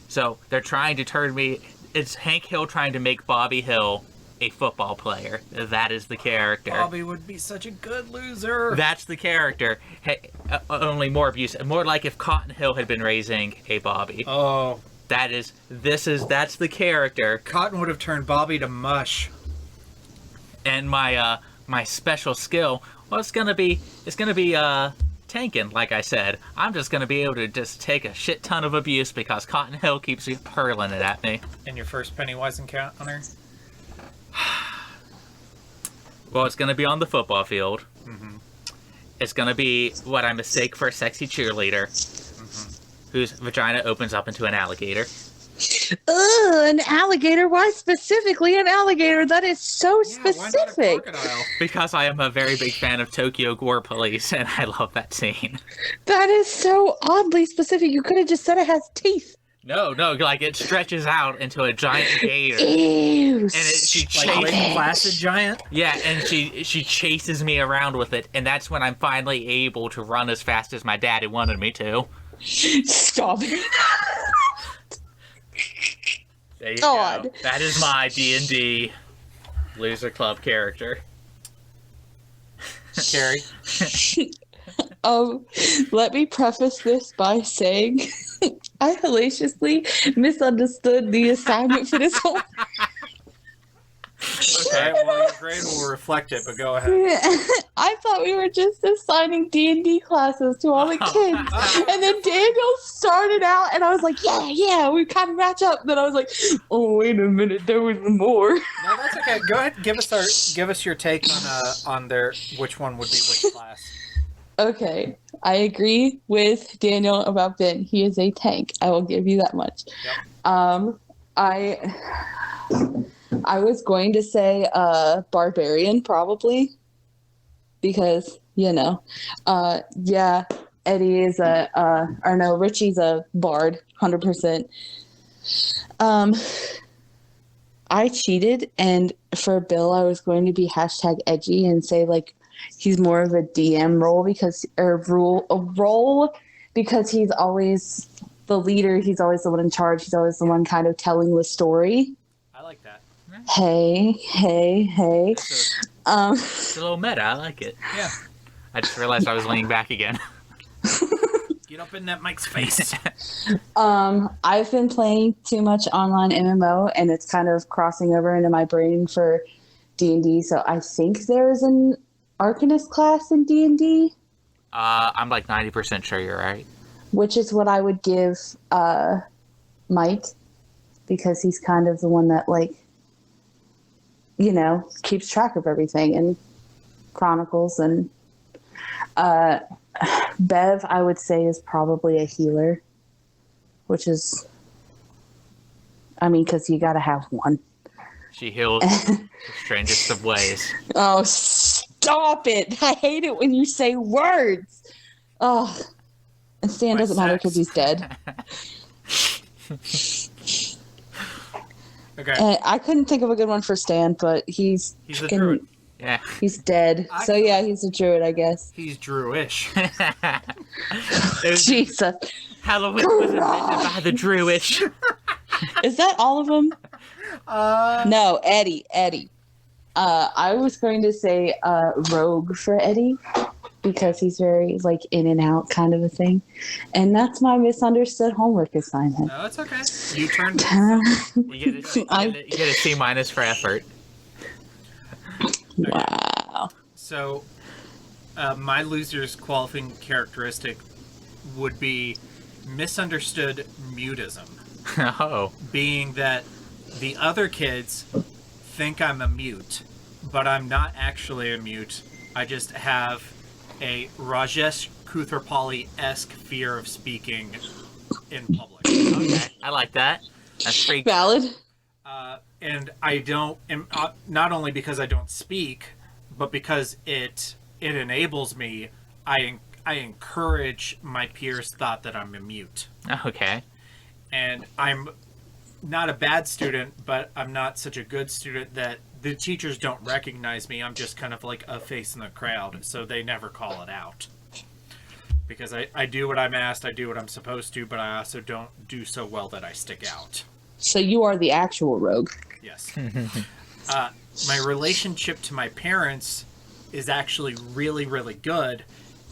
So they're trying to turn me... It's Hank Hill trying to make Bobby Hill a football player. That is the character. Bobby would be such a good loser. That's the character. Hey, only more abuse. More like if Cotton Hill had been raising a Bobby. Oh. That's the character. Cotton would have turned Bobby to mush. And my special skill, well, it's gonna be tanking, like I said. I'm just gonna be able to just take a shit ton of abuse because Cotton Hill keeps hurling it at me. And your first Pennywise encounter? Well, it's gonna be on the football field. It's gonna be what I mistake for a sexy cheerleader, whose vagina opens up into an alligator. Ugh, an alligator? Why specifically an alligator? That is so specific. Why not a crocodile? Because I am a very big fan of Tokyo Gore Police, and I love that scene. That is so oddly specific. You could have just said it has teeth. No, like it stretches out into a giant gator. Ew. And she Like chases, a placid giant? yeah, and she chases me around with it, and that's when I'm finally able to run as fast as my daddy wanted me to. Stop it. There you God. go. That is my D&D loser club character. Carey? Let me preface this by saying I hellaciously misunderstood the assignment for this whole. Okay, well, your grade will reflect it, but go ahead. I thought we were just assigning D&D classes to all the kids. And then Daniel started out, and I was like, yeah, we kind of match up. Then I was like, oh, wait a minute, there was more. No, that's okay. Go ahead, give us your take on which one would be which class. Okay, I agree with Daniel about Ben. He is a tank. I will give you that much. Yep. I was going to say barbarian probably because Eddie is Richie's a bard 100%. I cheated, and for Bill I was going to be #edgy and say like he's more of a DM role because he's always the leader, he's always the one in charge, he's always the one kind of telling the story. I like that. Hey. It's a little meta. I like it. Yeah. I just realized I was leaning back again. Get up in that Mike's face. I've been playing too much online MMO, and it's kind of crossing over into my brain for D&D, so I think there's an Arcanist class in D&D. I'm like 90% sure you're right. Which is what I would give Mike, because he's kind of the one that, like, keeps track of everything and chronicles. And Bev, I would say, is probably a healer, which is, because you got to have one. She heals the strangest of ways. Oh, stop it. I hate it when you say words. Oh, and Stan doesn't matter because he's dead. Okay. And I couldn't think of a good one for Stan, but he's He's a druid. Yeah. He's dead. So yeah, he's a druid, I guess. He's Druish. Jesus. Halloween was invented by the Druish. Is that all of them? No, Eddie. I was going to say rogue for Eddie because he's very like in and out kind of a thing. And that's my misunderstood homework assignment. No, it's okay. You turned You get a C- for effort. Wow. So, my loser's qualifying characteristic would be misunderstood mutism. Oh. Being that the other kids think I'm a mute, but I'm not actually a mute. I just have a Rajesh Koothrappali-esque fear of speaking in public. Okay, I like that. That's pretty valid. And I don't, not only because I don't speak, but because it enables me, I encourage my peers' thought that I'm a mute. Okay. And I'm not a bad student, but I'm not such a good student that the teachers don't recognize me. I'm just kind of like a face in the crowd, so they never call it out. Because I do what I'm asked, I do what I'm supposed to, but I also don't do so well that I stick out. So you are the actual rogue. Yes. My relationship to my parents is actually really, really good.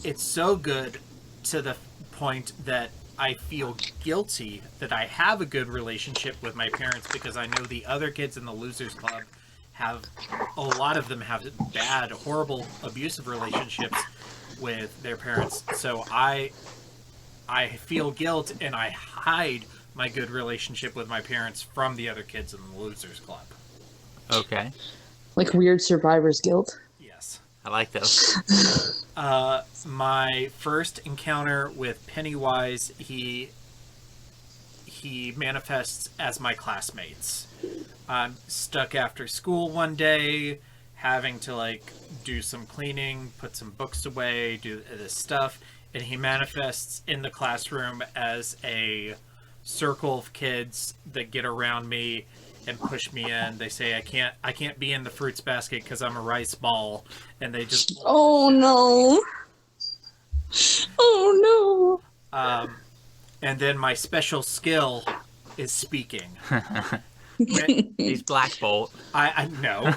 It's so good to the point that I feel guilty that I have a good relationship with my parents because I know the other kids in the Losers Club a lot of them have bad, horrible, abusive relationships with their parents. So I feel guilt and I hide my good relationship with my parents from the other kids in the Losers Club. Okay. Like weird survivor's guilt. Yes. I like those. My first encounter with Pennywise, he manifests as my classmates. I'm stuck after school one day, having to like do some cleaning, put some books away, do this stuff, and he manifests in the classroom as a circle of kids that get around me and push me in. They say I can't be in the fruits basket because I'm a rice ball, and they just Oh no. Oh no. And then my special skill is speaking. He's Black Bolt. I no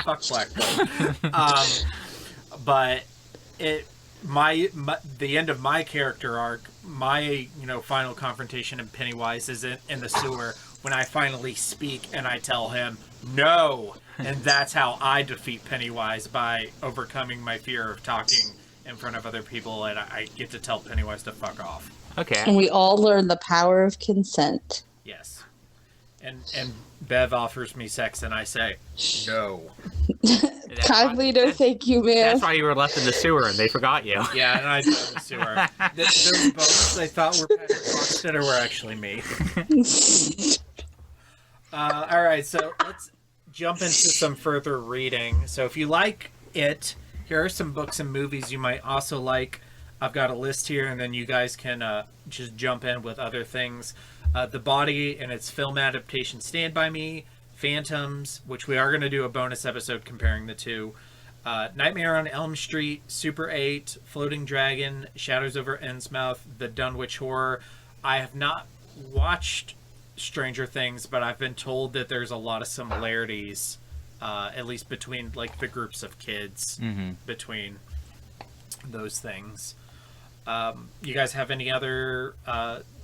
fuck Black Bolt. But the end of my character arc, my final confrontation in Pennywise is in the sewer when I finally speak and I tell him no, and that's how I defeat Pennywise, by overcoming my fear of talking in front of other people, and I get to tell Pennywise to fuck off. Okay. And we all learn the power of consent. Yes. And Bev offers me sex and I say no. Kind leader, thank you, man. That's why you were left in the sewer and they forgot you. Yeah, and I died in the sewer. Those bones they thought were Patrick Rockstetter were actually me. All right, so let's jump into some further reading. So if you like it, here are some books and movies you might also like. I've got a list here, and then you guys can just jump in with other things. The Body and its film adaptation Stand By Me, Phantoms, which we are going to do a bonus episode comparing the two, Nightmare on Elm Street, Super 8, Floating Dragon, Shadows over Innsmouth, The Dunwich Horror. I have not watched Stranger Things, but I've been told that there's a lot of similarities, at least between like the groups of kids between those things. You guys have any other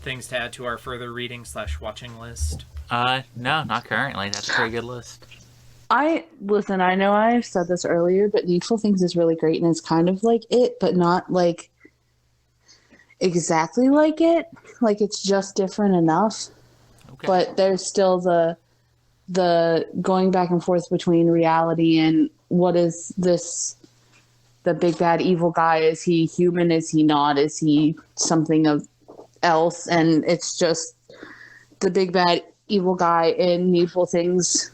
things to add to our further reading / watching list? No, not currently. That's a pretty good list. I know I've said this earlier, but Needful Things is really great, and it's kind of like it, but not like exactly like it. Like it's just different enough. Okay. But there's still the going back and forth between reality and what is this, the big bad evil guy. Is he human? Is he not? Is he something else? And it's just the big bad evil guy in Needful Things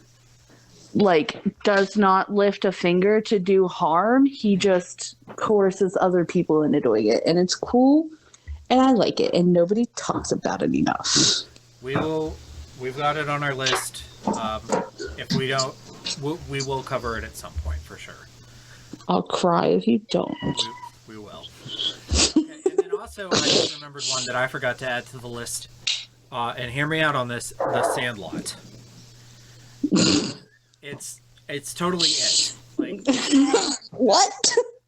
like does not lift a finger to do harm. He just coerces other people into doing it, and it's cool, and I like it, and nobody talks about it enough. We will We've got it on our list. If we don't, we will cover it at some point for sure. I'll cry if you don't. We will. Okay, and then also, I just remembered one that I forgot to add to the list. And hear me out on this: The Sandlot. It's totally it. Like What?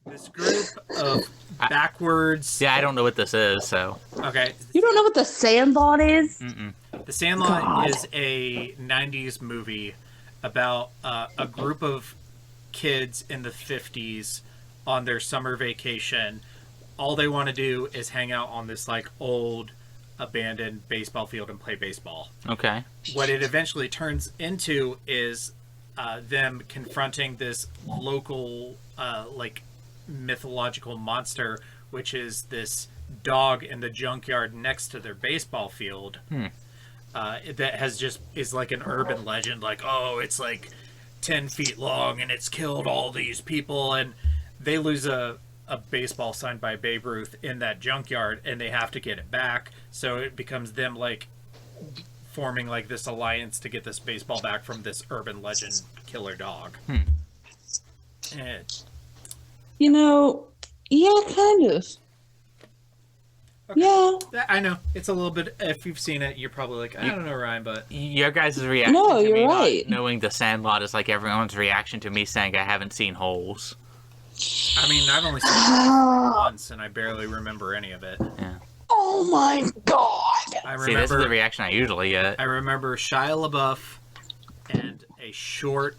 this group of backwards. Yeah, I don't know what this is, so. Okay. You don't know what the Sandlot is? Mm-mm. The Sandlot God. is a 90s movie about a group of kids in the 50s on their summer vacation. All they want to do is hang out on this like old abandoned baseball field and play baseball. Okay. What it eventually turns into is them confronting this local like mythological monster, which is this dog in the junkyard next to their baseball field. That has just is like an urban legend, like, oh, it's like 10 feet long and it's killed all these people, and they lose a baseball signed by Babe Ruth in that junkyard and they have to get it back, so it becomes them like forming like this alliance to get this baseball back from this urban legend killer dog. And You know, yeah, kind of. okay. Yeah. I know it's a little bit. If you've seen it, you're probably like, I don't know, Ryan, but Your guys' reaction No, to you're me right. not knowing The Sandlot is like everyone's reaction to me saying I haven't seen Holes. I mean, I've only seen it once and I barely remember any of it. Yeah. Oh my god. I See, this is the remember. reaction I usually get. I remember Shia LaBeouf and a short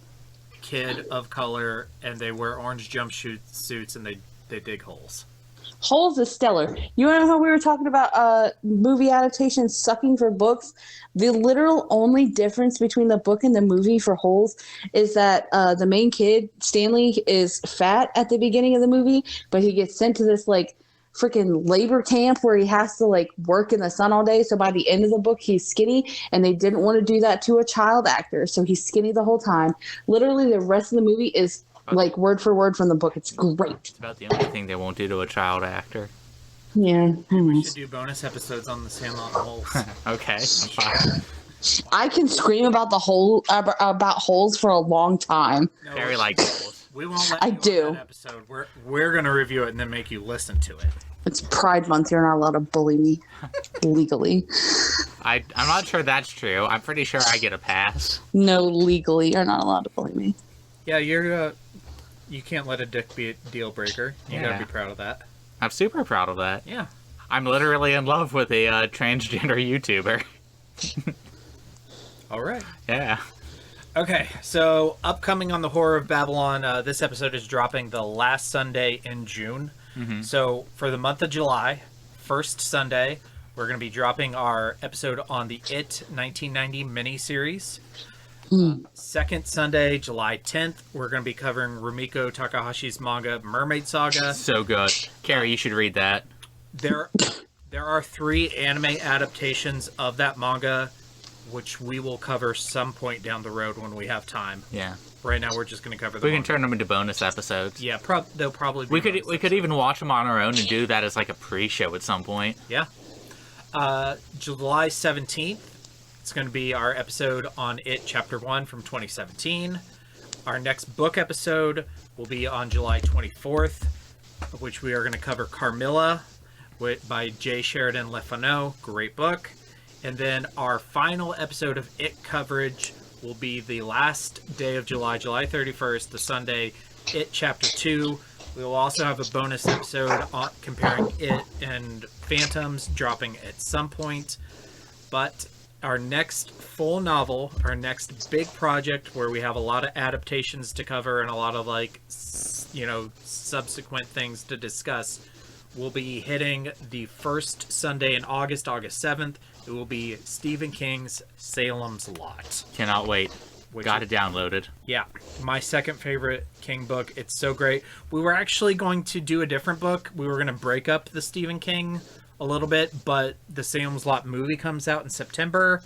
kid of color, and they wear orange jumpsuits and they dig holes. Holes is stellar. You know how we were talking about movie adaptations sucking for books? The literal only difference between the book and the movie for Holes is that the main kid, Stanley, is fat at the beginning of the movie, but he gets sent to this like freaking labor camp where he has to like work in the sun all day. So by the end of the book, he's skinny, and they didn't want to do that to a child actor. So he's skinny the whole time. Literally the rest of the movie is like word for word from the book. It's great. It's about the only thing they won't do to a child actor. Yeah. We should do bonus episodes on the Sandlot and holes. Okay, I'm fine. I can scream about about Holes for a long time. No, Very like Holes. we won't let I you on do. that episode. We're gonna review it and then make you listen to it. It's Pride Month. You're not allowed to bully me legally. I'm not sure that's true. I'm pretty sure I get a pass. No, legally, you're not allowed to bully me. Yeah, you're. You can't let a dick be a deal breaker. You Yeah. gotta be proud of that. I'm super proud of that. Yeah. I'm literally in love with a transgender YouTuber. All right. Yeah. Okay, so upcoming on the Horror of Babylon, this episode is dropping the last Sunday in June. So for the month of July, first Sunday, we're going to be dropping our episode on the It 1990 miniseries. Second Sunday, July 10th, we're going to be covering Rumiko Takahashi's manga Mermaid Saga. So good. Carey, you should read that. There are 3 anime adaptations of that manga, which we will cover some point down the road when we have time. Yeah. Right now, we're just going to cover the We can manga. turn them into bonus episodes. Yeah, they'll probably be We could bonus even watch them on our own and do that as like a pre-show at some point. Yeah. July 17th, it's going to be our episode on It Chapter 1 from 2017. Our next book episode will be on July 24th, which we are going to cover Carmilla by J. Sheridan Le Fanu. Great book. And then our final episode of It coverage will be the last day of July, July 31st, the Sunday, It Chapter 2. We will also have a bonus episode comparing It and Phantoms dropping at some point. But our next full novel, our next big project where we have a lot of adaptations to cover and a lot of subsequent things to discuss, will be hitting the first Sunday in August, August 7th. It will be Stephen King's Salem's Lot. Cannot wait. Got it downloaded. Yeah, my second favorite King book. It's so great. We were actually going to do a different book. We were going to break up the Stephen King a little bit, but the Salem's Lot movie comes out in September.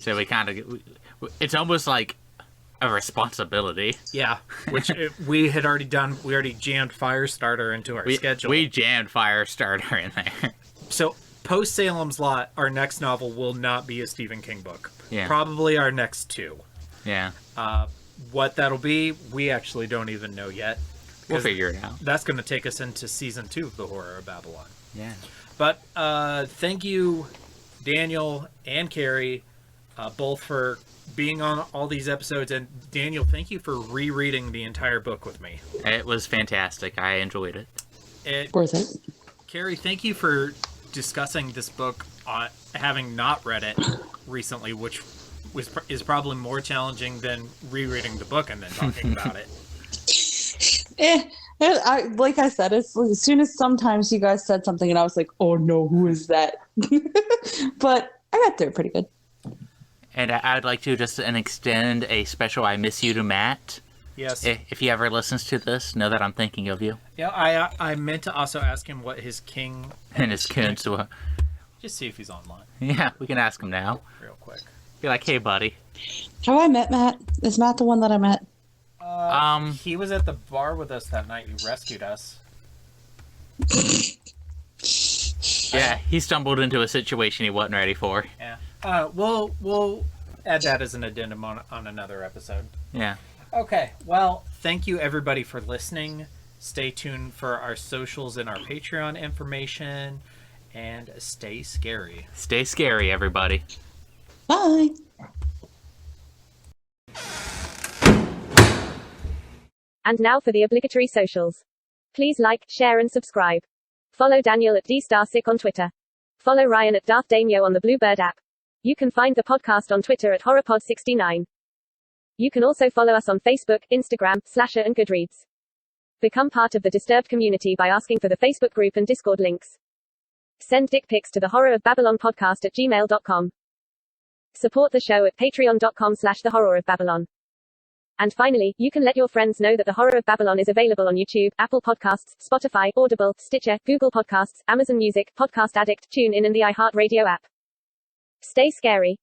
So we kind of... It's almost like a responsibility. Yeah, which we had already done. We already jammed Firestarter into our schedule. We jammed Firestarter in there. So post Salem's Lot, our next novel will not be a Stephen King book. Yeah. Probably our next 2. Yeah. What that'll be, we actually don't even know yet. We'll figure it out. That's going to take us into season 2 of The Horror of Babylon. Yeah. But thank you, Daniel and Carey, both for being on all these episodes. And Daniel, thank you for rereading the entire book with me. It was fantastic. I enjoyed it. Worth it. Carey, thank you for discussing this book, having not read it recently, which is probably more challenging than rereading the book and then talking about it. Like I said, it's as soon as sometimes you guys said something and I was like, oh no, who is that? But I got through it pretty good. And I'd like to just extend a special I miss you to Matt. Yes. If he ever listens to this, know that I'm thinking of you. Yeah, I meant to also ask him what his king... And his Koontz. Just see if he's online. Yeah, we can ask him now. Real quick. Be like, hey, buddy. Have I met Matt? Is Matt the one that I met? He was at the bar with us that night. You rescued us. Yeah, he stumbled into a situation he wasn't ready for. Yeah. We'll add that as an addendum on another episode. Yeah. Okay. Well, thank you everybody for listening. Stay tuned for our socials and our Patreon information. And stay scary. Stay scary, everybody. Bye. And now for the obligatory socials. Please like, share and subscribe. Follow Daniel at DStarSick on Twitter. Follow Ryan at Darth Damio on the Bluebird app. You can find the podcast on Twitter at HorrorPod69. You can also follow us on Facebook, Instagram, Slasher and Goodreads. Become part of the Disturbed community by asking for the Facebook group and Discord links. Send dick pics to the Horror of Babylon podcast at gmail.com. Support the show at patreon.com/the Horror of Babylon. And finally, you can let your friends know that The Horror of Babylon is available on YouTube, Apple Podcasts, Spotify, Audible, Stitcher, Google Podcasts, Amazon Music, Podcast Addict, TuneIn and the iHeartRadio app. Stay scary.